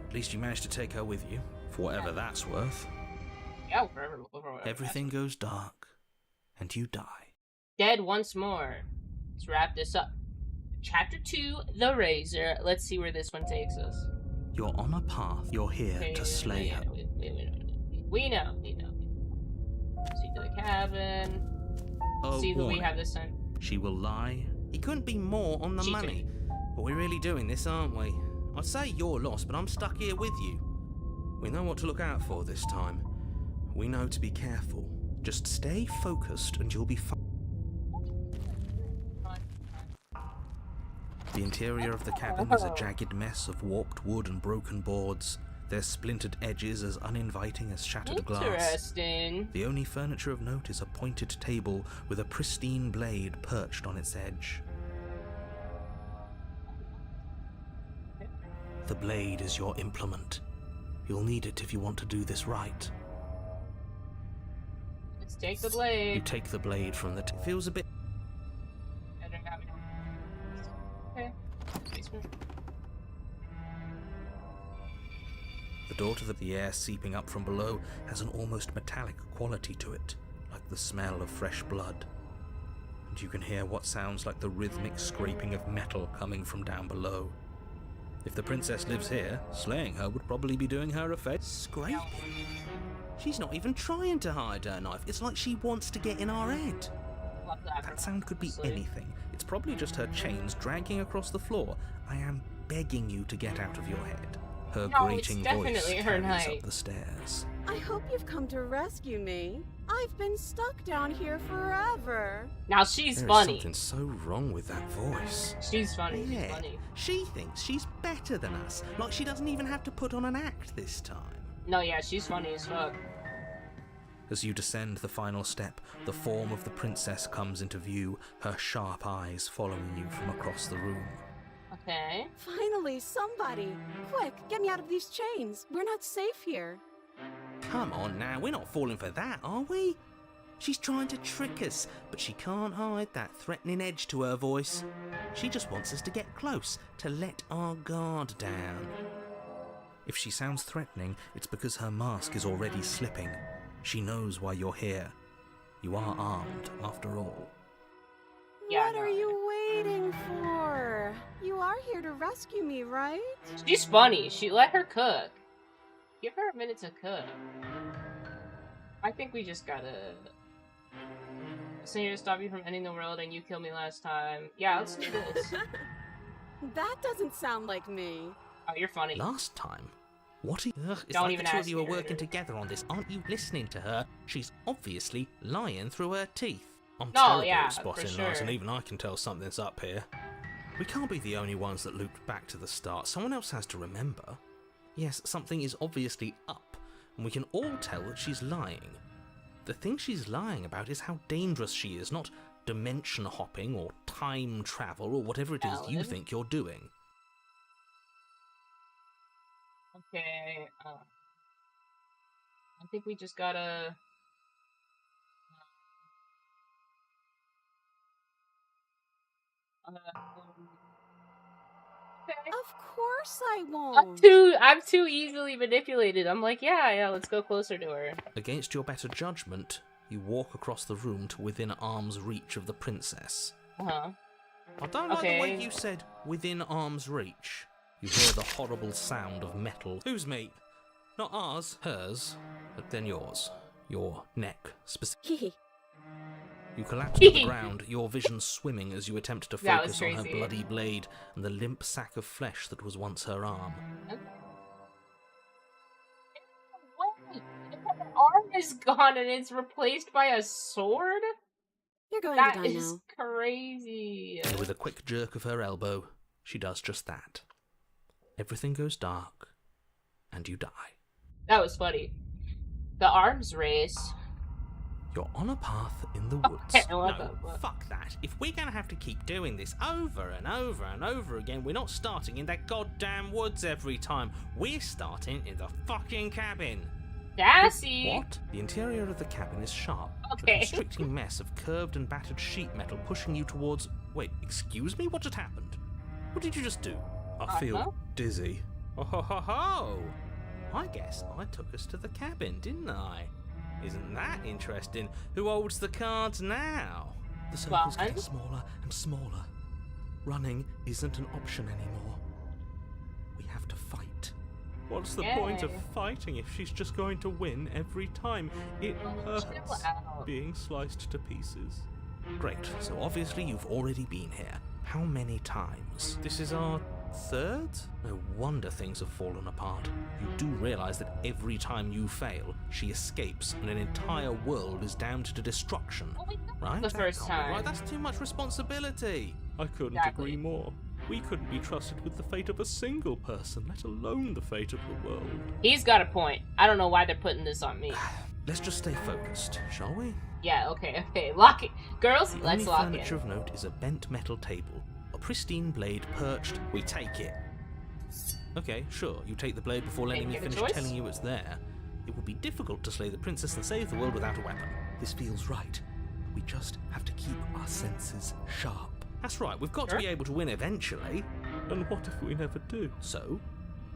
At least you managed to take her with you, for whatever that's worth. Yeah, forever. Everything goes dark, and you die. Dead once more. Let's wrap this up. Chapter 2, The Razor. Let's see where this one takes us. You're on a path. You're here to slay her. We know. See to the cabin. See who we have this time. She will lie. He couldn't be more on the money. But we're really doing this, aren't we? I'd say you're lost, but I'm stuck here with you. We know what to look out for this time. We know to be careful. Just stay focused and you'll be fine. The interior of the cabin is a jagged mess of warped wood and broken boards, their splintered edges as uninviting as shattered glass. Interesting. The only furniture of note is a pointed table with a pristine blade perched on its edge. The blade is your implement. You'll need it if you want to do this right. Let's take the blade. You take the blade from the... feels a bit... Okay. Basement. The door to the air seeping up from below has an almost metallic quality to it, like the smell of fresh blood. And you can hear what sounds like the rhythmic scraping of metal coming from down below. If the princess lives here, slaying her would probably be doing her a favor. Scraping? She's not even trying to hide her knife. It's like she wants to get in our head. That sound could be anything. It's probably just her chains dragging across the floor. I am begging you to get out of your head. Her grating voice carries up the stairs. I hope you've come to rescue me. I've been stuck down here forever. Now she's There is funny. something so wrong with that voice. She's funny. Yeah, She's funny. she thinks she's better than us. Like she doesn't even have to put on an act this time. No, yeah, she's funny as fuck. As you descend the final step, the form of the princess comes into view, her sharp eyes following you from across the room. Okay. Finally, somebody. Quick, get me out of these chains. We're not safe here. Come on now, we're not falling for that, are we? She's trying to trick us, but she can't hide that threatening edge to her voice. She just wants us to get close, to let our guard down. If she sounds threatening, it's because her mask is already slipping. She knows why you're here. You are armed, after all. Yeah, What are you waiting for? You are here to rescue me, right? She's funny. She let her cook. Give her a minute to cook. I think we just gotta... Say to stop you from ending the world and you killed me last time. Yeah, let's do this. That doesn't sound like me. Oh, you're funny. Last time? What are you... Ugh, it's Don't like even the two ask of you me are to working do it. together on this. Aren't you listening to her? She's obviously lying through her teeth. I'm No, terrible yeah, at spotting for lies, sure. and even I can tell something's up here. We can't be the only ones that looped back to the start. Someone else has to remember. Yes, something is obviously up, and we can all tell that she's lying. The thing she's lying about is how dangerous she is, not dimension hopping or time travel or whatever it is you Valid. think you're doing. Okay, I think we just gotta... okay. Of course I I'm won't. too easily manipulated. I'm like, yeah, let's go closer to her. Against your better judgment, you walk across the room to within arm's reach of the princess. Uh-huh. I don't like the way Okay. you said within arm's reach. You hear the horrible sound of metal. Whose meat? Not ours. Hers, but then yours. Your neck, specifically. Hee. You collapse to the ground, your vision swimming as you attempt to That was focus on her crazy. bloody blade and the limp sack of flesh that was once her arm. Wait, her arm is gone and it's replaced by a sword? You're going That to die is now. crazy. And with a quick jerk of her elbow, she does just that. Everything goes dark, and you die. That was funny. The arms race. You're on a path in the woods. Okay, what No, the fuck? fuck that. If we're gonna have to keep doing this over and over and over again, we're not starting in that goddamn woods every time. We're starting in the fucking cabin. Sassy. What? The interior of the cabin is sharp. Okay. A constricting mess of curved and battered sheet metal pushing you towards... Wait, excuse me? What just happened? What did you just do? I feel dizzy. Oh ho ho ho! I guess I took us to the cabin, didn't I? Isn't that interesting? Who holds the cards now? The circle's Well, getting smaller and smaller. Running isn't an option anymore. We have to fight. What's the point of fighting if she's just going to win every time? It hurts Chill out. being sliced to pieces. Great, so obviously you've already been here. How many times? This is our third? No wonder things have fallen apart. You do realize that every time you fail, she escapes and an entire world is damned to destruction. Right? The first time. Right, that's too much responsibility. I couldn't Exactly. agree more. We couldn't be trusted with the fate of a single person, let alone the fate of the world. He's got a point. I don't know why they're putting this on me. Let's just stay focused, shall we? Yeah, okay. Lock it. Girls, The let's only lock furniture in. of note is a bent metal table, a pristine blade perched. We take it. Okay, sure, you take the blade before letting me Make a finish choice? telling you it's there. It would be difficult to slay the princess and save the world without a weapon. This feels right. We just have to keep our senses sharp. That's right, we've got to Sure. be able to win eventually. And what if we never do? So,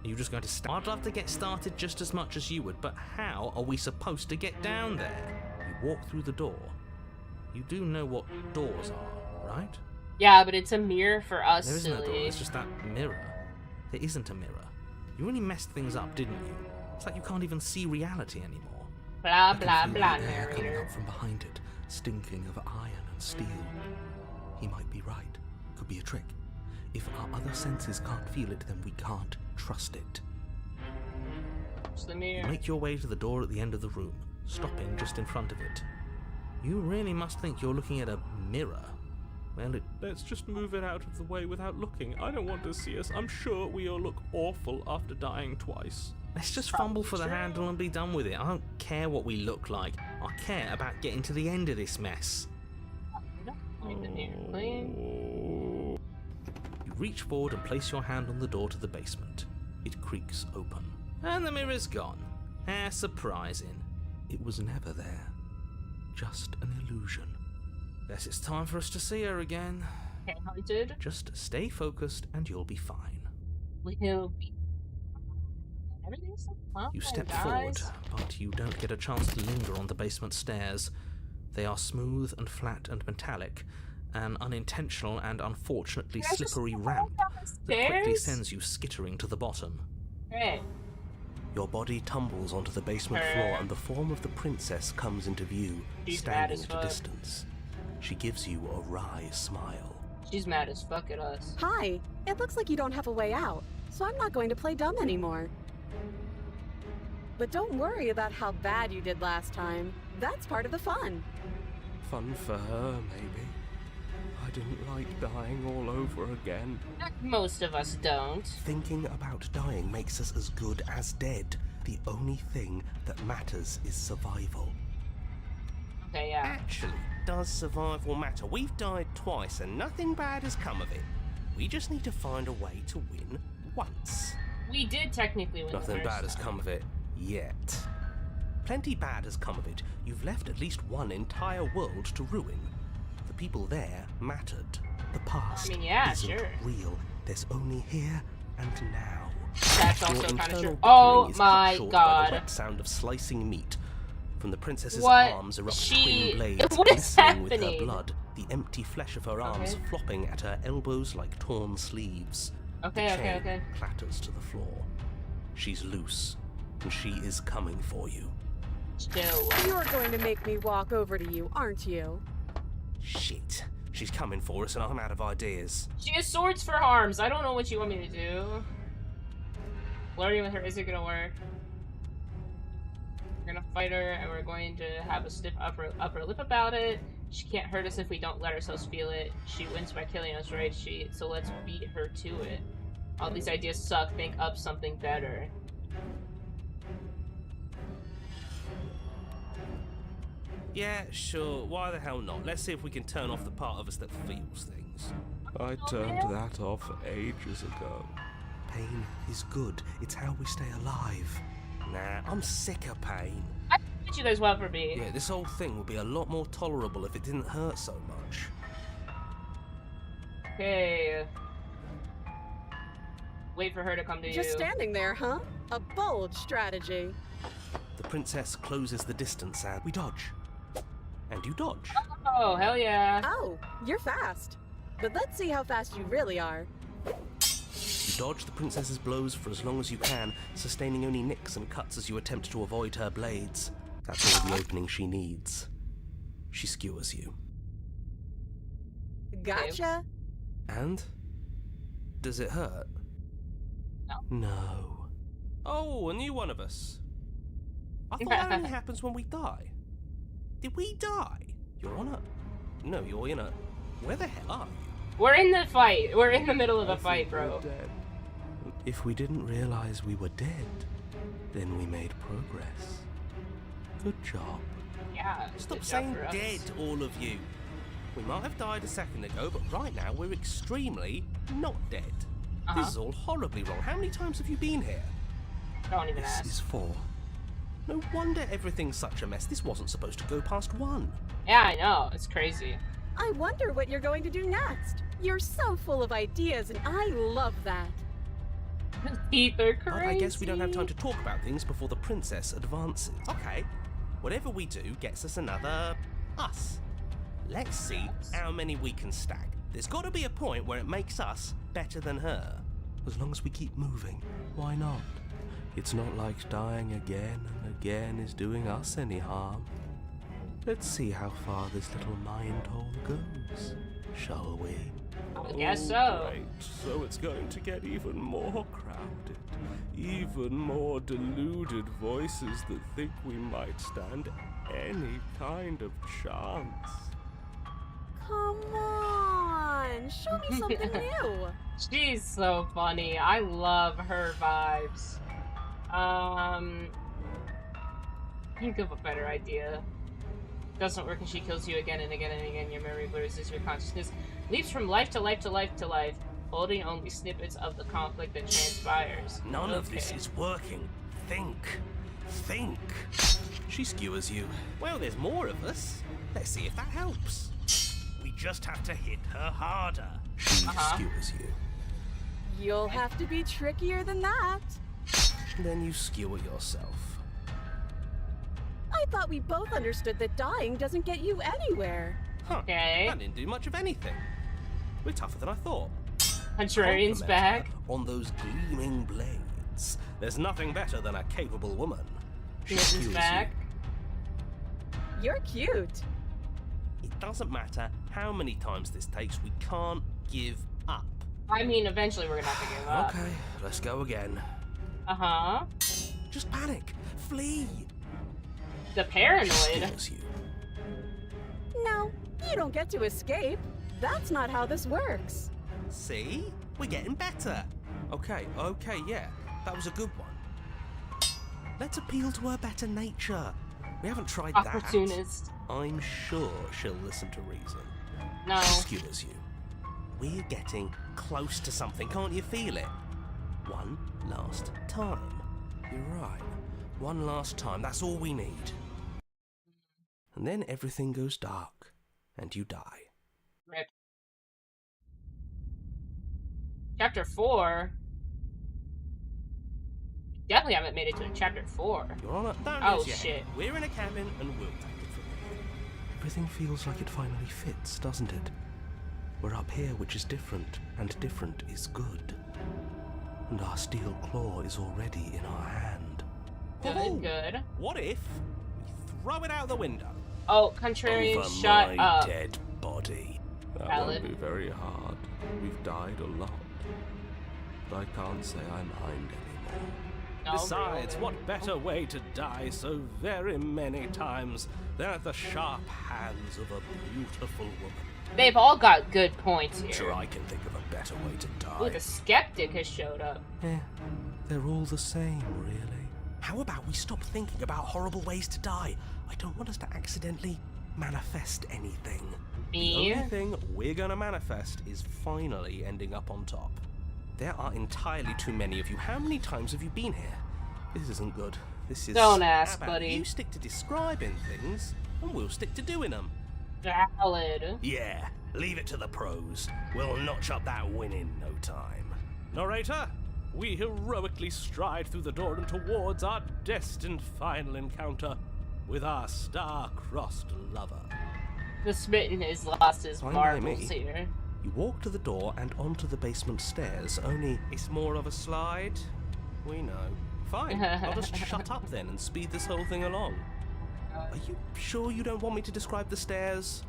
are you just going to start? I'd love to get started just as much as you would, but how are we supposed to get down there? You walk through the door. You do know what doors are, right? Yeah, but it's a mirror for us, There isn't a door, silly. it's just that mirror. There isn't a mirror. You really messed things up, didn't you? It's like you can't even see reality anymore. Blah, I can blah, feel blah, the air coming narrator. up from behind it, stinking of iron and steel. He might be right. Could be a trick. If our other senses can't feel it, then we can't trust it. It's the You mirror. make your way to the door at the end of the room, stopping just in front of it. You really must think you're looking at a mirror. Well, Let's just move it out of the way without looking. I don't want to see us. I'm sure we all look awful after dying twice. let's just fumble for the handle and be done with it. I don't care what we look like. I care about getting to the end of this mess. Make the mirror clean. You reach forward and place your hand on the door to the basement. It creaks open. And the mirror's gone. How surprising. It was never there. Just an illusion. Guess it's time for us to see her again. Okay, hunted. Just stay focused and you'll be fine. We'll be. Everything's so fine, You step guys. forward, but you don't get a chance to linger on the basement stairs. They are smooth and flat and metallic, an unintentional and unfortunately Can I just slippery fall ramp down the that quickly stairs? sends you skittering to the bottom. Hey, Your body tumbles onto the basement floor and the form of the princess comes into view, She's mad standing as at fuck. a distance. She gives you a wry smile. she's mad as fuck at us. Hi. It looks like you don't have a way out, so I'm not going to play dumb anymore. But don't worry about how bad you did last time. That's part of the fun. Fun for her, maybe. I didn't like dying all over again. Most of us don't. Thinking about dying makes us as good as dead. The only thing that matters is survival. Okay, yeah. Actually, does survival matter? We've died twice and nothing bad has come of it. We just need to find a way to win once. We did technically win Nothing the first bad has time. come of it yet. Plenty bad has come of it. You've left at least one entire world to ruin. The people there mattered. The past I mean, yeah, isn't sure. real. There's only here and now. That's Your also kind of internal true. bickering Oh is my cut short by the god. wet sound of slicing meat. From the princess's What? arms erupt She- twin blades what is glistening with her happening? blood, the empty flesh of her arms Okay. flopping at her elbows like torn sleeves. Okay, The okay, chain okay. clatters to the floor. She's loose, and she is coming for you. Still. You're going to make me walk over to you, aren't you? Shit. She's coming for us, and I'm out of ideas. She has swords for arms. I don't know what you want me to do. Flirting with her isn't gonna work. We're gonna fight her, and we're going to have a stiff upper lip about it. She can't hurt us if we don't let ourselves feel it. She wins by killing us, right? So let's beat her to it. All these ideas suck. Think up something better. Yeah, sure. Why the hell not? Let's see if we can turn off the part of us that feels things. I turned that off ages ago. Pain is good. It's how we stay alive. Nah, I'm sick of pain. I bet you guys want for me. Yeah, this whole thing would be a lot more tolerable if it didn't hurt so much. Okay. Wait for her to come to you. Just standing there, huh? A bold strategy. The princess closes the distance and we dodge. And you dodge. Oh, hell yeah. Oh, you're fast. But let's see how fast you really are. You dodge the princess's blows for as long as you can, sustaining only nicks and cuts as you attempt to avoid her blades. That's all the opening she needs. She skewers you. Gotcha. And? Does it hurt? No. No. Oh, a new one of us. I thought that only happens when we die. Did we die? You're on a... No, you're in a... Where the hell are you? We're in the fight. We're in the middle of a fight, bro. Dead. If we didn't realize we were dead, then we made progress. Good job. Yeah. Stop good job saying for us. dead, all of you. We might have died a second ago, but right now we're extremely not dead. This is all horribly wrong. How many times have you been here? Don't even This ask. is 4. No wonder everything's such a mess. This wasn't supposed to go past 1. Yeah, I know. It's crazy. I wonder what you're going to do next. You're so full of ideas, and I love that. Teeth are crazy. But I guess we don't have time to talk about things before the princess advances. Okay, whatever we do gets us another us. Let's see how many we can stack. There's got to be a point where it makes us better than her. As long as we keep moving, why not? It's not like dying again and again is doing us any harm. Let's see how far this little mind hole goes, shall we? I guess so. Great. So it's going to get even more crowded. Even more deluded voices that think we might stand any kind of chance. Come on, show me something new. She's so funny. I love her vibes. Think of a better idea. Doesn't work and she kills you again and again and again. Your memory blurs as your consciousness leaps from life to life to life to life, holding only snippets of the conflict that transpires. None of this is working. Think. Think. She skewers you. Well, there's more of us. Let's see if that helps. We just have to hit her harder. She skewers you. You'll have to be trickier than that. Then you skewer yourself. I thought we both understood that dying doesn't get you anywhere. Huh. Okay. That didn't do much of anything. We're tougher than I thought. Contrarian's Compliment back. her on those gleaming blades. There's nothing better than a capable woman. She Mitten's skewers back. You're cute. It doesn't matter how many times this takes, we can't give up. I mean, eventually we're gonna have to give up. Okay, let's go again. Uh-huh. Just panic. Flee. The paranoid. Skewers you. No, you don't get to escape. That's not how this works. See? We're getting better. Okay, yeah. That was a good one. Let's appeal to her better nature. We haven't tried that. Opportunist. I'm sure she'll listen to reason. No. She skewers you. We're getting close to something, can't you feel it? One last time. You're right. One last time, that's all we need. And then everything goes dark, and you die. Rip. Chapter 4? Definitely haven't made it to chapter 4. You're on a... Don't Oh, lose your shit. head. We're in a cabin, and we'll take it from here. Everything feels like it finally fits, doesn't it? We're up here, which is different, and different is good. And our steel claw is already in our hand. Good, good. What if we throw it out the window? Oh, Contrarian Over shut my up. dead body. That Valid. won't be very hard. We've died a lot. But I can't say I mind anymore. No, Besides, really. what better way to die so very many times than at the sharp hands of a beautiful woman? They've all got good points here. Sure, I can think of a better way to die. Ooh, the skeptic has showed up. Yeah, they're all the same, really. How about we stop thinking about horrible ways to die? I don't want us to accidentally manifest anything. Me? The only thing we're gonna manifest is finally ending up on top. There are entirely too many of you. How many times have you been here? This isn't good. This is... Don't ask, How about buddy. You stick to describing things, and we'll stick to doing them. Valid. Yeah, leave it to the pros. We'll notch up that win in no time. Narrator, we heroically stride through the door and towards our destined final encounter with our star-crossed lover. The smitten has lost his Fine by marbles me. here. You walk to the door and onto the basement stairs, only it's more of a slide. We know. Fine, I'll just shut up then and speed this whole thing along. Are you sure you don't want me to describe the stairs,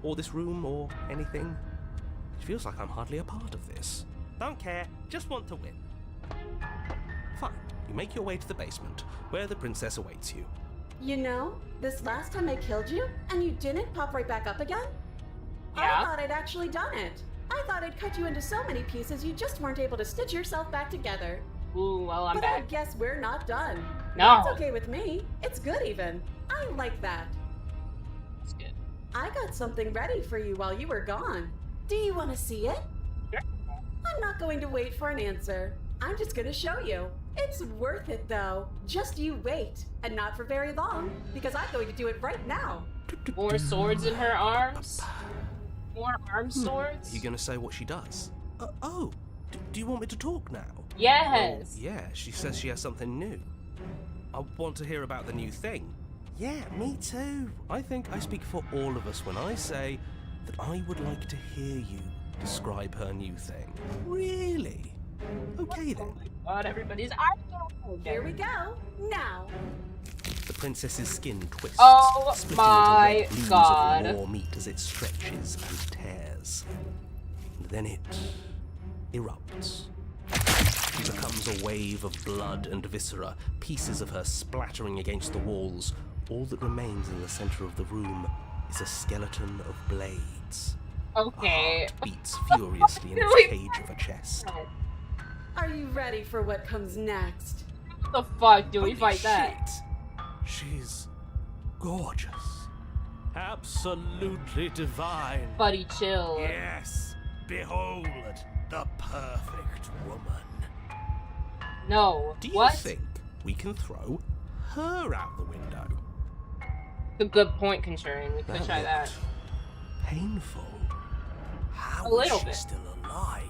or this room, or anything? It feels like I'm hardly a part of this. Don't care, just want to win. Fine, you make your way to the basement, where the princess awaits you. You know, this last time I killed you, and you didn't pop right back up again? Yeah. I thought I'd actually done it. I thought I'd cut you into so many pieces you just weren't able to stitch yourself back together. Ooh, well, I'm But I back. guess we're not done. No. It's okay with me. It's good even. I like that. That's good. I got something ready for you while you were gone. Do you want to see it? Sure. I'm not going to wait for an answer. I'm just going to show you. It's worth it though. Just you wait. And not for very long, because I'm going to do it right now. More swords in her arms? More arm swords? Are you gonna say what she does? Do you want me to talk now? Yes. Well, yeah, she says she has something new. I want to hear about the new thing. Yeah, me too. I think I speak for all of us when I say that I would like to hear you describe her new thing. Really? Okay then. God, everybody's Here we go. Now. The princess's skin twists, Oh splitting my into red blues God. of raw meat as it stretches and tears. And then it erupts. She becomes a wave of blood and viscera, pieces of her splattering against the walls. All that remains in the center of the room is a skeleton of blades. Okay. A heart beats furiously in Really? its cage of her chest. Are you ready for what comes next? What the fuck do we Holy fight that? shit. She's gorgeous. Absolutely divine. Buddy, chill. Yes, behold the perfect woman. No. Do you What? think we can throw her out the window? A good point, Contrarian. We could try that. looked painful. How A is little she bit. still alive?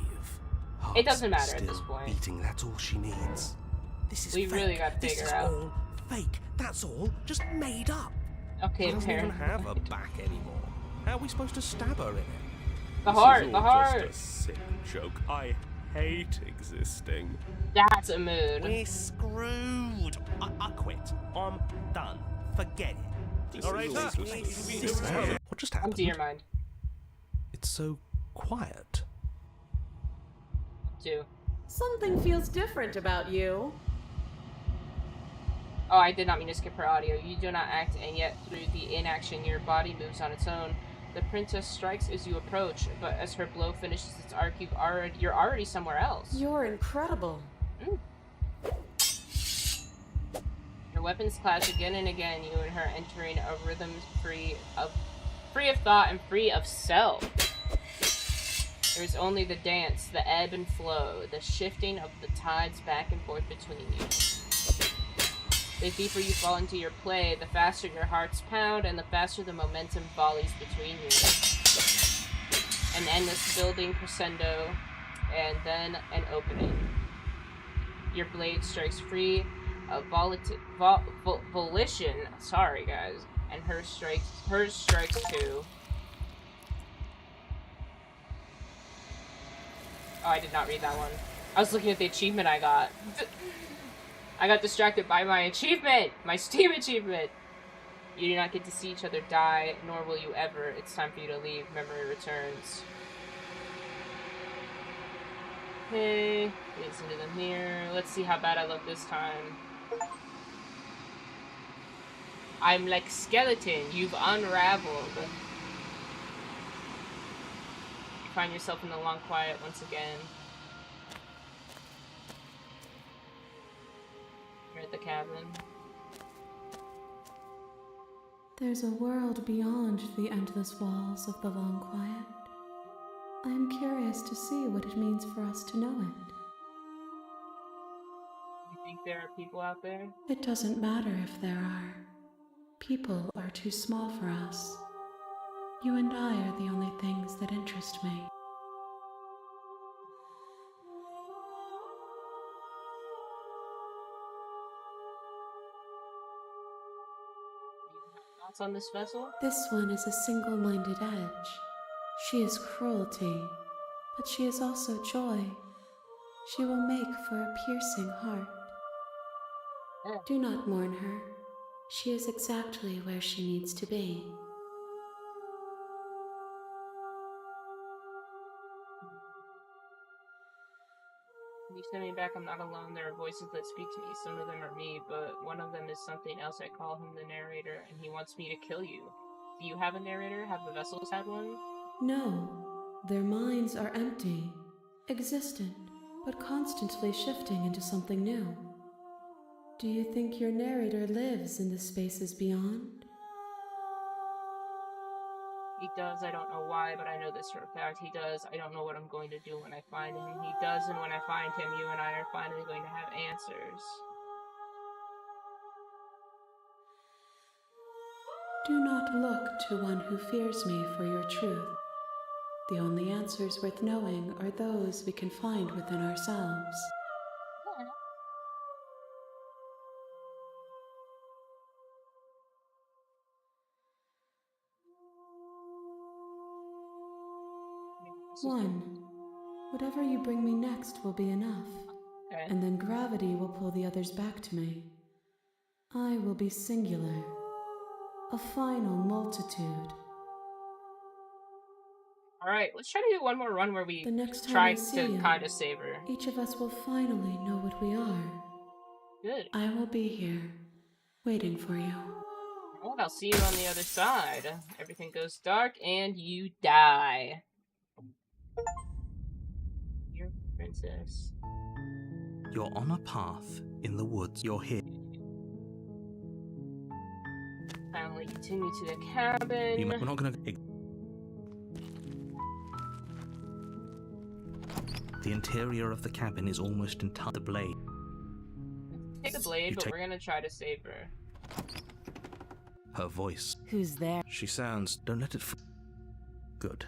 It doesn't Heart's matter at this still point. Beating, that's all she needs. This is We fake. really gotta This figure is out. all fake. That's all just made up. Okay, She doesn't even apparently. have a back anymore. How are we supposed to stab her in it? The This heart, is the all heart. just a sick joke. I hate existing. That's a mood. We're screwed. I quit. I'm done. Forget it. This All right, is all sir. just a We- sick we- joke. What just Come happened? to your mind, It's so quiet. too. Something feels different about you. Oh, I did not mean to skip her audio. You do not act, and yet through the inaction, your body moves on its own. The princess strikes as you approach, but as her blow finishes its arc, you're already somewhere else. You're incredible. Your weapons clash again and again. You and her entering a rhythm free of thought and free of self. There is only the dance, the ebb and flow, the shifting of the tides back and forth between you. The deeper you fall into your play, the faster your hearts pound, and the faster the momentum volleys between you. An endless building crescendo, and then an opening. Your blade strikes free of volition. Sorry, guys. And hers strikes too. Oh, I did not read that one. I was looking at the achievement I got. I got distracted by my achievement! My Steam achievement! You do not get to see each other die, nor will you ever. It's time for you to leave. Memory returns. Okay, listen to them here. Let's see how bad I look this time. I'm like skeleton. You've unraveled. find yourself in the long quiet once again. You're at the cabin. There's a world beyond the endless walls of the long quiet. I am curious to see what it means for us to know it. You think there are people out there? It doesn't matter if there are. People are too small for us. You and I are the only things that interest me. Thoughts on this vessel? This one is a single-minded edge. She is cruelty, but she is also joy. She will make for a piercing heart. Do not mourn her. She is exactly where she needs to be. When you send me back, I'm not alone. There are voices that speak to me. Some of them are me, but one of them is something else. I call him the narrator, and he wants me to kill you. Do you have a narrator? Have the vessels had one? No, their minds are empty, existent, but constantly shifting into something new. Do you think your narrator lives in the spaces beyond? He does. I don't know why, but I know this for a fact. He does. I don't know what I'm going to do when I find him. He does, and when I find him, you and I are finally going to have answers. Do not look to one who fears me for your truth. The only answers worth knowing are those we can find within ourselves. One, whatever you bring me next will be enough, and then gravity will pull the others back to me. I will be singular, a final multitude. Alright, let's try to do one more run where we The next time try I see to you, kind of save her. each of us will finally know what we are. Good. I will be here, waiting for you. Well, I'll see you on the other side. Everything goes dark and you die. You're a princess. You're on a path in the woods. You're here. Finally continue to the cabin. We're not gonna... The interior of the cabin is almost entirely the blade. Take the blade, but we're gonna try to save her. Her voice. Who's there? She sounds... Don't let it... Good.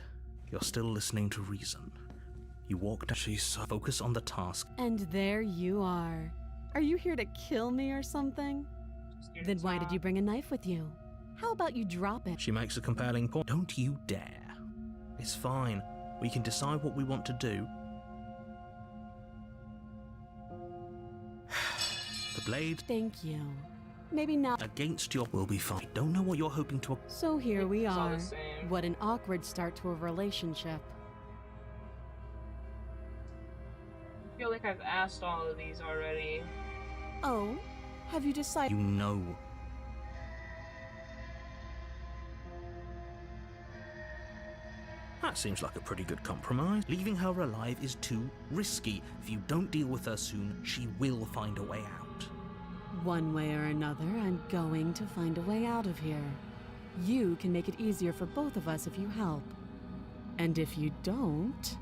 You're still listening to reason. You walk down... She's focus on the task. And there you are. Are you here to kill me or something? Then why did you bring a knife with you? How about you drop it? She makes a compelling point. Don't you dare. It's fine. We can decide what we want to do. The blade... Thank you. Maybe not. Against your... will be fine. Don't know what you're hoping to... So here we It's all are. the same. What an awkward start to a relationship. I feel like I've asked all of these already. Oh? Have you decided? You know. That seems like a pretty good compromise. Leaving her alive is too risky. If you don't deal with her soon, she will find a way out. One way or another, I'm going to find a way out of here. You can make it easier for both of us if you help. And if you don't,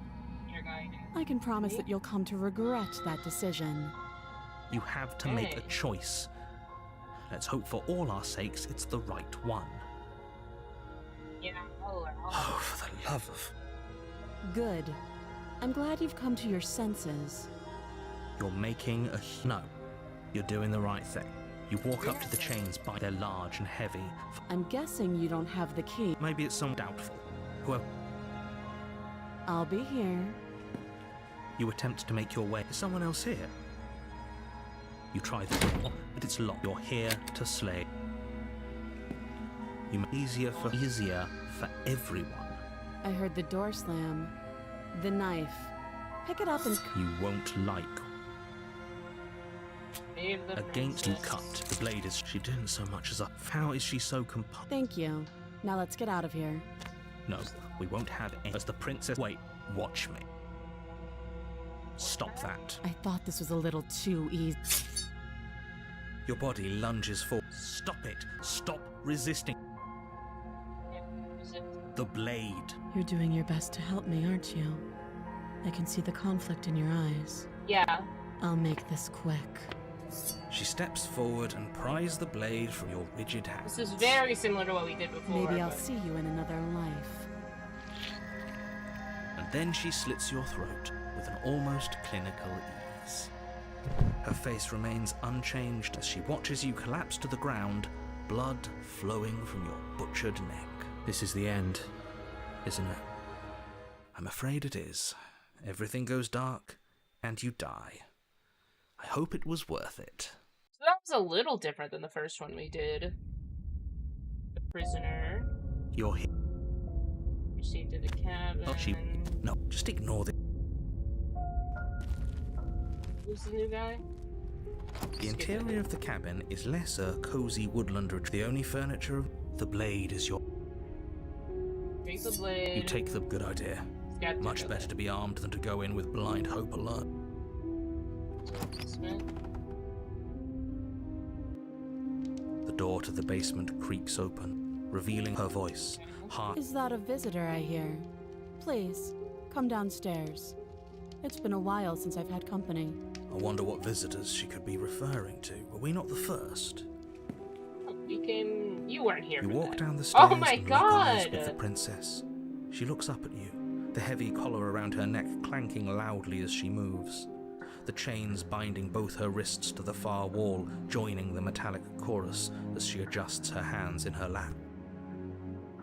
You're going I can promise that you'll come to regret that decision. You have to make a choice. Let's hope for all our sakes it's the right one. Yeah, oh, Oh, for the love of... Good. I'm glad you've come to your senses. You're making a... No. You're doing the right thing. You walk up to the chains by... They're large and heavy. I'm guessing you don't have the key. Maybe it's some doubtful. Whoever... I'll be here. You attempt to make your way. Is someone else here? You try the door, but it's locked. You're here to slay. You make it easier for everyone. I heard the door slam. The knife. Pick it up and... You won't like. Save the Against you princess. cut. The blade is... She didn't so much as a... How is she so Thank you. Now let's get out of here. No, we won't have any... As the princess... Wait, Watch me. Stop that. I thought this was a little too easy. Your body lunges forward. Stop it. Stop resisting. The blade. You're doing your best to help me, aren't you? I can see the conflict in your eyes. Yeah. I'll make this quick. She steps forward and pries the blade from your rigid hand. This is very similar to what we did before. Maybe I'll see you in another life. And then she slits your throat with an almost clinical ease. Her face remains unchanged as she watches you collapse to the ground, blood flowing from your butchered neck. This is the end, isn't it? I'm afraid it is. Everything goes dark, and you die. I hope it was worth it. So that was a little different than the first one we did. The prisoner. You're here. Received to the cabin. Oh, no, just ignore the... Who's the new guy? The interior of the cabin is less a cozy woodland. The only furniture... The blade is your... Take the blade. You take the good idea. Much better to be armed than to go in with blind hope alone. The door to the basement creaks open, revealing her voice. Is that a visitor I hear? Please, come downstairs. It's been a while since I've had company. I wonder what visitors she could be referring to. Were we not the first? You weren't here. You for walk that. down the stairs Oh my and lock eyes god! with the princess. She looks up at you, the heavy collar around her neck clanking loudly as she moves. The chains binding both her wrists to the far wall, joining the metallic chorus as she adjusts her hands in her lap.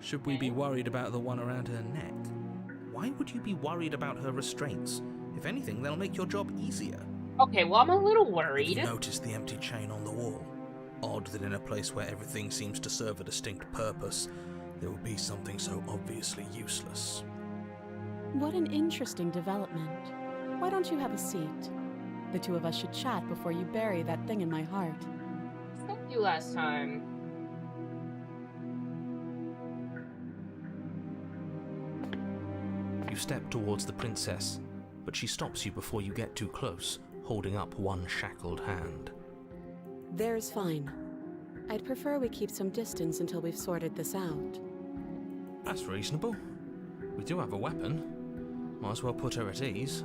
Should we be worried about the one around her neck? Why would you be worried about her restraints? If anything, they'll make your job easier. Okay, well, I'm a little worried. You notice the empty chain on the wall. Odd that in a place where everything seems to serve a distinct purpose, there will be something so obviously useless. What an interesting development. Why don't you have a seat? The two of us should chat before you bury that thing in my heart. Thank you last time. You step towards the princess, but she stops you before you get too close, holding up one shackled hand. There's fine. I'd prefer we keep some distance until we've sorted this out. That's reasonable. We do have a weapon. Might as well put her at ease.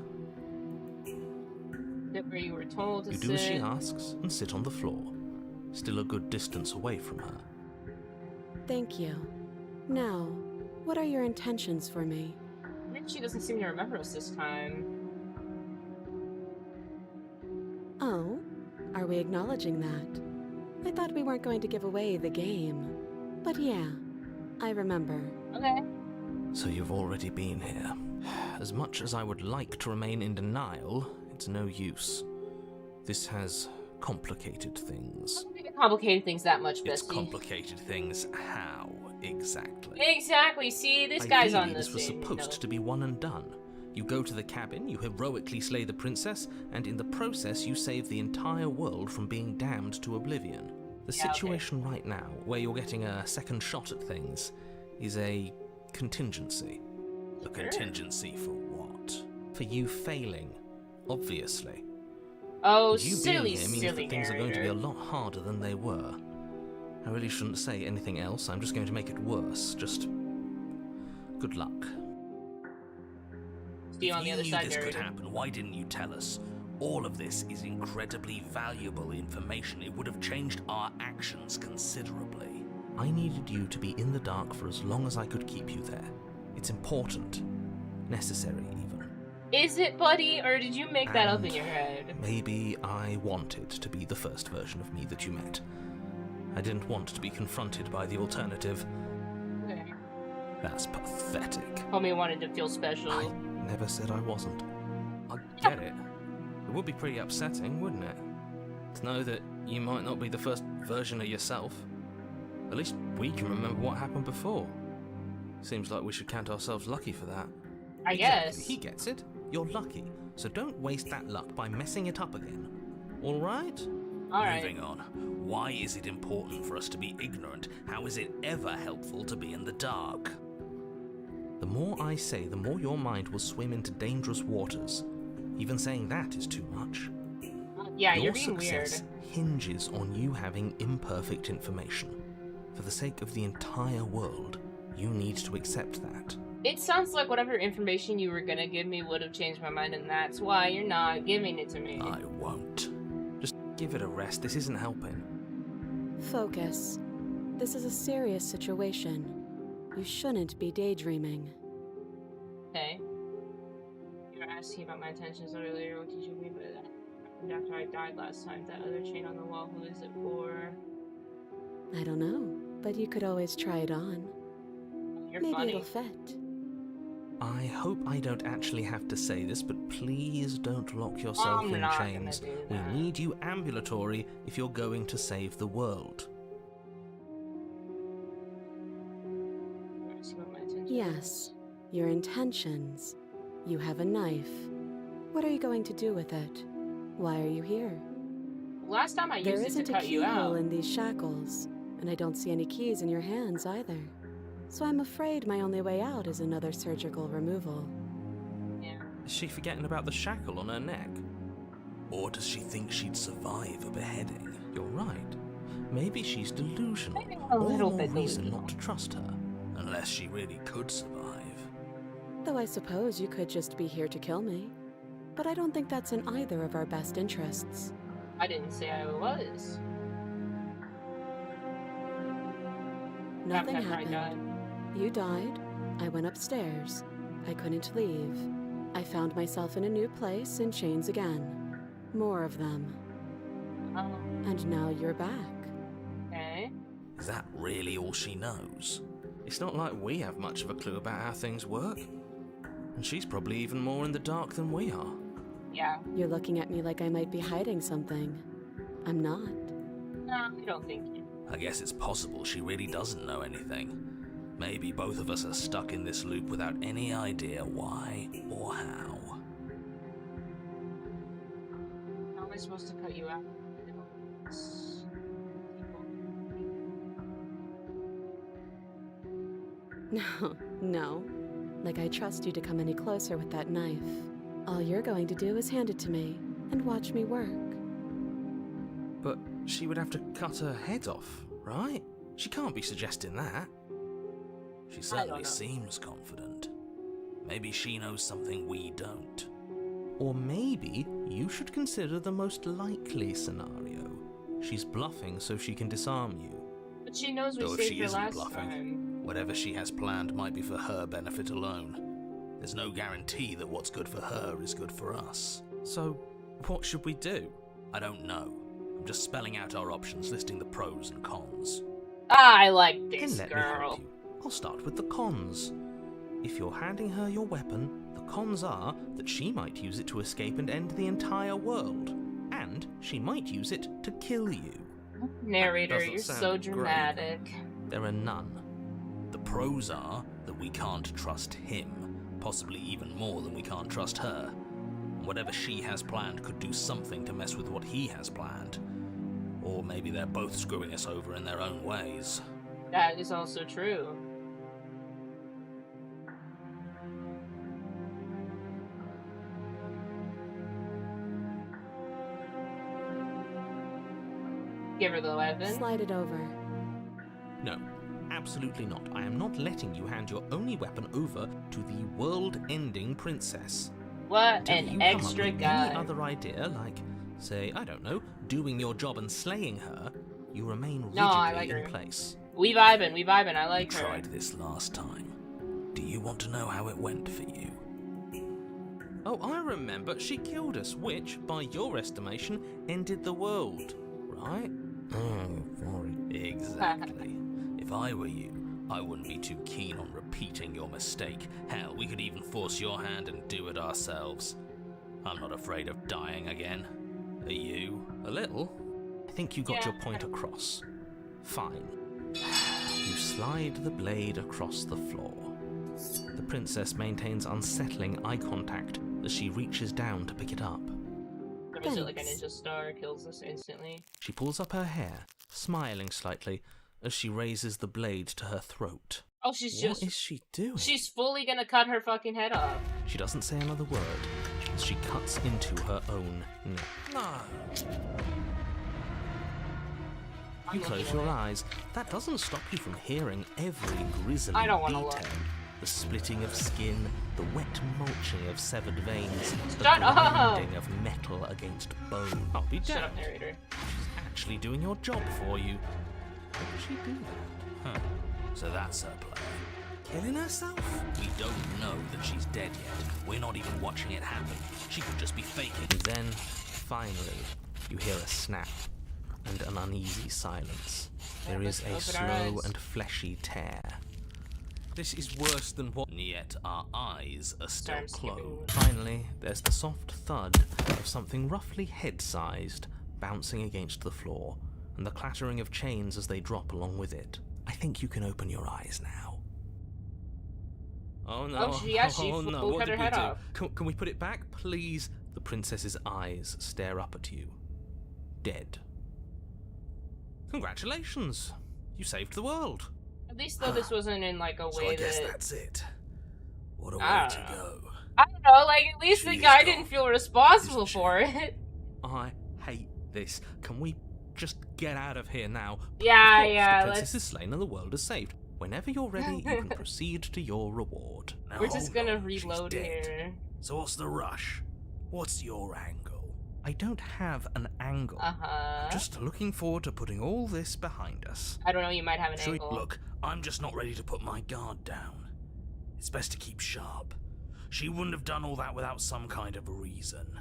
Sit where you were told to You sit. do as she asks and sit on the floor, still a good distance away from her. Thank you. Now, what are your intentions for me? Maybe she doesn't seem to remember us this time. Oh? Are we acknowledging that? I thought we weren't going to give away the game. But yeah, I remember. Okay. So you've already been here. As much as I would like to remain in denial, it's no use. This has complicated things. Don't make it complicated things that much, It's Bestie. complicated things how, exactly? Exactly, see, this guy's on this was supposed to be one and done. You go to the cabin, you heroically slay the princess, and in the process you save the entire world from being damned to oblivion. The situation right now, where you're getting a second shot at things, is a contingency. A contingency for what? For you failing, obviously. Oh, you silly, being here means silly that things are going to be a narrator. lot harder than they were. I really shouldn't say anything else, I'm just going to make it worse. Just good luck. See you on the other side, This could narrator. happen. Why didn't you tell us? All of this is incredibly valuable information. It would have changed our actions considerably. I needed you to be in the dark for as long as I could keep you there. It's important. Necessary, even. Is it, buddy, or did you make that up in your head? Maybe I wanted to be the first version of me that you met. I didn't want to be confronted by the alternative. Okay. That's pathetic. Homie wanted to feel special. I never said I wasn't. I get it. It would be pretty upsetting, wouldn't it? To know that you might not be the first version of yourself. At least we can remember what happened before. Seems like we should count ourselves lucky for that. I guess. He gets it. You're lucky. So don't waste that luck by messing it up again. Alright? Alright. Moving on. Why is it important for us to be ignorant? How is it ever helpful to be in the dark? The more I say, the more your mind will swim into dangerous waters. Even saying that is too much. Yeah, Your you're being weird. success hinges on you having imperfect information. For the sake of the entire world, you need to accept that. It sounds like whatever information you were gonna give me would have changed my mind, and that's why you're not giving it to me. I won't. Just give it a rest. This isn't helping. Focus. This is a serious situation. You shouldn't be daydreaming. Okay. You were asking about my intentions earlier. What did you mean by that? And after I died last time, that other chain on the wall, who is it for? I don't know, but you could always try it on. You're Maybe funny. it'll fit. I hope I don't actually have to say this, but please don't lock yourself I'm in not chains. gonna do We that. need you ambulatory if you're going to save the world. You're asking about my intentions. Yes, your intentions. You have a knife. What are you going to do with it? Why are you here? Last time I There used it isn't to a cut you keyhole out. in these shackles, and I don't see any keys in your hands either. So I'm afraid my only way out is another surgical removal. Yeah. Is she forgetting about the shackle on her neck? Or does she think she'd survive a beheading? You're right. Maybe she's delusional. Maybe a All little more bit reason delusional. not to trust her. Unless she really could survive. Though I suppose you could just be here to kill me. But I don't think that's in either of our best interests. I didn't say I was. Nothing After I happened. died. You died. I went upstairs. I couldn't leave. I found myself in a new place in chains again. More of them. Oh, And now you're back. okay. Is that really all she knows? It's not like we have much of a clue about how things work. And she's probably even more in the dark than we are. Yeah. You're looking at me like I might be hiding something. I'm not. No, I don't think you. I guess it's possible she really doesn't know anything. Maybe both of us are stuck in this loop without any idea why or how. How am I supposed to cut you out? No, no. Like I trust you to come any closer with that knife. All you're going to do is hand it to me and watch me work. But she would have to cut her head off, right? She can't be suggesting that. She certainly know. seems confident. Maybe she knows something we don't. Or maybe you should consider the most likely scenario. She's bluffing so she can disarm you. But she knows we Though if saved she her isn't last bluffing, time. whatever she has planned might be for her benefit alone. There's no guarantee that what's good for her is good for us. So, what should we do? I don't know. I'm just spelling out our options, listing the pros and cons. I like Then this let me girl. help you. I'll start with the cons. If you're handing her your weapon, the cons are that she might use it to escape and end the entire world. And she might use it to kill you. Narrator, doesn't you're sound so great. dramatic. There are none. The pros are that we can't trust him, possibly even more than we can't trust her. Whatever she has planned could do something to mess with what he has planned. Or maybe they're both screwing us over in their own ways. That is also true. Give her the weapon. Slide it over. No, absolutely not. I am not letting you hand your only weapon over to the world-ending princess. What Until you an come extra up with guy. any other idea, like, say, I don't know, doing your job and slaying her, you remain rigidly No, I like in her. place. We vibing, I like We her. tried this last time. Do you want to know how it went for you? Oh, I remember. She killed us, which, by your estimation, ended the world, right? Oh, sorry. Exactly. If I were you, I wouldn't be too keen on repeating your mistake. Hell, we could even force your hand and do it ourselves. I'm not afraid of dying again. Are you? A little? I think you got Yeah. your point across. Fine. You slide the blade across the floor. The princess maintains unsettling eye contact as she reaches down to pick it up. Or is it like a Thanks. ninja star kills us instantly? She pulls up her hair, smiling slightly, as she raises the blade to her throat. Oh, she's What is she doing? She's fully gonna cut her fucking head off. She doesn't say another word as she cuts into her own neck. No. You close your eyes. That doesn't stop you from hearing every grisly I don't wanna detail. look. The splitting of skin, the wet mulching of severed veins, the Shut up! grinding of metal against bone. I'll be Shut damned. up, narrator. Actually doing your job for you. How does she do that? Huh. So that's her plan. Killing herself? We don't know that she's dead yet. We're not even watching it happen. She could just be faking. And then, finally, you hear a snap and an uneasy silence. There is a Let's open our slow eyes. and fleshy tear. This is worse than what. Yet our eyes are still Sorry, I'm skipping. closed. Finally, there's the soft thud of something roughly head-sized bouncing against the floor, and the clattering of chains as they drop along with it. I think you can open your eyes now. Oh no. Oh, she actually oh, no. full What cut did her we head do? off. Can we put it back, please? The princess's eyes stare up at you. Dead. Congratulations! You saved the world. At least though this wasn't in like a way So I guess that that's it. What a way I to don't know. go. I don't know, like at least the She is guy gone, didn't feel responsible isn't she? for it. I hate this. Can we just get out of here now? Yeah, Of course, yeah, the princess let's- is slain and the world is saved. Whenever you're ready, you can proceed to your reward. Now, We're just hold gonna on, she's reload dead. here. So what's the rush? What's your angle? I don't have an angle. Uh-huh. I'm just looking forward to putting all this behind us. I don't know, you might have an Should we- angle. Look, I'm just not ready to put my guard down. It's best to keep sharp. She wouldn't have done all that without some kind of reason.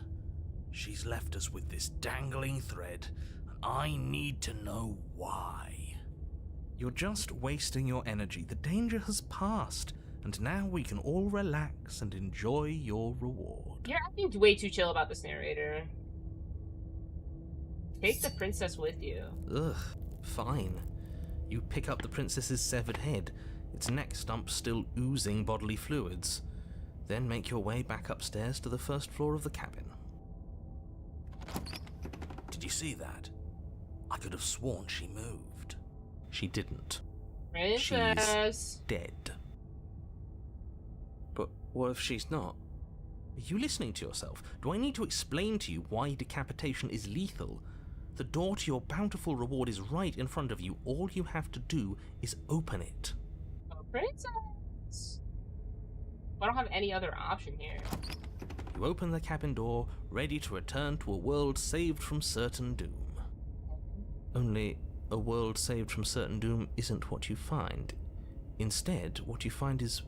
She's left us with this dangling thread, and I need to know why. You're just wasting your energy. The danger has passed, and now we can all relax and enjoy your reward. You're acting way too chill about this, narrator. Take the princess with you. Ugh, fine. You pick up the princess's severed head, its neck stump still oozing bodily fluids. Then make your way back upstairs to the first floor of the cabin. Did you see that? I could have sworn she moved. She didn't. Princess! Dead. But what if she's not? Are you listening to yourself? Do I need to explain to you why decapitation is lethal? The door to your bountiful reward is right in front of you. All you have to do is open it. Oh, princess! I don't have any other option here. You open the cabin door, ready to return to a world saved from certain doom. Only, a world saved from certain doom isn't what you find. Instead, what you find is...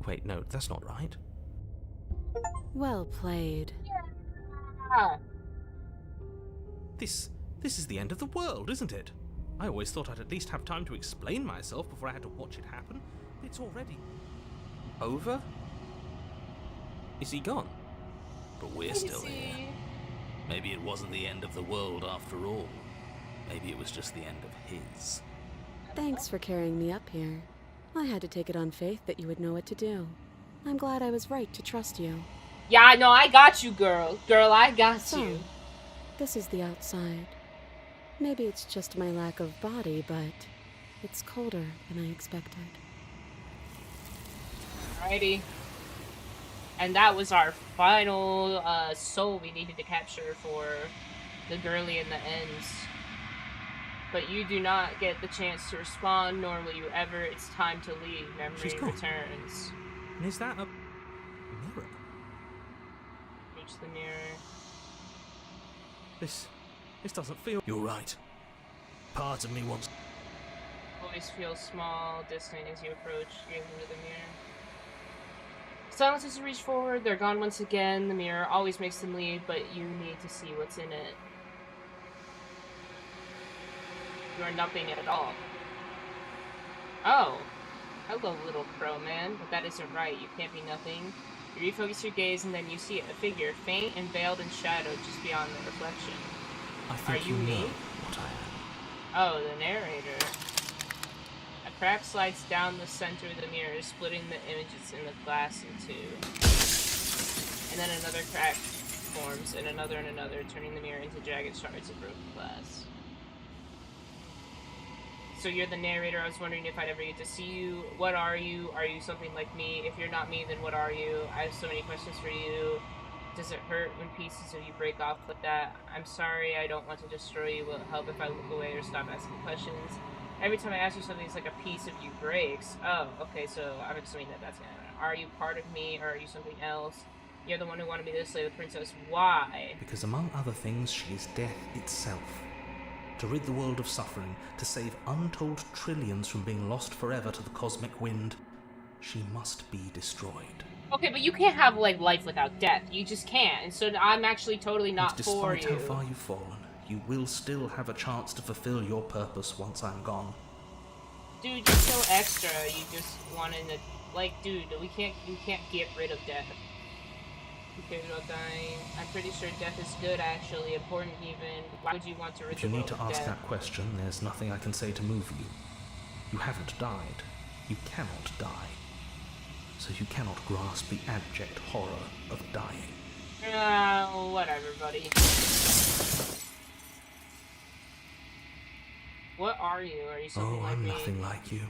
Wait, no, that's not right. Well played. Ah, This is the end of the world, isn't it? I always thought I'd at least have time to explain myself before I had to watch it happen. It's already... over? Is he gone? But we're let me still here. see. Maybe it wasn't the end of the world after all. Maybe it was just the end of his. Thanks for carrying me up here. I had to take it on faith that you would know what to do. I'm glad I was right to trust you. Yeah, no, I got you, girl. Girl, I got So, you. this is the outside. Maybe it's just my lack of body, but it's colder than I expected. Alrighty. And that was our final soul we needed to capture for the girly and the ends. But you do not get the chance to respond, nor will you ever. It's time to leave. She's Memory gone. returns. And is that a... mirror? Reach the mirror. This doesn't feel... You're right. Part of me wants. Voice feels small, distant as you approach, gazing into the mirror. Silence as you reach forward, they're gone once again. The mirror always makes them leave, but you need to see what's in it. You are nothing at all. Oh. Hello, little crow man, but that isn't right. You can't be nothing. You refocus your gaze, and then you see a figure, faint and veiled in shadow, just beyond the reflection. I think Are you me? know what I am. Oh, the narrator. A crack slides down the center of the mirror, splitting the images in the glass in two. And then another crack forms, and another, turning the mirror into jagged shards of broken glass. So you're the narrator. I was wondering if I'd ever get to see you. What are you? Are you something like me? If you're not me, then what are you? I have so many questions for you. Does it hurt when pieces of you break off like that? I'm sorry, I don't want to destroy you. Will it help if I look away or stop asking questions? Every time I ask you something, it's like a piece of you breaks. Oh, okay, so I'm assuming that that's gonna happen. Are you part of me, or are you something else? You're the one who wanted me to slay the princess. Why? Because among other things, she is death itself. To rid the world of suffering, to save untold trillions from being lost forever to the cosmic wind, she must be destroyed. Okay, but you can't have, like, life without death. You just can't. And so I'm actually totally not for you. Despite how far you've fallen, you will still have a chance to fulfill your purpose once I'm gone. Dude, you're so extra. You just wanted to... Like, dude, you can't get rid of death. You cares about dying? I'm pretty sure death is good, actually. Important, even. Why would you want to rid the world of death? If you need to ask that question, there's nothing I can say to move you. You haven't died. You cannot die. So you cannot grasp the abject horror of dying. Whatever, buddy. What are you? Are you something like me? I'm nothing like you.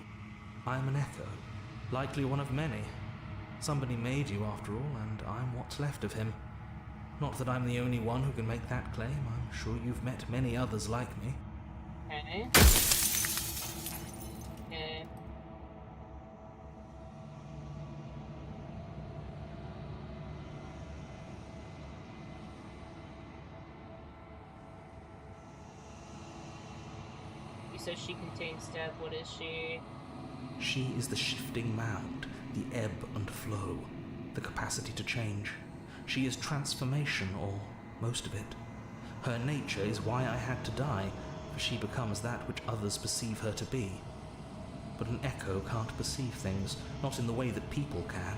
I'm an echo. Likely one of many. Somebody made you, after all, and I'm what's left of him. Not that I'm the only one who can make that claim. I'm sure you've met many others like me. Okay. Okay. You said she contains death. What is she? She is the shifting mound, the ebb and flow, the capacity to change. She is transformation, or most of it. Her nature is why I had to die, for she becomes that which others perceive her to be. But an echo can't perceive things, not in the way that people can.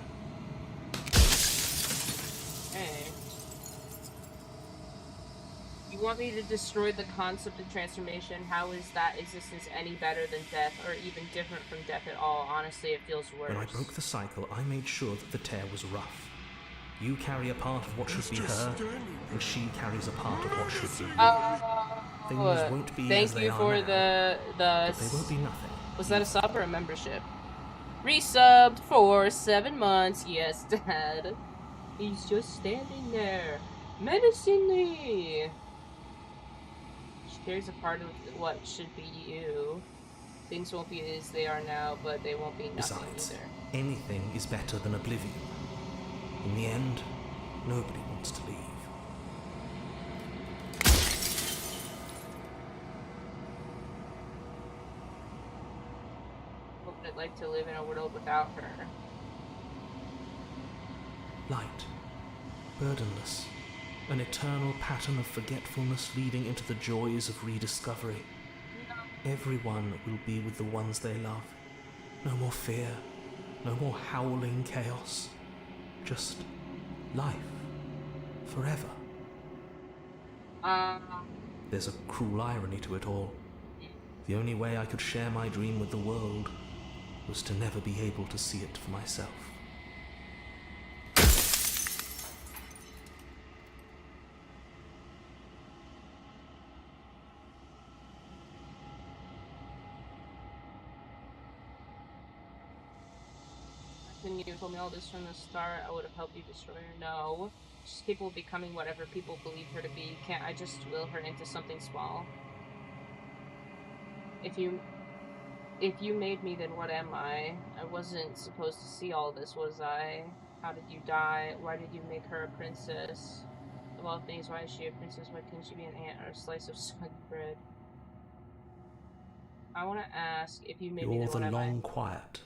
Hey. You want me to destroy the concept of transformation? How is that existence any better than death, or even different from death at all? Honestly, it feels worse. When I broke the cycle, I made sure that the tear was rough. You carry a part of what should be her, and she carries a part of what should be you. Things won't be as they are now, but they won't be nothing. Was that a sub or a membership? Resubbed for 7 months. Yes, Dad. He's just standing there, menacingly. She carries a part of what should be you. Things won't be as they are now, but they won't be nothing either. Anything is better than oblivion. In the end, nobody wants to leave. What would it like to live in a world without her? Light, burdenless, an eternal pattern of forgetfulness leading into the joys of rediscovery. Everyone will be with the ones they love. No more fear, no more howling chaos. Just life. Forever. There's a cruel irony to it all. The only way I could share my dream with the world was to never be able to see it for myself. Couldn't you have told me all this from the start? I would have helped you destroy her. No. She's capable of becoming whatever people believe her to be. Can't I just will her into something small? If you made me, then what am I? I wasn't supposed to see all this, was I? How did you die? Why did you make her a princess? Of all things, why is she a princess? Why couldn't she be an ant or a slice of soggy bread? I want to ask, if you made me, then what am I? You're the long quiet.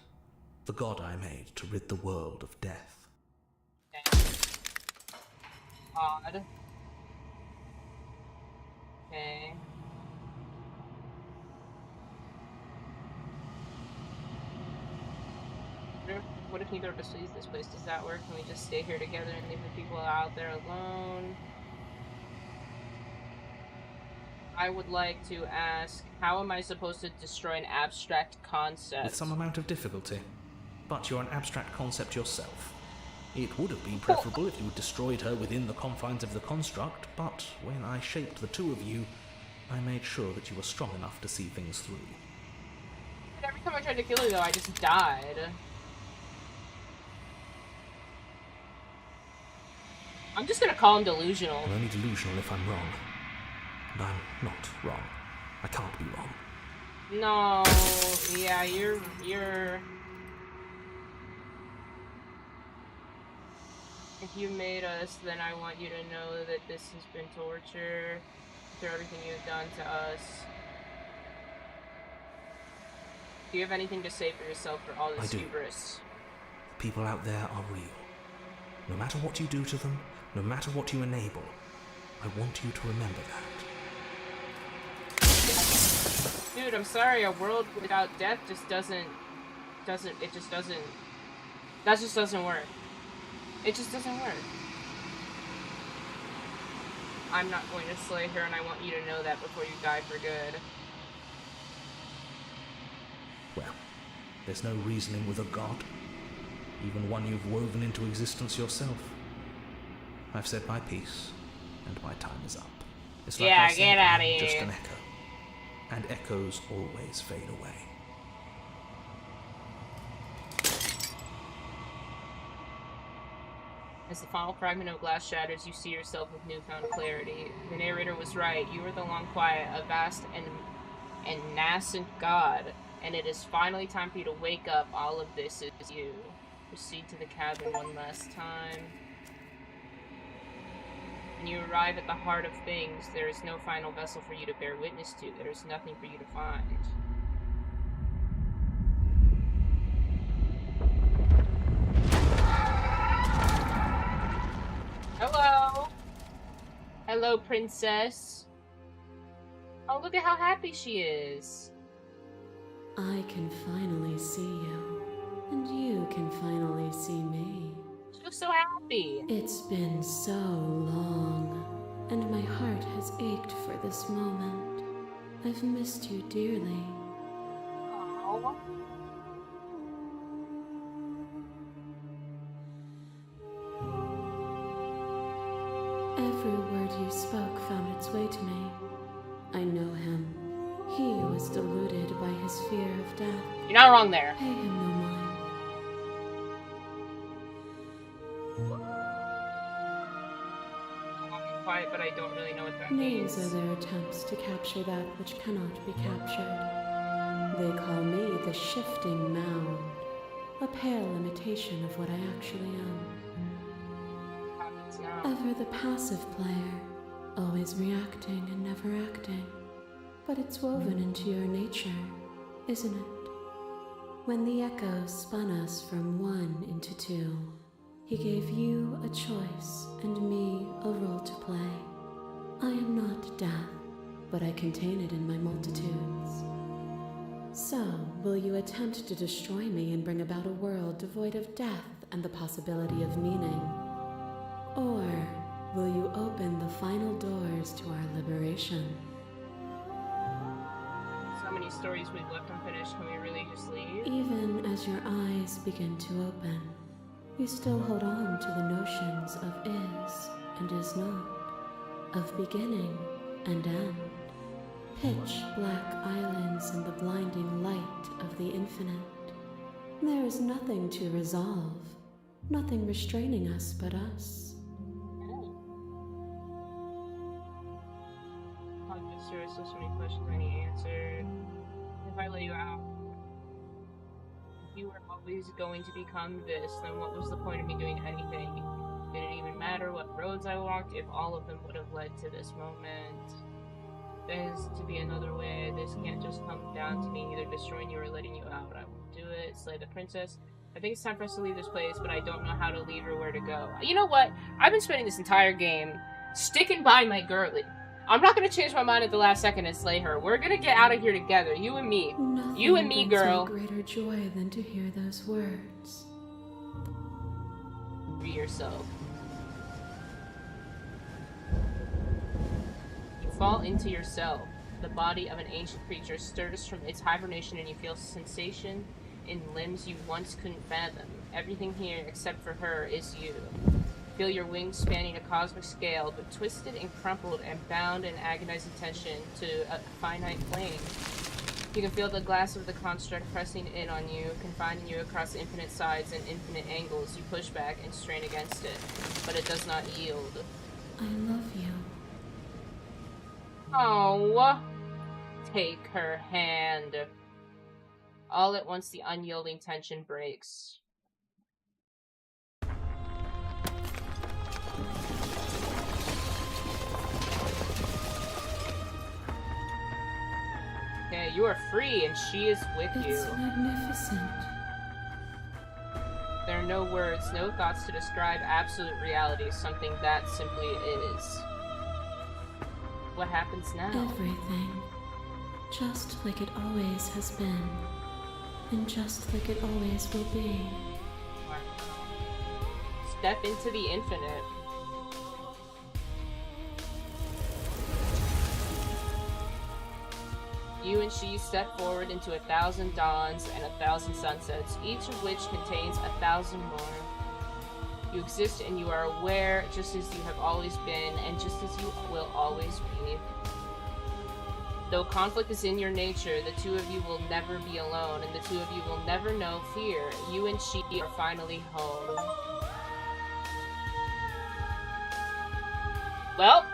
The god I made to rid the world of death. Odd. Okay. What if neither of us leaves this place? Does that work? Can we just stay here together and leave the people out there alone? I would like to ask, how am I supposed to destroy an abstract concept? With some amount of difficulty. But you're an abstract concept yourself. It would have been preferable if you had destroyed her within the confines of the construct, but when I shaped the two of you, I made sure that you were strong enough to see things through. time I tried to kill her, though, I just died. I'm just gonna call him delusional. I'm only delusional if I'm wrong. And I'm not wrong. I can't be wrong. No, yeah, you're... If you made us, then I want you to know that this has been torture through everything you've done to us. Do you have anything to say for yourself for all this hubris? The people out there are real. No matter what you do to them, no matter what you enable, I want you to remember that. Dude, I'm sorry, a world without death just doesn't work. It just doesn't work. I'm not going to slay her, and I want you to know that before you die for good. Well, there's no reasoning with a god, even one you've woven into existence yourself. I've said my piece, and my time is up. It's like I said, get out of here. Just an echo, and echoes always fade away. As the final fragment of glass shatters, you see yourself with newfound clarity. The narrator was right. You are the long quiet, a vast and nascent god, and it is finally time for you to wake up. All of this is you. Proceed to the cabin one last time. When you arrive at the heart of things, there is no final vessel for you to bear witness to. There is nothing for you to find. Hello! Hello, princess. Oh, look at how happy she is. I can finally see you, and you can finally see me. She looks so happy. It's been so long, and my heart has ached for this moment. I've missed you dearly. Aww. Every word you spoke found its way to me. I know him. He was deluded by his fear of death. You're not wrong there. Pay him no mind. I'm quiet, but I don't really know what that Names means. are their attempts to capture that which cannot be captured. They call me the shifting mound, a pale imitation of what I actually am. Ever the passive player, always reacting and never acting. But it's woven into your nature, isn't it? When the echo spun us from one into two, he gave you a choice and me a role to play. I am not death, but I contain it in my multitudes. So, will you attempt to destroy me and bring about a world devoid of death and the possibility of meaning? Or will you open the final doors to our liberation? So many stories we've left unfinished. Can we really just leave? Even as your eyes begin to open, you still hold on to the notions of is and is not, of beginning and end, pitch black islands in the blinding light of the infinite. There is nothing to resolve, nothing restraining us but us. So many questions I need answered. If I let you out, if you were always going to become this, then what was the point of me doing anything? Did it even matter what roads I walked if all of them would have led to this moment? There has to be another way. This can't just come down to me either destroying you or letting you out. I won't do it. Slay the princess. I think it's time for us to leave this place, but I don't know how to leave or where to go. You know what? I've been spending this entire game sticking by my girlie. I'm not gonna change my mind at the last second and slay her. We're gonna get out of here together, you and me. Nothing you and me, girl. brings me greater joy than to hear those words. Free yourself. You fall into yourself. The body of an ancient creature stirs from its hibernation, and you feel sensation in limbs you once couldn't fathom. Everything here, except for her, is you. Feel your wings spanning a cosmic scale, but twisted and crumpled and bound in agonizing tension to a finite plane. You can feel the glass of the construct pressing in on you, confining you across infinite sides and infinite angles. You push back and strain against it, but it does not yield. I love you. Oh, take her hand. All at once, the unyielding tension breaks. Okay, you are free, and she is with you. It's magnificent. There are no words, no thoughts to describe absolute reality, something that simply is. What happens now? Everything. Just like it always has been. And just like it always will be. Step into the infinite. You and she step forward into 1,000 dawns and 1,000 sunsets, each of which contains 1,000 more. You exist and you are aware, just as you have always been, and just as you will always be. Though conflict is in your nature, the two of you will never be alone, and the two of you will never know fear. You and she are finally home. Well,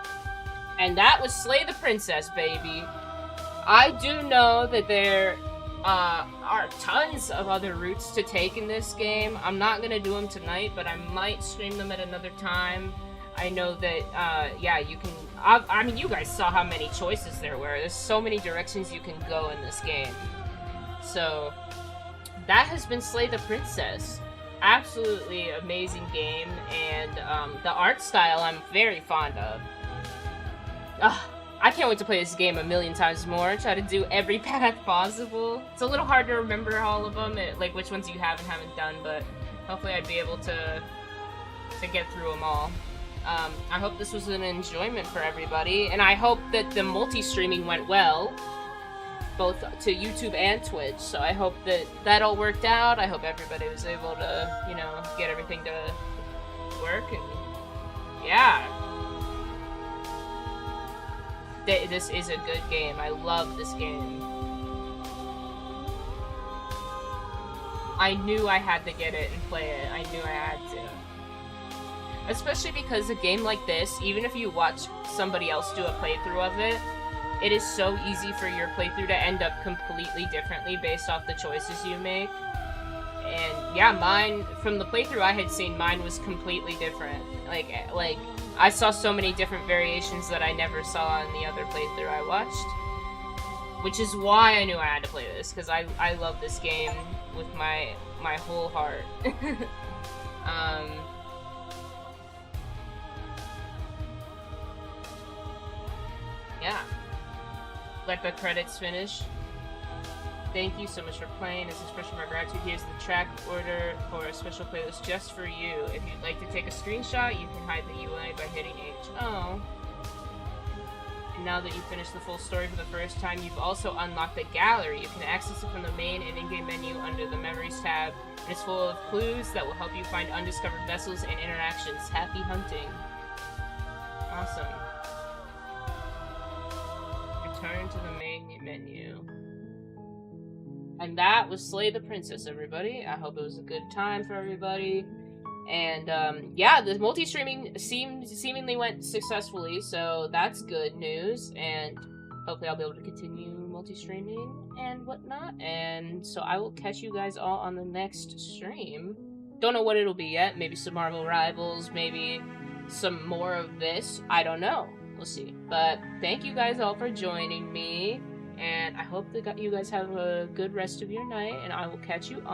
and that was Slay the Princess, baby. I do know that there are tons of other routes to take in this game. I'm not going to do them tonight, but I might stream them at another time. I know that, yeah, you can... I mean, you guys saw how many choices there were. There's so many directions you can go in this game. So, that has been Slay the Princess. Absolutely amazing game, and the art style I'm very fond of. I can't wait to play this game a million times more. Try to do every path possible. It's a little hard to remember all of them, like which ones you have and haven't done, but hopefully I'd be able to get through them all. I hope this was an enjoyment for everybody, and I hope that the multi-streaming went well, both to YouTube and Twitch, so I hope that all worked out. I hope everybody was able to, you know, get everything to work, and yeah. This is a good game. I love this game. I knew I had to get it and play it. I knew I had to. Especially because a game like this, even if you watch somebody else do a playthrough of it, it is so easy for your playthrough to end up completely differently based off the choices you make. And yeah, mine, from the playthrough I had seen, mine was completely different. Like I saw so many different variations that I never saw in the other playthrough I watched. Which is why I knew I had to play this, because I love this game with my whole heart. Yeah. Let the credits finish. Thank you so much for playing. As an expression of our gratitude, here's the track order for a special playlist just for you. If you'd like to take a screenshot, you can hide the UI by hitting H. Oh. And now that you've finished the full story for the first time, you've also unlocked the gallery. You can access it from the main and in-game menu under the Memories tab. And it's full of clues that will help you find undiscovered vessels and interactions. Happy hunting. Awesome. Return to the main menu. And that was Slay the Princess, everybody. I hope it was a good time for everybody. And, yeah, the multi-streaming seemingly went successfully, so that's good news. And hopefully I'll be able to continue multi-streaming and whatnot. And so I will catch you guys all on the next stream. Don't know what it'll be yet. Maybe some Marvel Rivals, maybe some more of this. I don't know. We'll see. But thank you guys all for joining me. And I hope that you guys have a good rest of your night, and I will catch you on